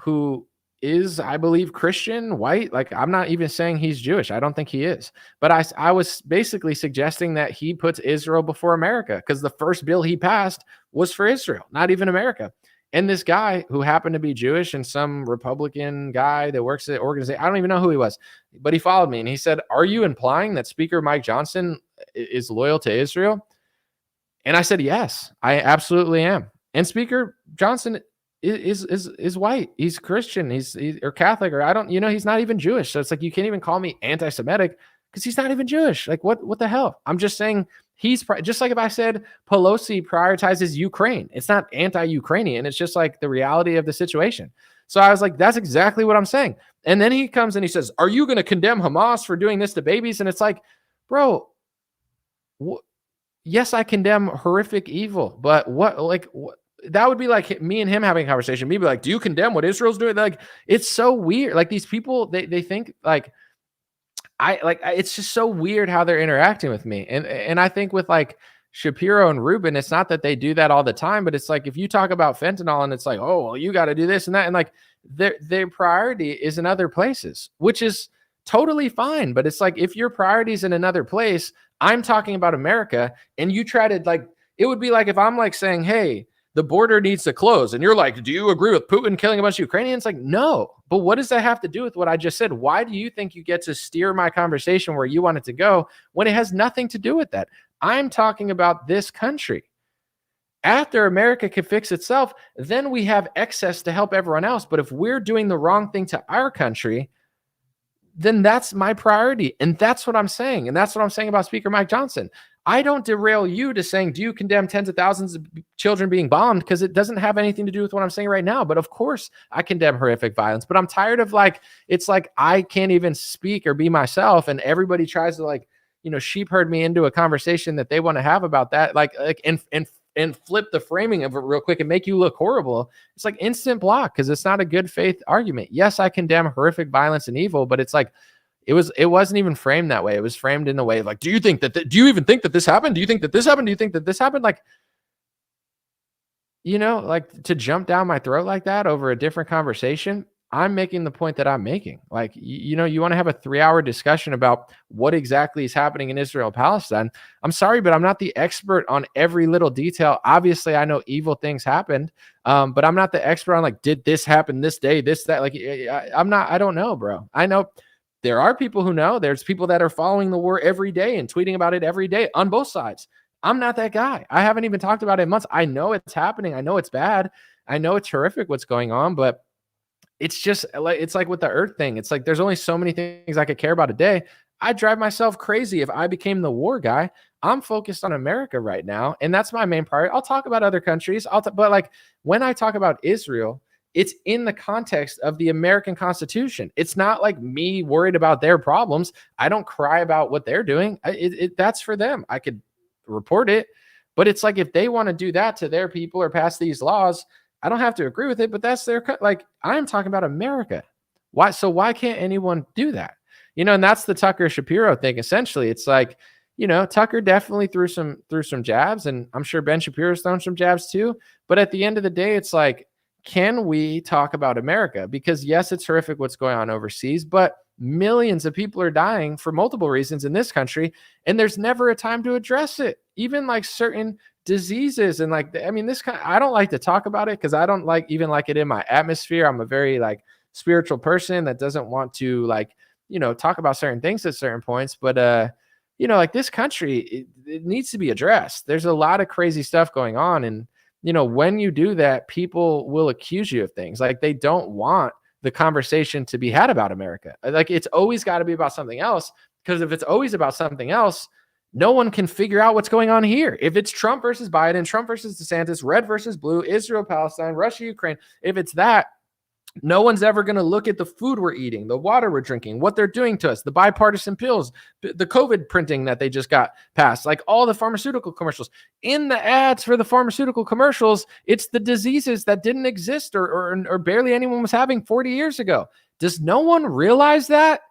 who is, I believe, Christian, white. Like, I'm not even saying he's Jewish. I don't think he is. But I was basically suggesting that he puts Israel before America because the first bill he passed was for Israel, not even America. And this guy who happened to be Jewish and some Republican guy that works at the organization, I don't even know who he was, but he followed me and he said, "Are you implying that Speaker Mike Johnson is loyal to Israel?" And I said, "Yes, I absolutely am." And Speaker Johnson is white. He's Christian. He's or Catholic, or I don't, he's not even Jewish. So it's like, you can't even call me anti-Semitic because he's not even Jewish. Like, what the hell? I'm just saying he's just like if I said Pelosi prioritizes Ukraine, it's not anti-Ukrainian. It's just like the reality of the situation. So I was like, that's exactly what I'm saying. And then he comes and he says, "Are you going to condemn Hamas for doing this to babies?" And it's like, bro, yes, I condemn horrific evil, but what that would be like me and him having a conversation. Me be like, "Do you condemn what Israel's doing?" Like, it's so weird. Like, these people, they think like it's just so weird how they're interacting with me. And I think with like Shapiro and Rubin, it's not that they do that all the time, but it's like, if you talk about fentanyl and it's like, "Oh, well, you got to do this and that," and like their priority is in other places, which is totally fine. But it's like, if your priority is in another place, I'm talking about America, and you try to like, it would be like if I'm like saying, "Hey, the border needs to close," and you're like, "Do you agree with Putin killing a bunch of Ukrainians?" Like, no. But what does that have to do with what I just said? Why do you think you get to steer my conversation where you want it to go when it has nothing to do with that? I'm talking about this country. After America can fix itself, then we have excess to help everyone else. But if we're doing the wrong thing to our country, then that's my priority. And that's what I'm saying. And that's what I'm saying about Speaker Mike Johnson. I don't derail you to saying, "Do you condemn tens of thousands of children being bombed?" Because it doesn't have anything to do with what I'm saying right now. But of course, I condemn horrific violence. But I'm tired of it's like I can't even speak or be myself, and everybody tries to sheep herd me into a conversation that they want to have about that, and flip the framing of it real quick and make you look horrible. It's like instant block because it's not a good faith argument. Yes, I condemn horrific violence and evil, but it's like, it wasn't even framed that way. It was framed in the way of like, "Do you think that, do you even think that this happened? Do you think that this happened? Do you think that this happened?" Like, like to jump down my throat like that over a different conversation. I'm making the point that I'm making. Like, you want to have a 3-hour discussion about what exactly is happening in Israel and Palestine. I'm sorry, but I'm not the expert on every little detail. Obviously, I know evil things happened, but I'm not the expert on like, did this happen this day, this, that. Like, I don't know, bro. I know there are people who know. There's people that are following the war every day and tweeting about it every day on both sides. I'm not that guy. I haven't even talked about it in months. I know it's happening. I know it's bad. I know it's horrific what's going on, but it's just like, it's like with the earth thing. It's like, there's only so many things I could care about a day. I'd drive myself crazy if I became the war guy. I'm focused on America right now, and that's my main priority. I'll talk about other countries. But like when I talk about Israel, it's in the context of the American Constitution. It's not like me worried about their problems. I don't cry about what they're doing. That's for them. I could report it, but it's like, if they want to do that to their people or pass these laws, I don't have to agree with it, but that's their, like, I'm talking about America. Why? So why can't anyone do that? And that's the Tucker Shapiro thing. Essentially, it's like, Tucker definitely threw some jabs, and I'm sure Ben Shapiro's thrown some jabs too. But at the end of the day, it's like, can we talk about America? Because yes, it's horrific what's going on overseas, but millions of people are dying for multiple reasons in this country, and there's never a time to address it. Even like certain diseases and like, I don't like to talk about it because I don't like it in my atmosphere. I'm a very like spiritual person that doesn't want to talk about certain things at certain points. But like this country, it needs to be addressed. There's a lot of crazy stuff going on, and when you do that, people will accuse you of things. Like, they don't want the conversation to be had about America. Like, it's always got to be about something else, because if it's always about something else, no one can figure out what's going on here. If it's Trump versus Biden, Trump versus DeSantis, red versus blue, Israel, Palestine, Russia, Ukraine, if it's that, no one's ever going to look at the food we're eating, the water we're drinking, what they're doing to us, the bipartisan pills, the COVID printing that they just got passed, like all the pharmaceutical commercials. In the ads for the pharmaceutical commercials, it's the diseases that didn't exist or barely anyone was having 40 years ago. Does no one realize that?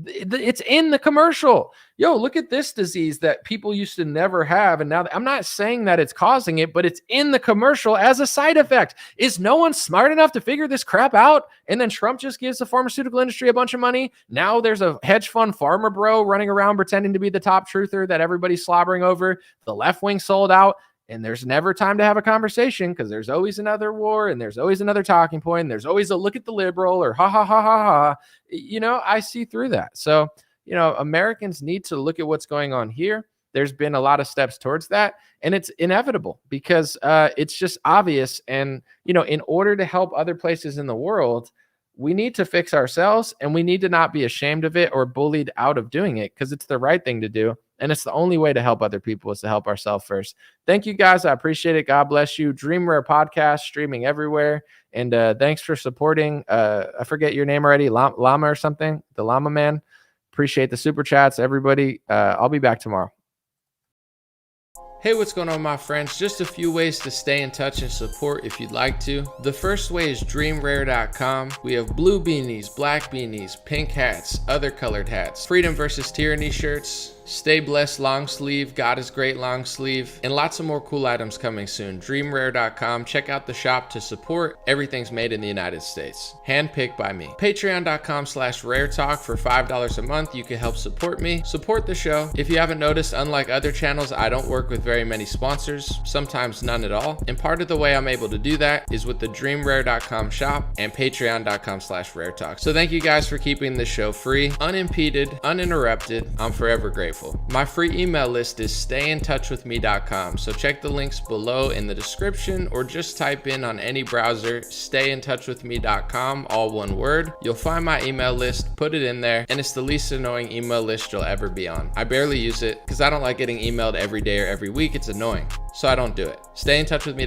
It's in the commercial. Yo, look at this disease that people used to never have. And now I'm not saying that it's causing it, but it's in the commercial as a side effect. Is no one smart enough to figure this crap out? And then Trump just gives the pharmaceutical industry a bunch of money. Now there's a hedge fund farmer bro running around pretending to be the top truther that everybody's slobbering over. The left wing sold out. And there's never time to have a conversation, because there's always another war and there's always another talking point. And there's always a look at the liberal or ha, ha, ha, ha, ha. You know, I see through that. So, you know, Americans need to look at what's going on here. There's been a lot of steps towards that, and it's inevitable because it's just obvious. And, you know, in order to help other places in the world, we need to fix ourselves, and we need to not be ashamed of it or bullied out of doing it, because it's the right thing to do. And it's the only way to help other people is to help ourselves first. Thank you, guys. I appreciate it. God bless you. Dream Rare Podcast streaming everywhere. And thanks for supporting. I forget your name already. Llama or something. The Llama Man. Appreciate the super chats, everybody. I'll be back tomorrow. Hey, what's going on, my friends? Just a few ways to stay in touch and support if you'd like to. The first way is dreamrare.com. We have blue beanies, black beanies, pink hats, other colored hats, freedom versus tyranny shirts, stay blessed long sleeve, God is great long sleeve, and lots of more cool items coming soon. Dreamrare.com. Check out the shop to support. Everything's made in the United States. Handpicked by me. Patreon.com/raretalk for $5 a month. You can help support me, support the show. If you haven't noticed, unlike other channels, I don't work with very many sponsors, sometimes none at all. And part of the way I'm able to do that is with the dreamrare.com shop and patreon.com/raretalk. So thank you guys for keeping the show free, unimpeded, uninterrupted. I'm forever grateful. My free email list is stayintouchwithme.com. So check the links below in the description, or just type in on any browser, stayintouchwithme.com, all one word. You'll find my email list, put it in there, and it's the least annoying email list you'll ever be on. I barely use it because I don't like getting emailed every day or every week. It's annoying. So I don't do it. Stay in touch with me.